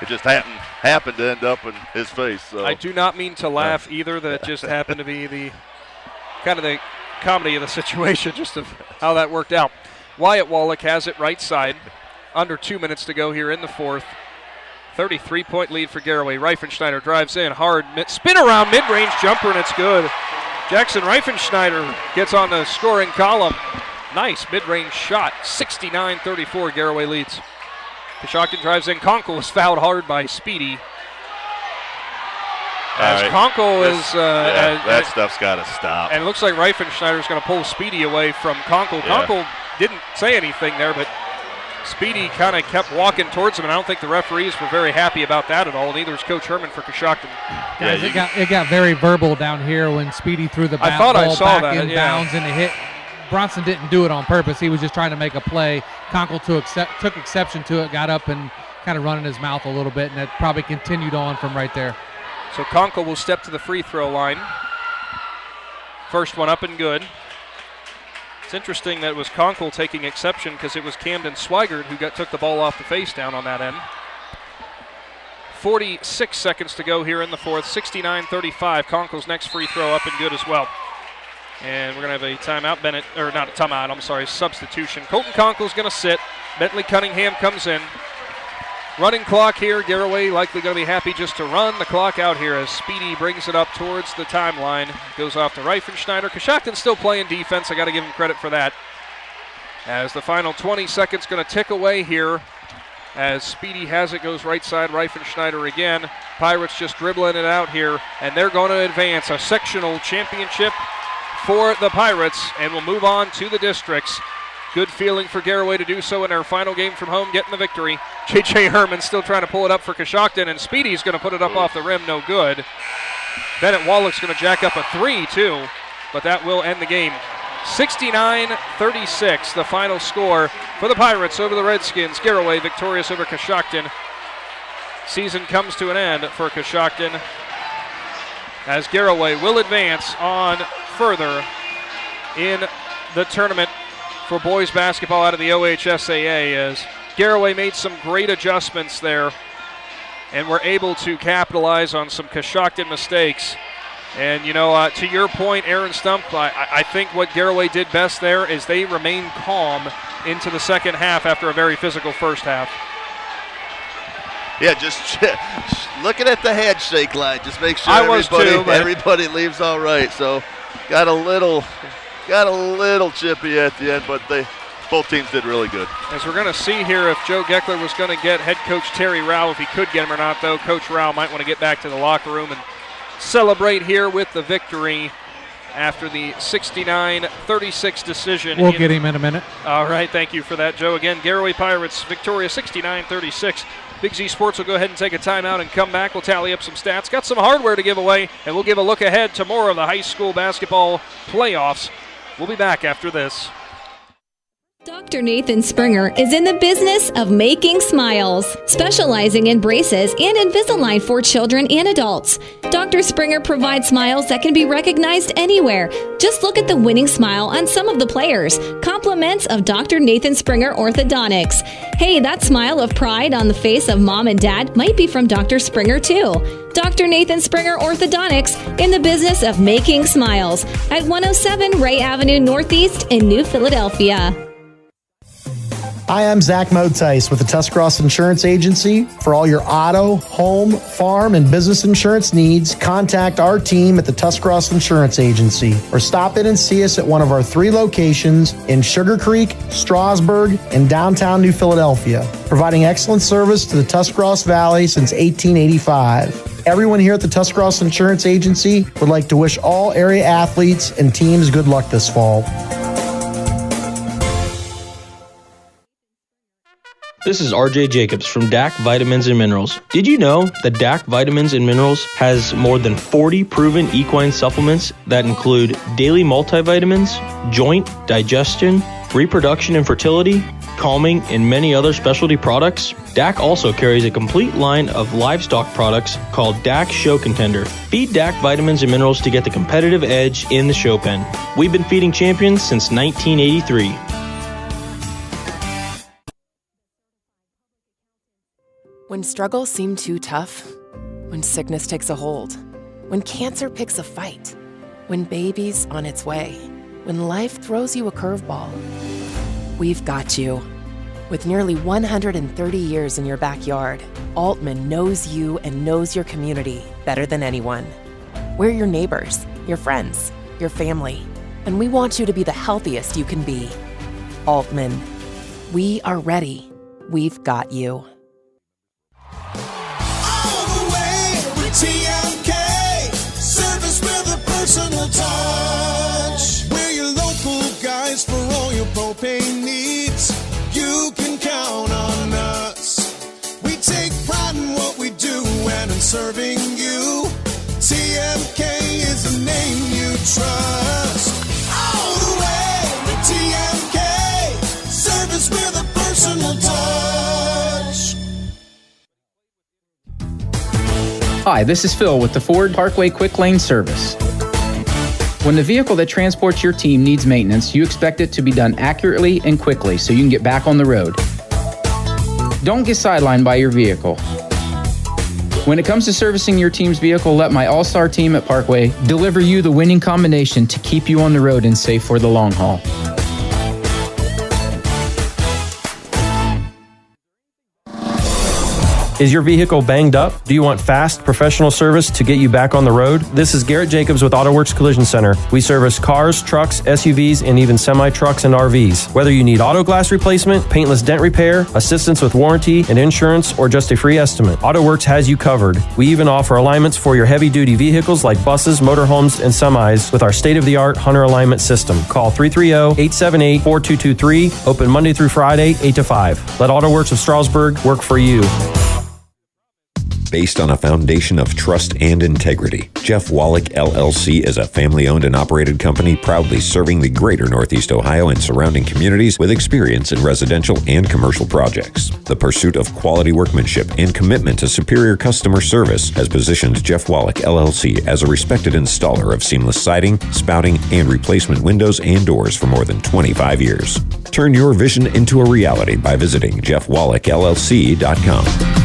it just happened to end up in his face. So. I do not mean to laugh either. That just happened to be the kind of the comedy of the situation, just of how that worked out. Wyatt Wallach has it right side. Under 2 minutes to go here in the fourth. 33-point lead for Garaway. Reifenschneider drives in hard, spin around mid-range jumper, and it's good. Jackson Reifenschneider gets on the scoring column. Nice mid-range shot. 69-34, Garaway leads. Coshocton drives in. Conkle is fouled hard by Speedy. As right. Conkle is... that stuff's got to stop. And it looks like Reifenschneider is going to pull Speedy away from Conkle. Yeah. Conkle didn't say anything there, but Speedy kind of kept walking towards him, and I don't think the referees were very happy about that at all. Neither is Coach Herman for Coshocton. Guys, it got very verbal down here when Speedy threw the ball back in bounds, and it hit. Bronson didn't do it on purpose. He was just trying to make a play. Conkle took exception to it, got up and kind of running his mouth a little bit, and it probably continued on from right there. So Conkle will step to the free throw line. First one up and good. It's interesting that it was Conkle taking exception because it was Camden Swigert who took the ball off the face down on that end. 46 seconds to go here in the fourth. 69-35. Conkle's next free throw up and good as well. And we're going to have a timeout. Not a timeout, I'm sorry, substitution. Colton Conkle's going to sit. Bentley Cunningham comes in. Running clock here. Garaway likely going to be happy just to run the clock out here as Speedy brings it up towards the timeline. Goes off to Reifenschneider. Coshocton's still playing defense. I got to give him credit for that. As the final 20 seconds going to tick away here. As Speedy has it, goes right side. Reifenschneider again. Pirates just dribbling it out here. And they're going to advance a sectional championship for the Pirates, and will move on to the districts. Good feeling for Garaway to do so in their final game from home, getting the victory. J.J. Herman still trying to pull it up for Coshocton, and Speedy's going to put it up off the rim, no good. Bennett Wallach's going to jack up a three, too, but that will end the game. 69-36, the final score for the Pirates over the Redskins. Garaway victorious over Coshocton. Season comes to an end for Coshocton, as Garaway will advance on further in the tournament for boys basketball out of the OHSAA, as Garaway made some great adjustments there and were able to capitalize on some Coshocton mistakes. And, to your point, Aaron Stump, I think what Garaway did best there is they remained calm into the second half after a very physical first half. Yeah, just looking at the handshake line, just make sure everybody leaves all right. So got a little chippy at the end, but both teams did really good. As we're going to see here if Joe Geckler was going to get head coach Terry Rao, if he could get him or not, though. Coach Rao might want to get back to the locker room and celebrate here with the victory after the 69-36 decision. We'll get him in a minute. All right, thank you for that, Joe. Again, Garaway Pirates victorious 69-36. Big Z Sports will go ahead and take a timeout and come back. We'll tally up some stats. Got some hardware to give away, and we'll give a look ahead to more of the high school basketball playoffs. We'll be back after this. Dr. Nathan Springer is in the business of making smiles, specializing in braces and Invisalign for children and adults. Dr. Springer provides smiles that can be recognized anywhere. Just look at the winning smile on some of the players. Compliments of Dr. Nathan Springer Orthodontics. Hey, that smile of pride on the face of mom and dad might be from Dr. Springer too. Dr. Nathan Springer Orthodontics, in the business of making smiles, at 107 Ray Avenue Northeast in New Philadelphia. Hi, I'm Zach Motice with the Tuscarawas Insurance Agency. For all your auto, home, farm, and business insurance needs, contact our team at the Tuscarawas Insurance Agency or stop in and see us at one of our 3 locations in Sugarcreek, Strasburg, and downtown New Philadelphia, providing excellent service to the Tuscarawas Valley since 1885. Everyone here at the Tuscarawas Insurance Agency would like to wish all area athletes and teams good luck this fall. This is RJ Jacobs from DAC Vitamins and Minerals. Did you know that DAC Vitamins and Minerals has more than 40 proven equine supplements that include daily multivitamins, joint, digestion, reproduction and fertility, calming, and many other specialty products? DAC also carries a complete line of livestock products called DAC Show Contender. Feed DAC Vitamins and Minerals to get the competitive edge in the show pen. We've been feeding champions since 1983. When struggles seem too tough, when sickness takes a hold, when cancer picks a fight, when baby's on its way, when life throws you a curveball, we've got you. With nearly 130 years in your backyard, Altman knows you and knows your community better than anyone. We're your neighbors, your friends, your family, and we want you to be the healthiest you can be. Altman, we are ready. We've got you. TMK, service with a personal touch. We're your local guys for all your propane needs. You can count on us. We take pride in what we do and in serving you. TMK is a name you trust. All the way with TMK, service with a personal touch. Hi, this is Phil with the Ford Parkway Quick Lane Service. When the vehicle that transports your team needs maintenance, you expect it to be done accurately and quickly so you can get back on the road. Don't get sidelined by your vehicle. When it comes to servicing your team's vehicle, let my all-star team at Parkway deliver you the winning combination to keep you on the road and safe for the long haul. Is your vehicle banged up? Do you want fast, professional service to get you back on the road? This is Garrett Jacobs with AutoWorks Collision Center. We service cars, trucks, SUVs, and even semi-trucks and RVs. Whether you need auto glass replacement, paintless dent repair, assistance with warranty and insurance, or just a free estimate, AutoWorks has you covered. We even offer alignments for your heavy-duty vehicles like buses, motorhomes, and semis with our state-of-the-art Hunter alignment system. Call 330-878-4223. Open Monday through Friday, 8 to 5. Let AutoWorks of Strasburg work for you. Based on a foundation of trust and integrity, Jeff Wallach LLC is a family-owned and operated company proudly serving the greater Northeast Ohio and surrounding communities with experience in residential and commercial projects. The pursuit of quality workmanship and commitment to superior customer service has positioned Jeff Wallach LLC as a respected installer of seamless siding, spouting, and replacement windows and doors for more than 25 years. Turn your vision into a reality by visiting jeffwallachllc.com.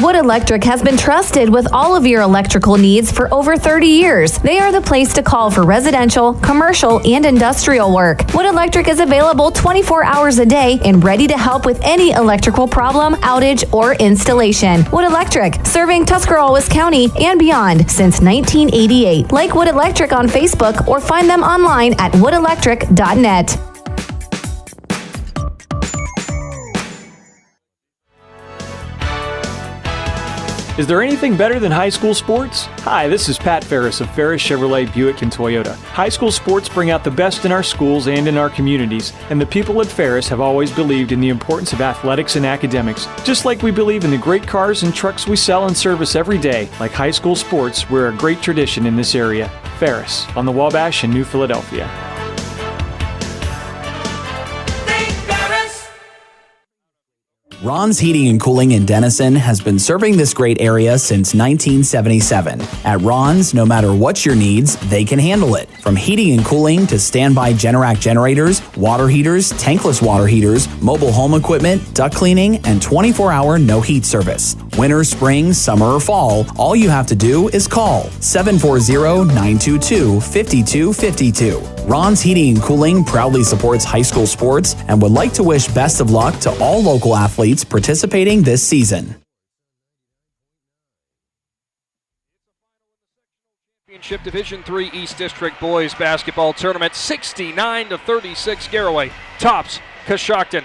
Wood Electric has been trusted with all of your electrical needs for over 30 years. They are the place to call for residential, commercial, and industrial work. Wood Electric is available 24 hours a day and ready to help with any electrical problem, outage, or installation. Wood Electric, serving Tuscarawas County and beyond since 1988. Like Wood Electric on Facebook or find them online at woodelectric.net. Is there anything better than high school sports? Hi, this is Pat Ferris of Ferris Chevrolet Buick and Toyota. High school sports bring out the best in our schools and in our communities, and the people at Ferris have always believed in the importance of athletics and academics. Just like we believe in the great cars and trucks we sell and service every day, like high school sports, we're a great tradition in this area. Ferris, on the Wabash in New Philadelphia. Ron's Heating and Cooling in Denison has been serving this great area since 1977. At Ron's, no matter what your needs, they can handle it. From heating and cooling to standby Generac generators, water heaters, tankless water heaters, mobile home equipment, duct cleaning, and 24-hour no heat service. Winter, spring, summer, or fall, all you have to do is call 740-922-5252. Ron's Heating and Cooling proudly supports high school sports and would like to wish best of luck to all local athletes participating this season. Championship Division III East District Boys Basketball Tournament, 69-36. Garaway tops Coshocton.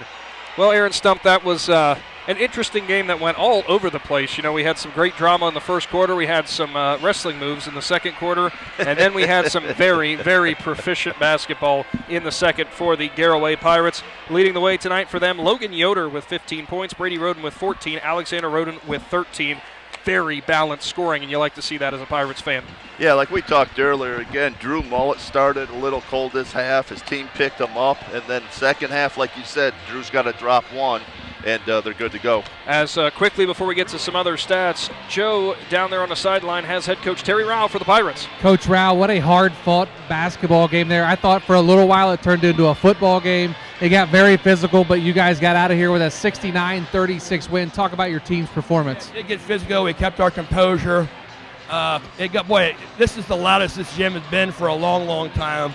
Well, Aaron Stump, that was an interesting game that went all over the place. You know, we had some great drama in the first quarter. We had some wrestling moves in the second quarter. And then we had some very, very proficient basketball in the second for the Garaway Pirates. Leading the way tonight for them, Logan Yoder with 15 points, Brady Roden with 14, Alexander Roden with 13. Very balanced scoring, and you like to see that as a Pirates fan. Yeah, like we talked earlier, again, Drew Mullet started a little cold this half. His team picked him up, and then second half, like you said, Drew's got to drop one, and they're good to go. As quickly before we get to some other stats, Joe down there on the sideline has head coach Terry Rao for the Pirates. Coach Rao, what a hard-fought basketball game there. I thought for a little while it turned into a football game. It got very physical, but you guys got out of here with a 69-36 win. Talk about your team's performance. It get physical. We kept our composure. This is the loudest this gym has been for a long, long time.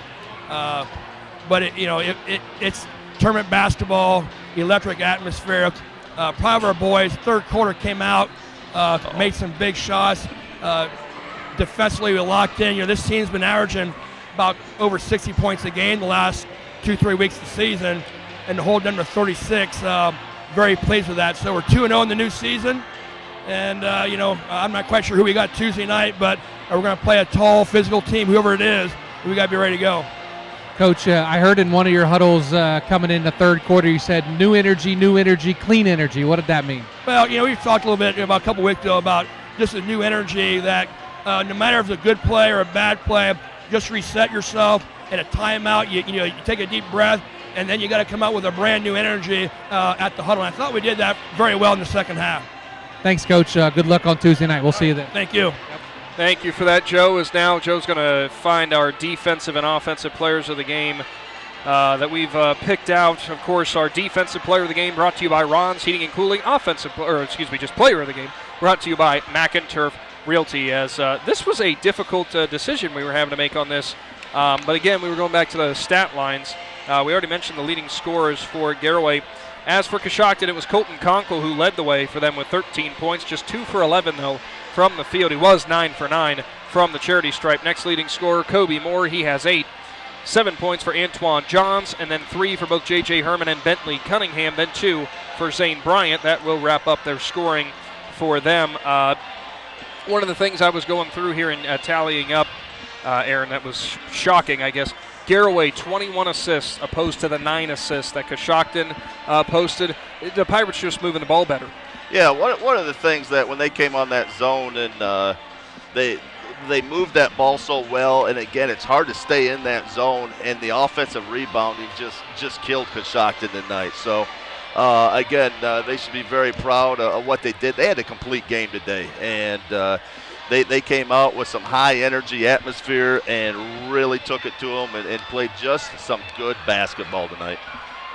But it's tournament basketball, electric atmosphere. Proud of our boys. Third quarter came out, made some big shots. Defensively, we locked in. This team's been averaging about over 60 points a game the last 2-3 weeks of the season, and to hold them to 36, very pleased with that. So we're 2-0 in the new season, and I'm not quite sure who we got Tuesday night, but we're going to play a tall, physical team, whoever it is. We got to be ready to go. Coach, I heard in one of your huddles coming in the third quarter, you said new energy, clean energy. What did that mean? Well, we've talked a little bit about a couple weeks ago about just a new energy that no matter if it's a good play or a bad play, just reset yourself. At a timeout, you take a deep breath, and then you got to come out with a brand new energy at the huddle. And I thought we did that very well in the second half. Thanks, Coach. Good luck on Tuesday night. We'll see you then. Thank you. Thank you for that, Joe. Joe's going to find our defensive and offensive players of the game that we've picked out. Of course, our defensive player of the game brought to you by Ron's Heating and Cooling. Just player of the game brought to you by Mac and Turf Realty. As this was a difficult decision we were having to make on this. But again, we were going back to the stat lines. We already mentioned the leading scorers for Garaway. As for Coshocton, it was Colton Conkle who led the way for them with 13 points. Just 2 for 11, though, from the field. He was 9 for 9 from the charity stripe. Next leading scorer, Kobe Moore. He has 8. 7 points for Antoine Johns, and then 3 for both J.J. Herman and Bentley Cunningham, then 2 for Zane Bryant. That will wrap up their scoring for them. One of the things I was going through here and tallying up, Aaron, that was shocking, I guess. Garaway, 21 assists opposed to the 9 assists that Coshocton posted. The Pirates just moving the ball better. Yeah, one of the things that when they came on that zone and they moved that ball so well, and again, it's hard to stay in that zone, and the offensive rebounding just killed Coshocton tonight. So, again, they should be very proud of what they did. They had a complete game today, and They came out with some high-energy atmosphere and really took it to them and played just some good basketball tonight.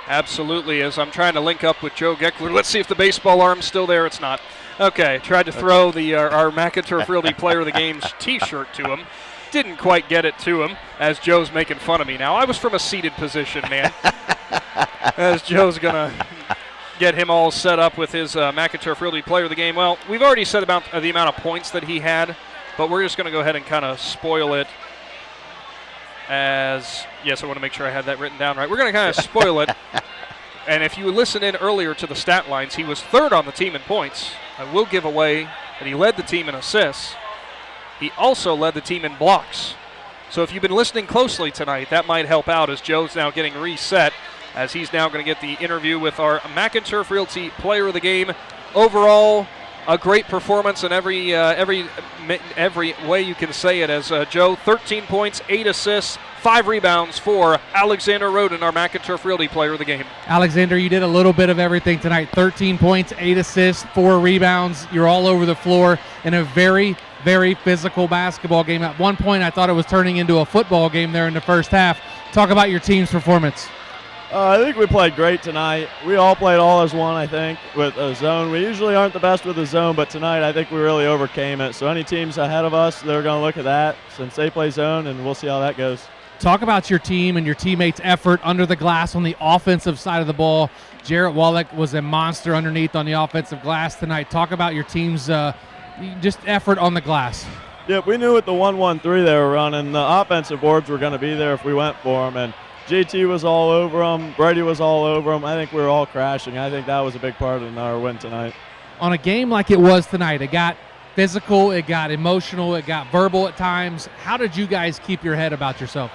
Absolutely. As I'm trying to link up with Joe Geckler. Let's see if the baseball arm's still there. It's not. Okay, tried to throw our McInturf Realty Player of the Game's T-shirt to him. Didn't quite get it to him, as Joe's making fun of me now. I was from a seated position, man. As Joe's going to get him all set up with his McInturf Realty Player of the Game. Well, we've already said about the amount of points that he had, but we're just going to go ahead and kind of spoil it as, yes, I want to make sure I had that written down right. We're going to kind of spoil it, and if you listen in earlier to the stat lines, he was third on the team in points. I will give away that he led the team in assists. He also led the team in blocks. So if you've been listening closely tonight, that might help out as Joe's now getting reset, as he's now going to get the interview with our McInturf Realty Player of the Game. Overall, a great performance in every way you can say it, as Joe, 13 points, 8 assists, 5 rebounds for Alexander Roden, our McInturf Realty Player of the Game. Alexander, you did a little bit of everything tonight. 13 points, 8 assists, 4 rebounds. You're all over the floor in a very physical basketball game. At one point, I thought it was turning into a football game there in the first half. Talk about your team's performance. I think we played great tonight. We all played all as one, I think, with a zone. We usually aren't the best with a zone, but tonight I think we really overcame it. So any teams ahead of us, they're going to look at that since they play zone, and we'll see how that goes. Talk about your team and your teammates' effort under the glass on the offensive side of the ball. Jarrett Wallach was a monster underneath on the offensive glass tonight. Talk about your team's just effort on the glass. Yep, we knew with the 1-1-3 they were running, the offensive boards were going to be there if we went for them, and JT was all over them. Brady was all over them. I think we were all crashing. I think that was a big part of our win tonight. On a game like it was tonight, it got physical, it got emotional, it got verbal at times. How did you guys keep your head about yourself?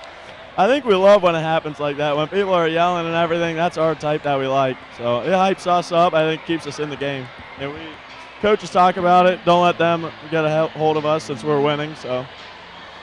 I think we love when it happens like that. When people are yelling and everything, that's our type that we like. So it hypes us up. I think keeps us in the game. And coaches talk about it. Don't let them get a hold of us since we're winning. So,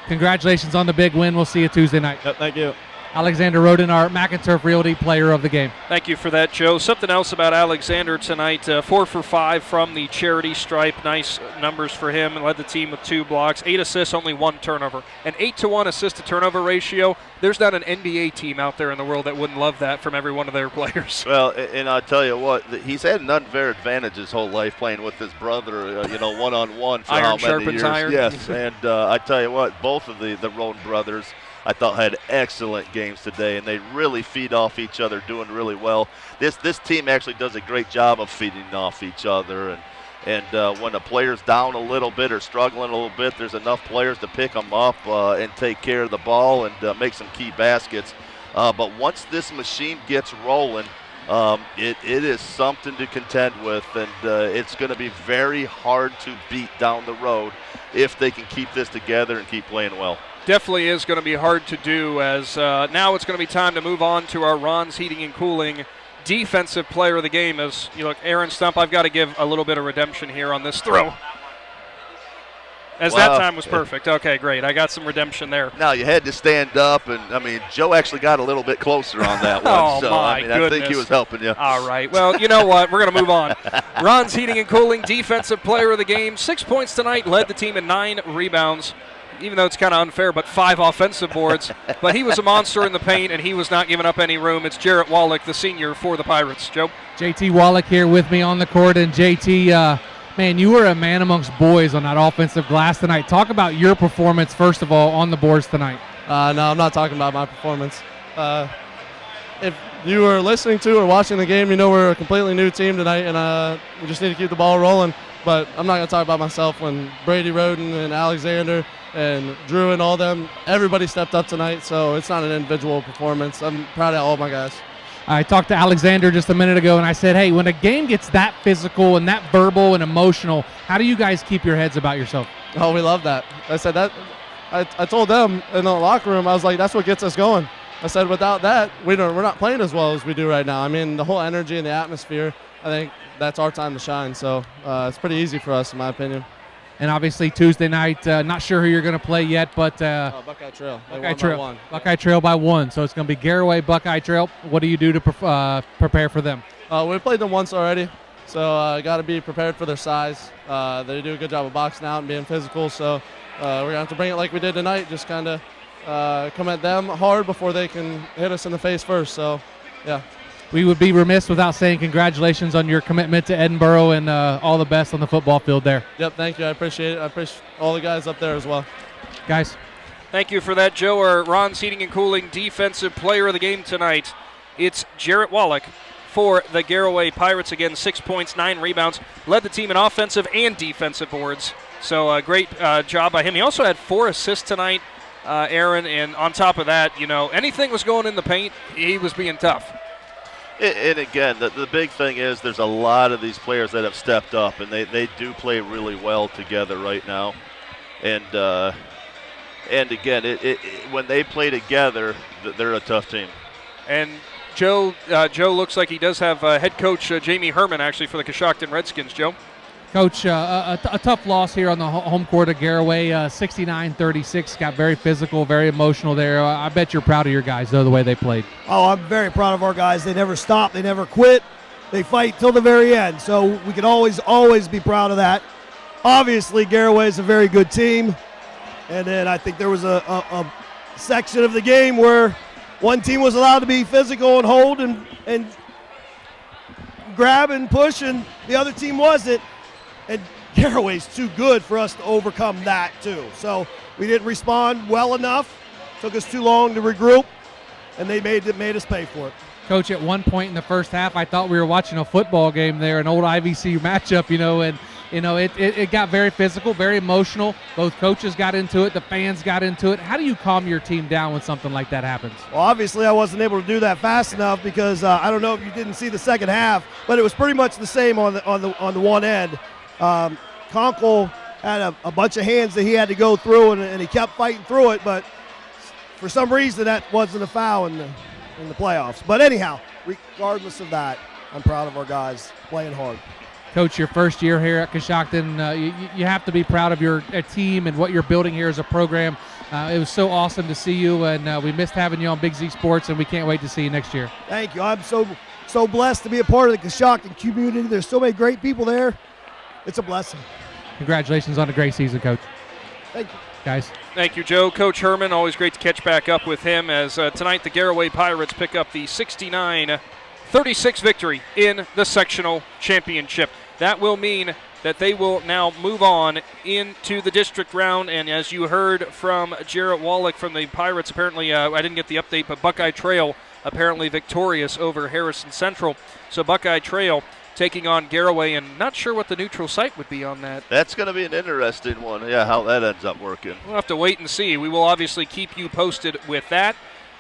congratulations on the big win. We'll see you Tuesday night. Yep, thank you. Alexander Roden, our McInturf Realty Player of the Game. Thank you for that, Joe. Something else about Alexander tonight, 4 for 5 from the charity stripe. Nice numbers for him, and led the team with 2 blocks, 8 assists, only 1 turnover. An 8-to-1 assist-to-turnover ratio. There's not an NBA team out there in the world that wouldn't love that from every one of their players. Well, and I'll tell you what, he's had an unfair advantage his whole life playing with his brother, one-on-one for iron how many sharpens years. iron. Yes, and I tell you what, both of the Roden brothers, I thought had excellent games today, and they really feed off each other, doing really well. This team actually does a great job of feeding off each other, and when a player's down a little bit or struggling a little bit, there's enough players to pick them up and take care of the ball and make some key baskets. But once this machine gets rolling, it is something to contend with, and it's going to be very hard to beat down the road if they can keep this together and keep playing well. Definitely is going to be hard to do, as now it's going to be time to move on to our Ron's Heating and Cooling Defensive Player of the Game. As you look, Aaron Stump, I've got to give a little bit of redemption here on this throw. As that time was perfect. Okay, great. I got some redemption there. Now, you had to stand up, and, Joe actually got a little bit closer on that one. Oh, so, my goodness. I think he was helping you. All right. Well, you know what? We're going to move on. Ron's Heating and Cooling Defensive Player of the Game. 6 points tonight, led the team in 9 rebounds. Even though it's kind of unfair, but 5 offensive boards. But he was a monster in the paint, and he was not giving up any room. It's Jarrett Wallach, the senior for the Pirates. Joe? JT Wallach here with me on the court. And JT, man, you were a man amongst boys on that offensive glass tonight. Talk about your performance, first of all, on the boards tonight. No, I'm not talking about my performance. If you were listening to or watching the game, you know we're a completely new team tonight, and we just need to keep the ball rolling. But I'm not going to talk about myself. When Brady, Roden, and Alexander and Drew and all them, everybody stepped up tonight, so it's not an individual performance. I'm proud of all my guys. I talked to Alexander just a minute ago, and I said, hey, when a game gets that physical and that verbal and emotional, how do you guys keep your heads about yourself? Oh, we love that. I said that. I told them in the locker room, I was like, that's what gets us going. I said, without that, we're not playing as well as we do right now. I mean, the whole energy and the atmosphere, I think that's our time to shine. So it's pretty easy for us, in my opinion. And obviously Tuesday night, not sure who you're going to play yet, but Buckeye Trail. Buckeye Trail by 1. So it's going to be Garaway, Buckeye Trail. What do you do to prepare for them? We played them once already, so got to be prepared for their size. They do a good job of boxing out and being physical, so we're going to have to bring it like we did tonight, just kind of come at them hard before they can hit us in the face first. So, yeah. We would be remiss without saying congratulations on your commitment to Edinboro, and all the best on the football field there. Yep, thank you. I appreciate it. I appreciate all the guys up there as well. Guys. Thank you for that, Joe. Our Ron's Heating and Cooling Defensive Player of the Game tonight. It's Jarrett Wallach for the Garaway Pirates. Again, 6 points, 9 rebounds. Led the team in offensive and defensive boards. So a great job by him. He also had 4 assists tonight, Aaron. And on top of that, anything was going in the paint, he was being tough. And again, the big thing is there's a lot of these players that have stepped up, and they do play really well together right now. And again, when they play together, they're a tough team. And Joe looks like he does have head coach Jamie Herman actually for the Coshocton Redskins. Joe? Coach, a tough loss here on the home court of Garaway, 69-36. Got very physical, very emotional there. I bet you're proud of your guys, though, the way they played. Oh, I'm very proud of our guys. They never stop. They never quit. They fight till the very end. So we can always be proud of that. Obviously, Garaway is a very good team. And then I think there was a section of the game where one team was allowed to be physical and hold and grab and push, and the other team wasn't. And Garaway's too good for us to overcome that, too. So we didn't respond well enough. Took us too long to regroup, and they made us pay for it. Coach, at one point in the first half, I thought we were watching a football game there, an old IVC matchup, and it got very physical, very emotional. Both coaches got into it. The fans got into it. How do you calm your team down when something like that happens? Well, obviously I wasn't able to do that fast enough because I don't know if you didn't see the second half, but it was pretty much the same on the one end. Conkle had a bunch of hands that he had to go through, and he kept fighting through it, but for some reason that wasn't a foul in the playoffs. But anyhow, regardless of that, I'm proud of our guys playing hard. Coach, your first year here at Coshocton, you have to be proud of your team and what you're building here as a program. It was so awesome to see you, and we missed having you on Big Z Sports, and we can't wait to see you next year. Thank you. I'm so blessed to be a part of the Coshocton community. There's so many great people there. It's a blessing. Congratulations on a great season, Coach. Thank you. Guys. Thank you, Joe. Coach Herman, always great to catch back up with him as tonight the Garaway Pirates pick up the 69-36 victory in the sectional championship. That will mean that they will now move on into the district round, and as you heard from Jarrett Wallach from the Pirates, apparently, I didn't get the update, but Buckeye Trail apparently victorious over Harrison Central. So Buckeye Trail taking on Garaway, and not sure what the neutral site would be on that. That's going to be an interesting one, how that ends up working. We'll have to wait and see. We will obviously keep you posted with that,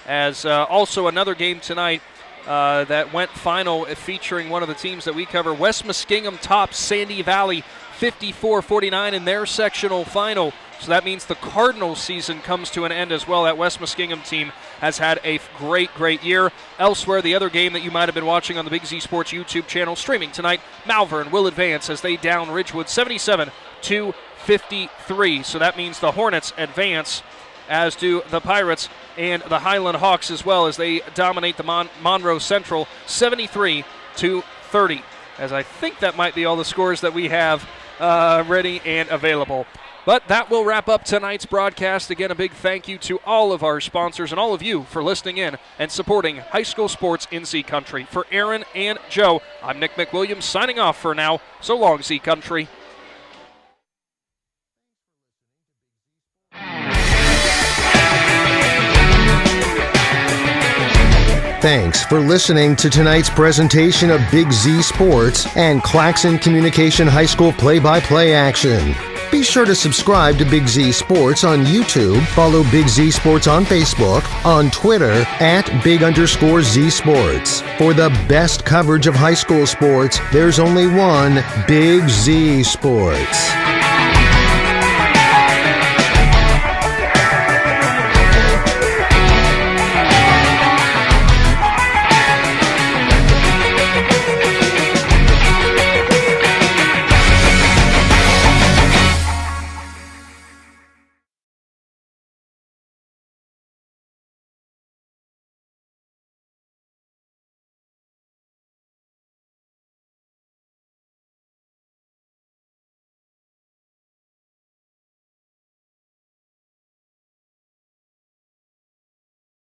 as also another game tonight that went final featuring one of the teams that we cover. West Muskingum tops Sandy Valley 54-49 in their sectional final. So that means the Cardinals season comes to an end as well. That West Muskingum team has had a great year. Elsewhere, the other game that you might have been watching on the Big Z Sports YouTube channel streaming tonight, Malvern will advance as they down Ridgewood 77-53. So that means the Hornets advance, as do the Pirates and the Highland Hawks as well, as they dominate the Monroe Central 73-30. As I think that might be all the scores that we have ready and available. But that will wrap up tonight's broadcast. Again, a big thank you to all of our sponsors and all of you for listening in and supporting high school sports in Z Country. For Aaron and Joe, I'm Nick McWilliams signing off for now. So long, Z Country. Thanks for listening to tonight's presentation of Big Z Sports and Claxon Communication High School play-by-play action. Be sure to subscribe to Big Z Sports on YouTube, follow Big Z Sports on Facebook, on Twitter @Big_Z Sports. For the best coverage of high school sports, there's only one Big Z Sports.